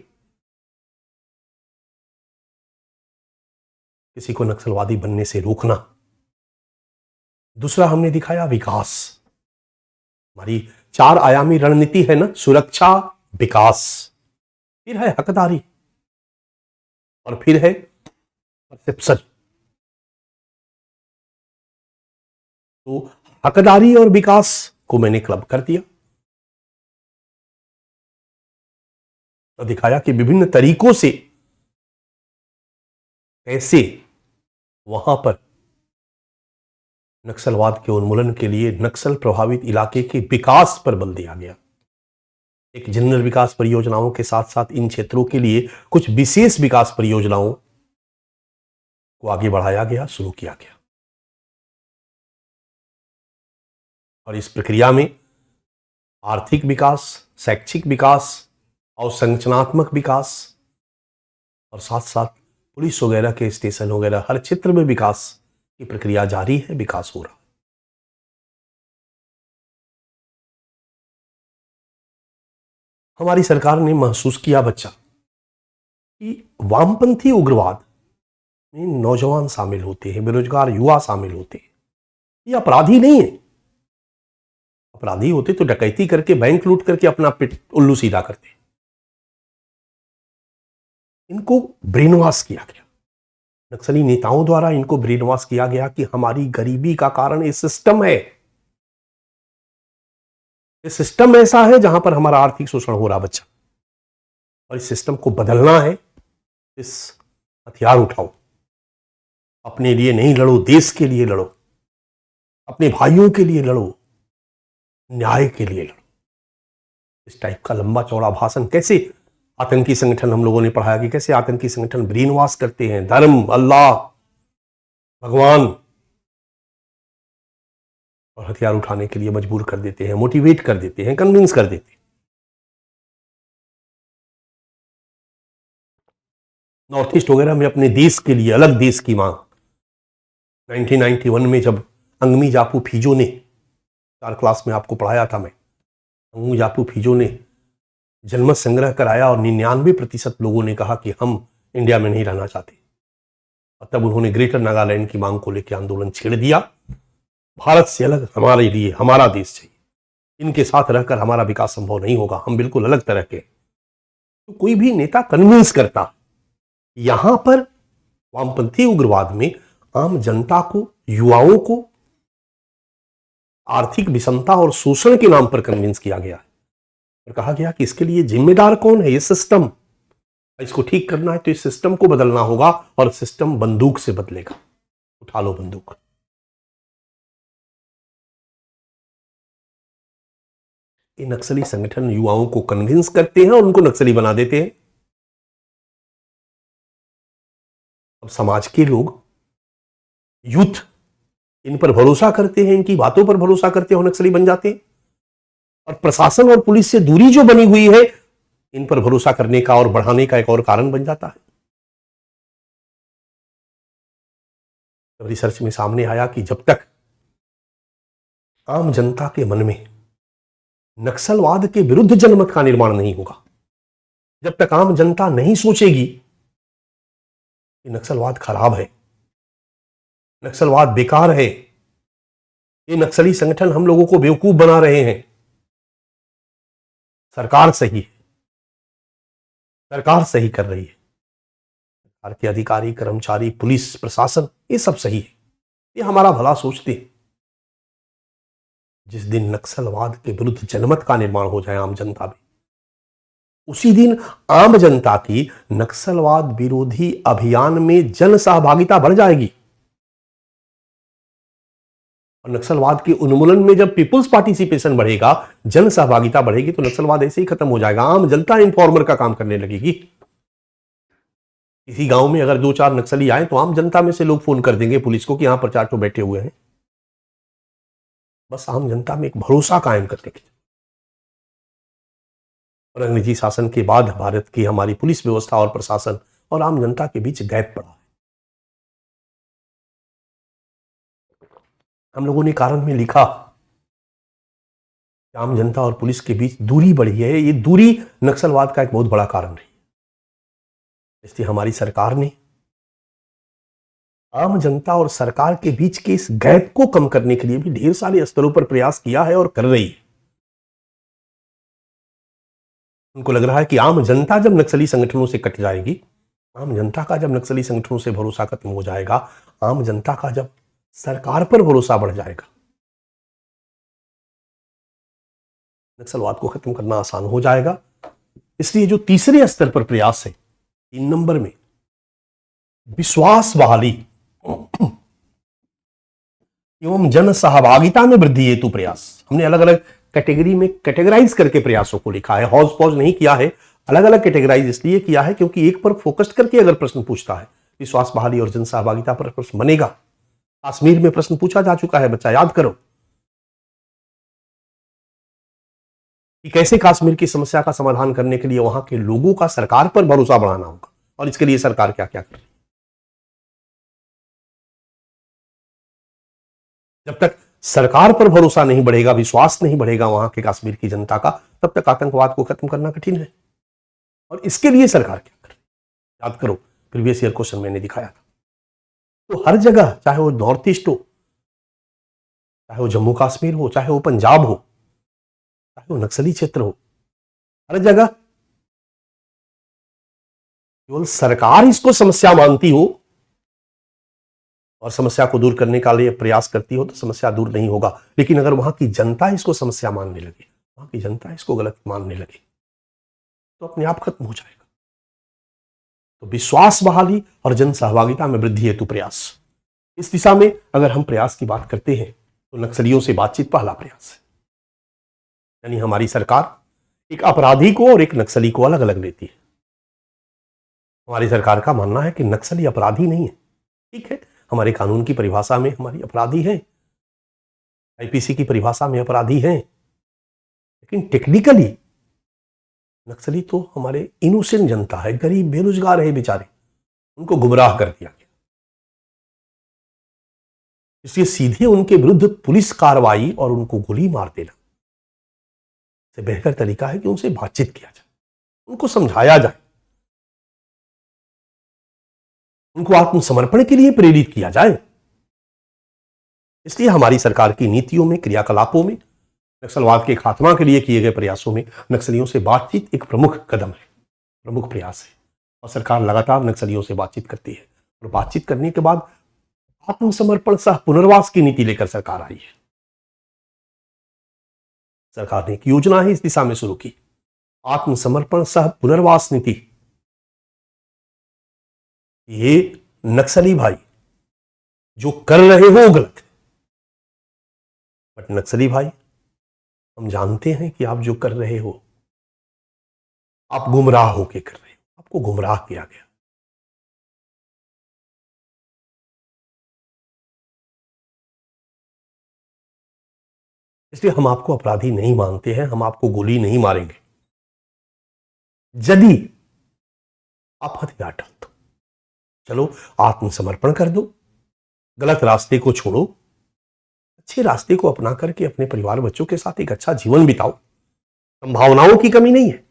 किसी को नक्सलवादी बनने से रोकना। दूसरा हमने दिखाया विकास, हमारी 4 आयामी रणनीति है ना, सुरक्षा, विकास, फिर है हकदारी और फिर है परसेप्शन। तो हकदारी और विकास को मैंने क्लब कर दिया। और दिखाया कि विभिन्न तरीकों से कैसे वहां पर नक्सलवाद के उन्मूलन के लिए नक्सल प्रभावित इलाके के विकास पर बल दिया गया। एक जनरल विकास परियोजनाओं के साथ साथ इन क्षेत्रों के लिए कुछ विशेष विकास परियोजनाओं को आगे बढ़ाया गया, शुरू किया गया। और इस प्रक्रिया में आर्थिक विकास, शैक्षिक विकास और संरचनात्मक विकास और साथ साथ पुलिस वगैरह के स्टेशन वगैरह हर क्षेत्र में विकास की प्रक्रिया जारी है, विकास हो रहा है। हमारी सरकार ने महसूस किया बच्चा कि वामपंथी उग्रवाद में नौजवान शामिल होते हैं, बेरोजगार युवा शामिल होते हैं। ये अपराधी नहीं है। अपराधी होते तो डकैती करके बैंक लूट करके अपना पिट उल्लू सीधा करते। इनको ब्रेन वॉश किया गया, नक्सली नेताओं द्वारा इनको ब्रेन वॉश किया गया कि हमारी गरीबी का कारण ये सिस्टम है। ये सिस्टम ऐसा है जहां पर हमारा आर्थिक शोषण हो रहा बच्चा, और इस सिस्टम को बदलना है। इस हथियार उठाओ, अपने लिए नहीं लड़ो, देश के लिए लड़ो, अपने भाइयों के लिए लड़ो, न्याय के लिए लड़ो। इस टाइप का लंबा चौड़ा भाषण कैसे आतंकी संगठन, हम लोगों ने पढ़ाया कि कैसे आतंकी संगठन ब्रेन वॉश करते हैं धर्म, अल्लाह, भगवान, और हथियार उठाने के लिए मजबूर कर देते हैं, मोटिवेट कर देते हैं, कन्विंस कर देते हैं। नॉर्थ ईस्ट वगैरह में अपने देश के लिए अलग देश की मांग। 1991 में जब अंगमी जापू फिजो ने, 4 क्लास में आपको पढ़ाया था मैं, अंगमी जापू फिजो ने जनमत संग्रह कराया और 99% लोगों ने कहा कि हम इंडिया में नहीं रहना चाहते। और तब उन्होंने ग्रेटर नागालैंड की मांग को लेकर आंदोलन छेड़ दिया। भारत से अलग हमारे लिए हमारा देश चाहिए, इनके साथ रहकर हमारा विकास संभव नहीं होगा, हम बिल्कुल अलग तरह के। तो कोई भी नेता कन्विंस करता, यहां पर वामपंथी उग्रवाद में आम जनता को, युवाओं को आर्थिक विषमता और शोषण के नाम पर कन्विंस किया गया है और कहा गया कि इसके लिए जिम्मेदार कौन है? ये सिस्टम, इसको ठीक करना है तो इस सिस्टम को बदलना होगा, और सिस्टम बंदूक से बदलेगा। उठा लो बंदूक। ये नक्सली संगठन युवाओं को कन्विंस करते हैं और उनको नक्सली बना देते हैं। अब समाज के लोग, यूथ, इन पर भरोसा करते हैं, इनकी बातों पर भरोसा करते हैं और नक्सली बन जाते हैं। और प्रशासन और पुलिस से दूरी जो बनी हुई है, इन पर भरोसा करने का और बढ़ाने का एक और कारण बन जाता है। रिसर्च में सामने आया कि जब तक आम जनता के मन में नक्सलवाद के विरुद्ध जनमत का निर्माण नहीं होगा, जब तक आम जनता नहीं सोचेगी कि नक्सलवाद खराब है, नक्सलवाद बेकार है, ये नक्सली संगठन हम लोगों को बेवकूफ बना रहे हैं, सरकार सही है, सरकार सही कर रही है, सरकार के अधिकारी, कर्मचारी, पुलिस, प्रशासन, ये सब सही है, ये हमारा भला सोचते हैं। जिस दिन नक्सलवाद के विरुद्ध जनमत का निर्माण हो जाए आम जनता में, उसी दिन आम जनता की नक्सलवाद विरोधी अभियान में जन सहभागिता बढ़ जाएगी। और नक्सलवाद के उन्मूलन में जब पीपुल्स पार्टिसिपेशन बढ़ेगा, जन सहभागिता बढ़ेगी, तो नक्सलवाद ऐसे ही खत्म हो जाएगा। आम जनता इन्फॉर्मर का काम करने लगेगी। किसी गांव में अगर 2-4 नक्सली आए तो आम जनता में से लोग फोन कर देंगे पुलिस को कि यहां पर 4 तो बैठे हुए हैं। बस आम जनता में एक भरोसा कायम करने के। और अंग्रेजी शासन के बाद भारत की हमारी पुलिस व्यवस्था और प्रशासन और आम जनता के बीच गैप पड़ा है। हम लोगों ने कारण में लिखा कि आम जनता और पुलिस के बीच दूरी बढ़ी है। ये दूरी नक्सलवाद का एक बहुत बड़ा कारण रही। इसलिए हमारी सरकार ने आम जनता और सरकार के बीच के इस गैप को कम करने के लिए भी ढेर सारे स्तरों पर प्रयास किया है और कर रही है। उनको लग रहा है कि आम जनता जब नक्सली संगठनों से कट जाएगी, आम जनता का जब नक्सली संगठनों से भरोसा खत्म हो जाएगा, आम जनता का जब सरकार पर भरोसा बढ़ जाएगा, नक्सलवाद को खत्म करना आसान हो जाएगा इसलिए जो तीसरे स्तर पर प्रयास है, 3 नंबर में, विश्वास बहाली एवं जन सहभागिता में वृद्धि हेतु प्रयास। हमने अलग अलग कैटेगरी में कैटेगराइज करके प्रयासों को लिखा है, हौज पौज नहीं किया है। अलग अलग कैटेगराइज इसलिए किया है क्योंकि एक पर फोकस करके अगर प्रश्न पूछता है, विश्वास बहाली और जन सहभागिता पर प्रश्न बनेगा। कश्मीर में प्रश्न पूछा जा चुका है, बच्चा याद करो कि कैसे कश्मीर की समस्या का समाधान करने के लिए वहां के लोगों का सरकार पर भरोसा बढ़ाना होगा और इसके लिए सरकार क्या क्या कर रही है। जब तक सरकार पर भरोसा नहीं बढ़ेगा, विश्वास नहीं बढ़ेगा वहां के कश्मीर की जनता का, तब तक आतंकवाद को खत्म करना कठिन है। और इसके लिए सरकार क्या कर रही है, याद करो, प्रीवियस ईयर क्वेश्चन मैंने दिखाया था। तो हर जगह, चाहे वो नॉर्थ ईस्ट हो, चाहे वो जम्मू कश्मीर हो, चाहे वो पंजाब हो, चाहे वो नक्सली क्षेत्र हो, हर जगह केवल सरकार इसको समस्या मानती हो और समस्या को दूर करने का लिए प्रयास करती हो तो समस्या दूर नहीं होगा। लेकिन अगर वहां की जनता इसको समस्या मानने लगे, वहां की जनता इसको गलत मानने लगे, तो अपने आप खत्म हो जाएगा। तो विश्वास बहाली और जन सहभागिता में वृद्धि हेतु प्रयास, इस दिशा में अगर हम प्रयास की बात करते हैं तो नक्सलियों से बातचीत पहला प्रयास है। यानी हमारी सरकार एक अपराधी को और एक नक्सली को अलग अलग लेती है। हमारी सरकार का मानना है कि नक्सली अपराधी नहीं है। ठीक है, हमारे कानून की परिभाषा में हमारी अपराधी है, आईपीसी की परिभाषा में अपराधी है, लेकिन टेक्निकली नक्सली तो हमारे इनोसेंट जनता है, गरीब बेरोजगार है बेचारे, उनको गुमराह कर दिया गया। इसलिए सीधे उनके विरुद्ध पुलिस कार्रवाई और उनको गोली मार देना से बेहतर तरीका है कि उनसे बातचीत किया जाए, उनको समझाया जाए, उनको आत्मसमर्पण के लिए प्रेरित किया जाए। इसलिए हमारी सरकार की नीतियों में, क्रियाकलापों में, नक्सलवाद के खात्मा के लिए किए गए प्रयासों में नक्सलियों से बातचीत एक प्रमुख कदम है, प्रमुख प्रयास है। और सरकार लगातार नक्सलियों से बातचीत करती है और बातचीत करने के बाद आत्मसमर्पण सह पुनर्वास की नीति लेकर सरकार आई है। सरकार ने एक योजना ही इस दिशा में शुरू की, आत्मसमर्पण सह पुनर्वास नीति। ये नक्सली भाई जो कर रहे हो गलत है, बट नक्सली भाई हम जानते हैं कि आप जो कर रहे हो, आप गुमराह होके कर रहे हो, आपको गुमराह किया गया। इसलिए हम आपको अपराधी नहीं मानते हैं, हम आपको गोली नहीं मारेंगे यदि आप हथियार डाल दो। चलो आत्मसमर्पण कर दो, गलत रास्ते को छोड़ो, अच्छे रास्ते को अपना करके अपने परिवार बच्चों के साथ एक अच्छा जीवन बिताओ। संभावनाओं की कमी नहीं है।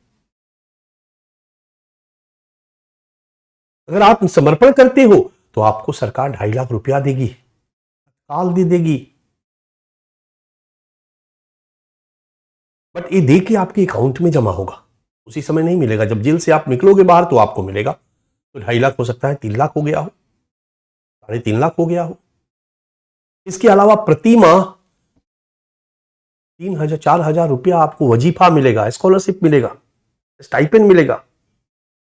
अगर आप समर्पण करते हो तो आपको सरकार 2.5 लाख रुपया देगी, तत्काल दे देगी, बट ये दे के आपके अकाउंट में जमा होगा, उसी समय नहीं मिलेगा। जब जेल से आप निकलोगे बाहर तो आपको मिलेगा। तो 2.5 लाख हो सकता है 3 लाख हो गया हो, 3.5 लाख हो गया हो। इसके अलावा प्रति माह 3,000 4,000 रुपया आपको वजीफा मिलेगा, स्कॉलरशिप मिलेगा, स्टाइपेंड मिलेगा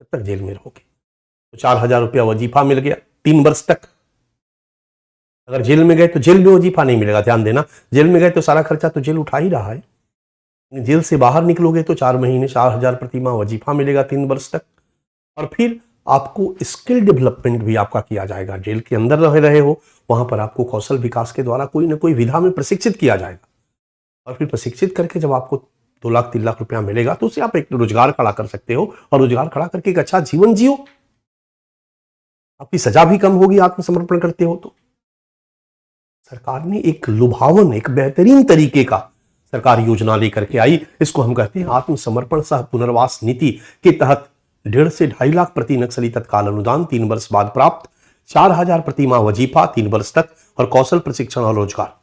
जब तक जेल में रहोगे। तो 4,000 रुपया वजीफा मिल गया 3 वर्ष तक। अगर जेल में गए तो जेल में वजीफा नहीं मिलेगा, ध्यान देना। जेल में गए तो सारा खर्चा तो जेल उठा ही रहा है। जेल से बाहर निकलोगे तो 4 महीने 4,000 प्रति माह वजीफा मिलेगा 3 वर्ष तक। और फिर आपको स्किल डेवलपमेंट भी आपका किया जाएगा। जेल के अंदर रह रहे हो, वहां पर आपको कौशल विकास के द्वारा कोई ना कोई विधा में प्रशिक्षित किया जाएगा। और फिर प्रशिक्षित करके जब आपको 2 लाख 3 लाख रुपया मिलेगा तो उससे आप एक रोजगार खड़ा कर सकते हो, और रोजगार खड़ा करके एक अच्छा जीवन जियो। आपकी सजा भी कम होगी आत्मसमर्पण करते हो तो। सरकार ने एक लुभावन, एक बेहतरीन तरीके का सरकार योजना लेकर के आई। इसको हम कहते हैं आत्मसमर्पण सह पुनर्वास नीति के तहत 1.5 से 2.5 लाख प्रति नक्सली तत्काल अनुदान 3 वर्ष बाद प्राप्त, 4,000 प्रति माह वजीफा 3 वर्ष तक, और कौशल प्रशिक्षण और रोजगार।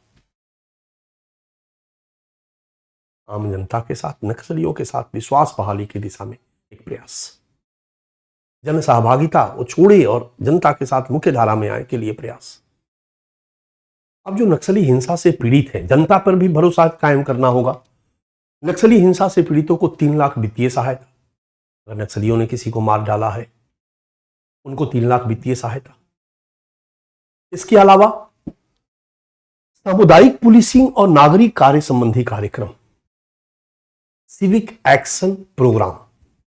आम जनता के साथ, नक्सलियों के साथ विश्वास बहाली की दिशा में एक प्रयास, जन सहभागिता वो छोड़े और जनता के साथ मुख्य धारा में आए के लिए प्रयास। अब जो नक्सली हिंसा से पीड़ित है, जनता पर भी भरोसा कायम करना होगा। नक्सली हिंसा से पीड़ितों को 3 लाख वित्तीय सहायता, अगर नक्सलियों ने किसी को मार डाला है, उनको 3 लाख वित्तीय सहायता। इसके अलावा सामुदायिक पुलिसिंग और नागरिक कार्य संबंधी कार्यक्रम, सिविक एक्शन प्रोग्राम,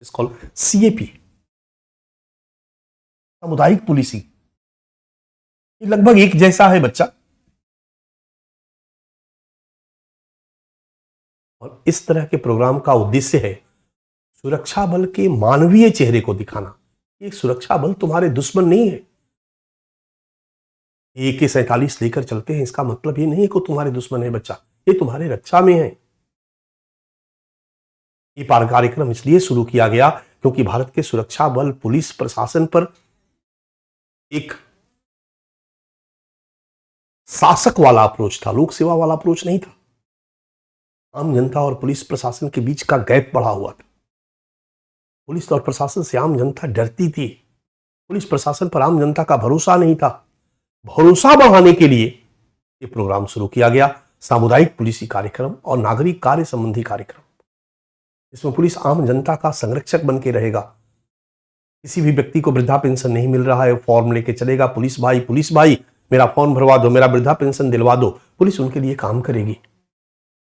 इसको CAP, सामुदायिक पुलिसिंग, ये लगभग एक जैसा है बच्चा। और इस तरह के प्रोग्राम का उद्देश्य है सुरक्षा बल के मानवीय चेहरे को दिखाना। ये सुरक्षा बल तुम्हारे दुश्मन नहीं है। AK-47 लेकर चलते हैं, इसका मतलब ये नहीं है कि तुम्हारे दुश्मन है बच्चा, ये तुम्हारे रक्षा में है। ये कार्यक्रम इसलिए शुरू किया गया क्योंकि भारत के सुरक्षा बल, पुलिस प्रशासन पर एक शासक वाला अप्रोच था, लोक सेवा वाला अप्रोच नहीं था। आम जनता और पुलिस प्रशासन के बीच का गैप बढ़ा हुआ था। पुलिस और प्रशासन से आम जनता डरती थी, पुलिस प्रशासन पर आम जनता का भरोसा नहीं था। भरोसा बढ़ाने के लिए ये प्रोग्राम शुरू किया गया, सामुदायिक पुलिसी कार्यक्रम और नागरिक कार्य संबंधी कार्यक्रम। इसमें पुलिस आम जनता का संरक्षक बन के रहेगा। किसी भी व्यक्ति को वृद्धा पेंशन नहीं मिल रहा है, फॉर्म लेके चलेगा, पुलिस भाई मेरा फॉर्म भरवा दो, मेरा वृद्धा पेंशन दिलवा दो। पुलिस उनके लिए काम करेगी,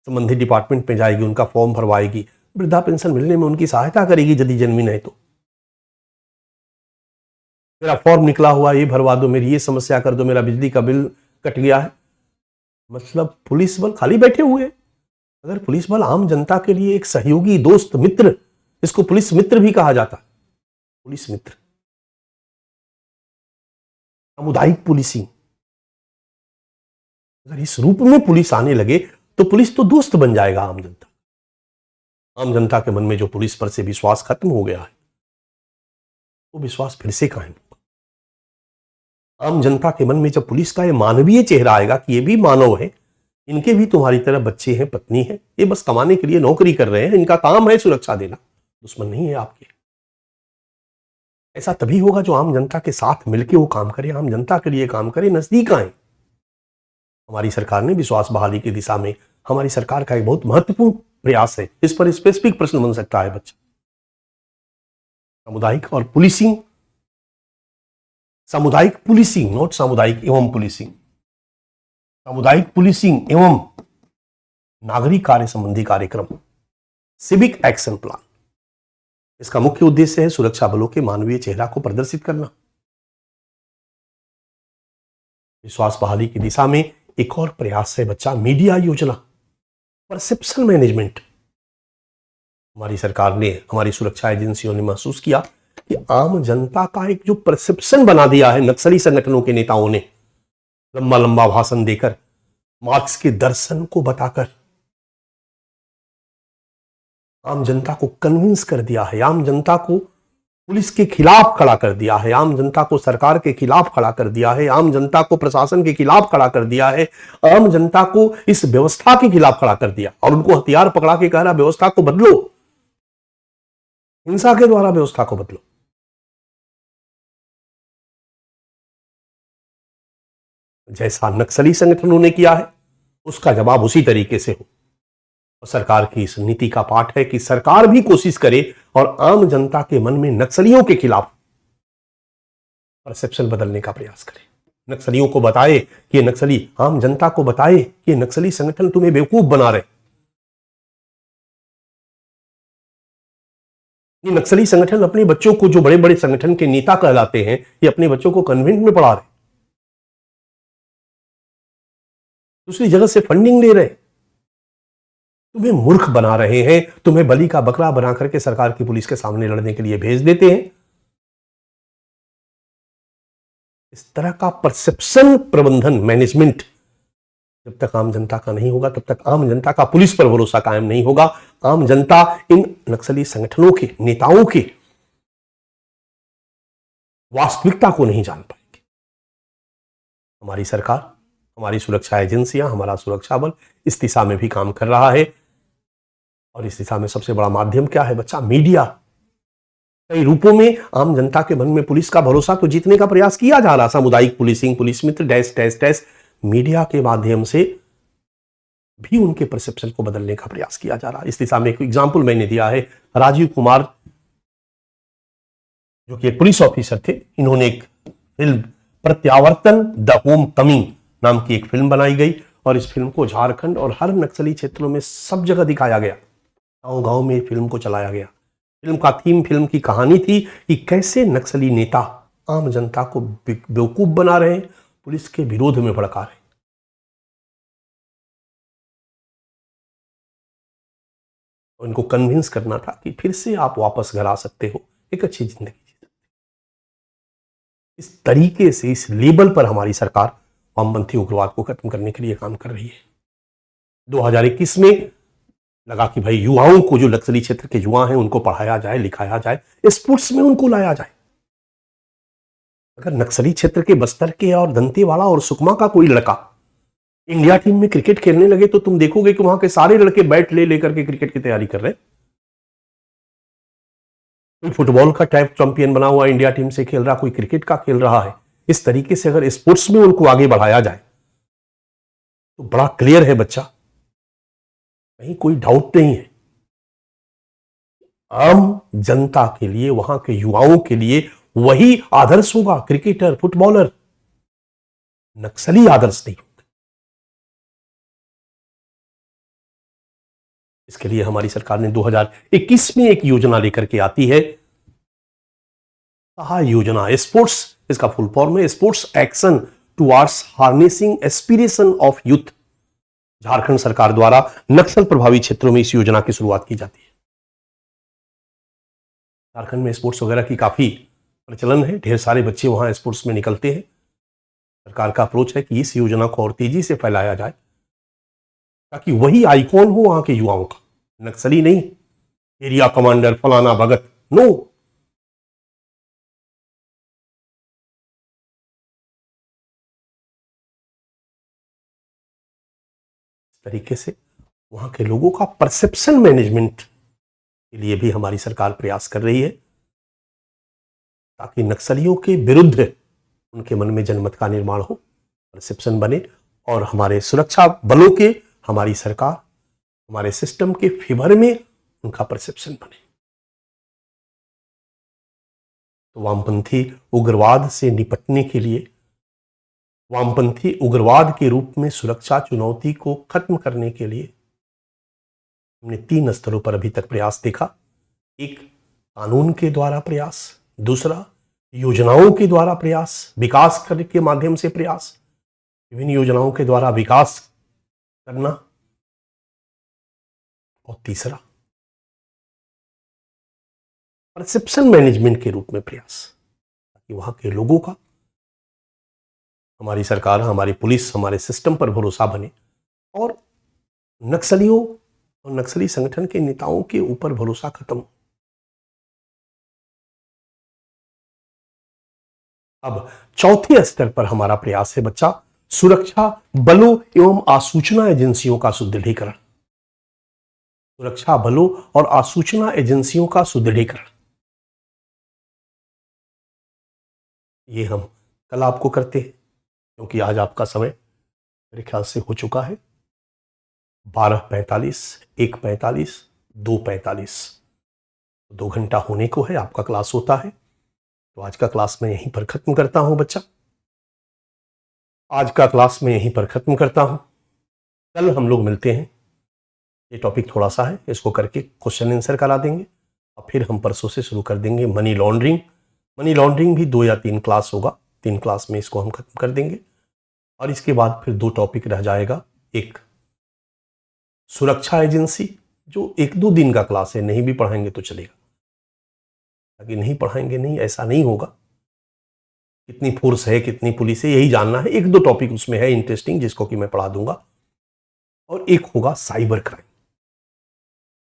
संबंधित डिपार्टमेंट में जाएगी, उनका फॉर्म भरवाएगी, वृद्धा पेंशन मिलने में उनकी सहायता करेगी यदि जन्मी नहीं तो। मेरा फॉर्म निकला हुआ, ये भरवा दो, मेरी ये समस्या कर दो, मेरा बिजली का बिल कट गया है। मतलब पुलिस बल खाली बैठे हुए। अगर पुलिस बल आम जनता के लिए एक सहयोगी, दोस्त, मित्र, इसको पुलिस मित्र भी कहा जाता है, पुलिस मित्र। सामुदायिक पुलिसिंग, अगर इस रूप में पुलिस आने लगे तो पुलिस तो दोस्त बन जाएगा आम जनता। आम जनता के मन में जो पुलिस पर से विश्वास खत्म हो गया है, वो विश्वास फिर से कायम होगा। आम जनता के मन में जब पुलिस का ये मानवीय चेहरा आएगा कि ये भी मानव है, इनके भी तुम्हारी तरह बच्चे हैं, पत्नी है, ये बस कमाने के लिए नौकरी कर रहे हैं, इनका काम है सुरक्षा देना, दुश्मन नहीं है आपके। ऐसा तभी होगा जो आम जनता के साथ मिलकर वो काम करे, आम जनता के लिए काम करे, नजदीक आए। हमारी सरकार ने विश्वास बहाली की दिशा में, हमारी सरकार का एक बहुत महत्वपूर्ण प्रयास है। इस पर स्पेसिफिक प्रश्न बन सकता है बच्चा। सामुदायिक और पुलिसिंग, सामुदायिक पुलिसिंग, नॉट सामुदायिक एवं पुलिसिंग, सामुदायिक पुलिसिंग एवं नागरिक कार्य संबंधी कार्यक्रम, सिविक एक्शन प्लान। इसका मुख्य उद्देश्य है सुरक्षा बलों के मानवीय चेहरा को प्रदर्शित करना। विश्वास बहाली की दिशा में एक और प्रयास है बच्चा, मीडिया योजना, परसेप्शन मैनेजमेंट। हमारी सरकार ने, हमारी सुरक्षा एजेंसियों ने महसूस किया कि आम जनता का एक जो परसेप्शन बना दिया है नक्सली संगठनों के नेताओं ने, लंबा लंबा भाषण देकर, मार्क्स के दर्शन को बताकर आम जनता को कन्विंस कर दिया है, आम जनता को पुलिस के खिलाफ खड़ा कर दिया है, आम जनता को सरकार के खिलाफ खड़ा कर दिया है, आम जनता को प्रशासन के खिलाफ खड़ा कर दिया है, आम जनता को इस व्यवस्था के खिलाफ खड़ा कर दिया और उनको हथियार पकड़ा के कह रहा व्यवस्था को बदलो, हिंसा के द्वारा व्यवस्था को बदलो। जैसा नक्सली संगठनों ने किया है उसका जवाब उसी तरीके से हो। और सरकार की इस नीति का पाठ है कि सरकार भी कोशिश करे और आम जनता के मन में नक्सलियों के खिलाफ परसेप्शन बदलने का प्रयास करे। नक्सलियों को बताए कि ये नक्सली, आम जनता को बताए कि ये नक्सली संगठन तुम्हें बेवकूफ बना रहे, ये नक्सली संगठन अपने बच्चों को, जो बड़े बड़े संगठन के नेता कहलाते हैं, ये अपने बच्चों को कन्वेंट में पढ़ा रहे, दूसरी जगह से फंडिंग ले रहे, तुम्हें मूर्ख बना रहे हैं, तुम्हें बलि का बकरा बना करके सरकार की पुलिस के सामने लड़ने के लिए भेज देते हैं। इस तरह का परसेप्शन प्रबंधन, मैनेजमेंट जब तक आम जनता का नहीं होगा तब तक आम जनता का पुलिस पर भरोसा कायम नहीं होगा। आम जनता इन नक्सली संगठनों के नेताओं की वास्तविकता को नहीं जान पाएगी। हमारी सरकार, हमारी सुरक्षा एजेंसियां, हमारा सुरक्षा बल इस दिशा में भी काम कर रहा है। और इस दिशा में सबसे बड़ा माध्यम क्या है बच्चा? मीडिया। कई रूपों में आम जनता के मन में पुलिस का भरोसा तो जीतने का प्रयास किया जा रहा। सामुदायिक पुलिसिंग, पुलिस मित्र, डैश डैश डैश, मीडिया के माध्यम से भी उनके परसेप्शन को बदलने का प्रयास किया जा रहा है। इस दिशा में एक एग्जाम्पल मैंने दिया है, राजीव कुमार जो कि एक पुलिस ऑफिसर थे, इन्होंने एक फिल्म प्रत्यावर्तन द होम कमिंग नाम की एक फिल्म बनाई गई और इस फिल्म को झारखंड और हर नक्सली क्षेत्रों में सब जगह दिखाया गया। गांव गांव में फिल्म को चलाया गया। फिल्म का थीम, फिल्म की कहानी थी कि कैसे नक्सली नेता आम जनता को बेवकूफ बना रहे हैं, पुलिस के विरोध में भड़का रहे हैं। उनको कन्विंस करना था कि फिर से आप वापस घर आ सकते हो, एक अच्छी जिंदगी जी सकते हो। इस तरीके से, इस लेवल पर हमारी सरकार वामपंथी उग्रवाद को खत्म करने के लिए काम कर रही है। 2021 में लगा कि भाई युवाओं को, जो नक्सली क्षेत्र के युवा हैं, उनको पढ़ाया जाए, लिखाया जाए, स्पोर्ट्स में उनको लाया जाए। अगर नक्सली क्षेत्र के बस्तर के और दंतेवाड़ा और सुकमा का कोई लड़का इंडिया टीम में क्रिकेट खेलने लगे तो तुम देखोगे कि वहां के सारे लड़के बैट ले लेकर के क्रिकेट की तैयारी कर रहे हैं। कोई फुटबॉल का टाइप चैंपियन बना हुआ इंडिया टीम से खेल रहा, कोई क्रिकेट का खेल रहा है। इस तरीके से अगर स्पोर्ट्स में उनको आगे बढ़ाया जाए तो बड़ा क्लियर है बच्चा, कहीं कोई डाउट नहीं है, आम जनता के लिए, वहां के युवाओं के लिए वही आदर्श होगा, क्रिकेटर, फुटबॉलर। नक्सली आदर्श नहीं होगा। इसके लिए हमारी सरकार ने 2021 में एक योजना लेकर के आती है, सहाय योजना। स्पोर्ट्स, इसका फुल फॉर्म है sports action towards harnessing aspiration of youth. Jharkhand सरकार द्वारा नक्सल प्रभावित क्षेत्रों में इस योजना की शुरुआत की जाती है। झारखंड में स्पोर्ट्स वगैरह की काफी प्रचलन है, ढेर सारे बच्चे वहां स्पोर्ट्स में निकलते हैं। सरकार का अप्रोच है कि इस योजना को और तेजी से फैलाया जाए ताकि वही आइकॉन हो वहां के युवाओं का, नक्सली नहीं, एरिया कमांडर फलाना भगत, नो। इस तरीके से वहां के लोगों का परसेप्शन मैनेजमेंट के लिए भी हमारी सरकार प्रयास कर रही है ताकि नक्सलियों के विरुद्ध उनके मन में जनमत का निर्माण हो, परसेप्शन बने और हमारे सुरक्षा बलों के, हमारी सरकार, हमारे सिस्टम के फेवर में उनका परसेप्शन बने। तो वामपंथी उग्रवाद से निपटने के लिए, वामपंथी उग्रवाद के रूप में सुरक्षा चुनौती को खत्म करने के लिए हमने 3 स्तरों पर अभी तक प्रयास देखा। एक, कानून के द्वारा प्रयास। दूसरा, योजनाओं के द्वारा प्रयास, विकास करने के माध्यम से प्रयास, विभिन्न योजनाओं के द्वारा विकास करना। और तीसरा, परसेप्शन मैनेजमेंट के रूप में प्रयास, ताकि वहां के लोगों का हमारी सरकार, हमारी पुलिस, हमारे सिस्टम पर भरोसा बने और नक्सलियों और नक्सली संगठन के नेताओं के ऊपर भरोसा खत्म हो। अब चौथे स्तर पर हमारा प्रयास है बच्चा, सुरक्षा बलों एवं आसूचना एजेंसियों का सुदृढ़ीकरण। सुरक्षा बलों और आसूचना एजेंसियों का सुदृढ़ीकरण, ये हम कल आपको करते हैं, क्योंकि आज आपका समय मेरे ख्याल से हो चुका है 12:45, 1:45, 2:45, 2 घंटा होने को है, आपका क्लास होता है। तो आज का क्लास मैं यहीं पर खत्म करता हूं बच्चा, आज का क्लास मैं यहीं पर खत्म करता हूं। कल हम लोग मिलते हैं, ये टॉपिक थोड़ा सा है, इसको करके क्वेश्चन आंसर करा देंगे और फिर हम परसों से शुरू कर देंगे मनी लॉन्ड्रिंग। मनी लॉन्ड्रिंग भी 2 या 3 क्लास होगा, 3 क्लास में इसको हम खत्म कर देंगे और इसके बाद फिर 2 टॉपिक रह जाएगा। एक, सुरक्षा एजेंसी, जो 1-2 दिन का क्लास है, नहीं भी पढ़ाएंगे तो चलेगा, ताकि नहीं पढ़ाएंगे नहीं, ऐसा नहीं होगा। कितनी फोर्स है, कितनी पुलिस है, यही जानना है। 1-2 टॉपिक उसमें है इंटरेस्टिंग, जिसको कि मैं पढ़ा दूंगा। और एक होगा साइबर क्राइम।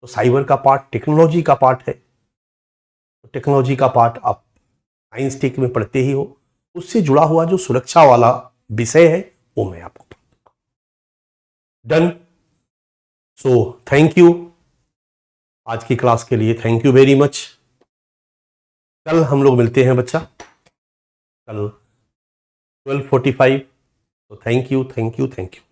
तो साइबर का पार्ट टेक्नोलॉजी का पार्ट है, तो टेक्नोलॉजी का पार्ट आप साइंस टेक में पढ़ते ही हो, उससे जुड़ा हुआ जो सुरक्षा वाला विषय है वो मैं आपको पढ़ाऊंगा। डन। सो थैंक यू, आज की क्लास के लिए थैंक यू वेरी मच। कल हम लोग मिलते हैं बच्चा, कल 12:45। तो thank you, thank you, thank you.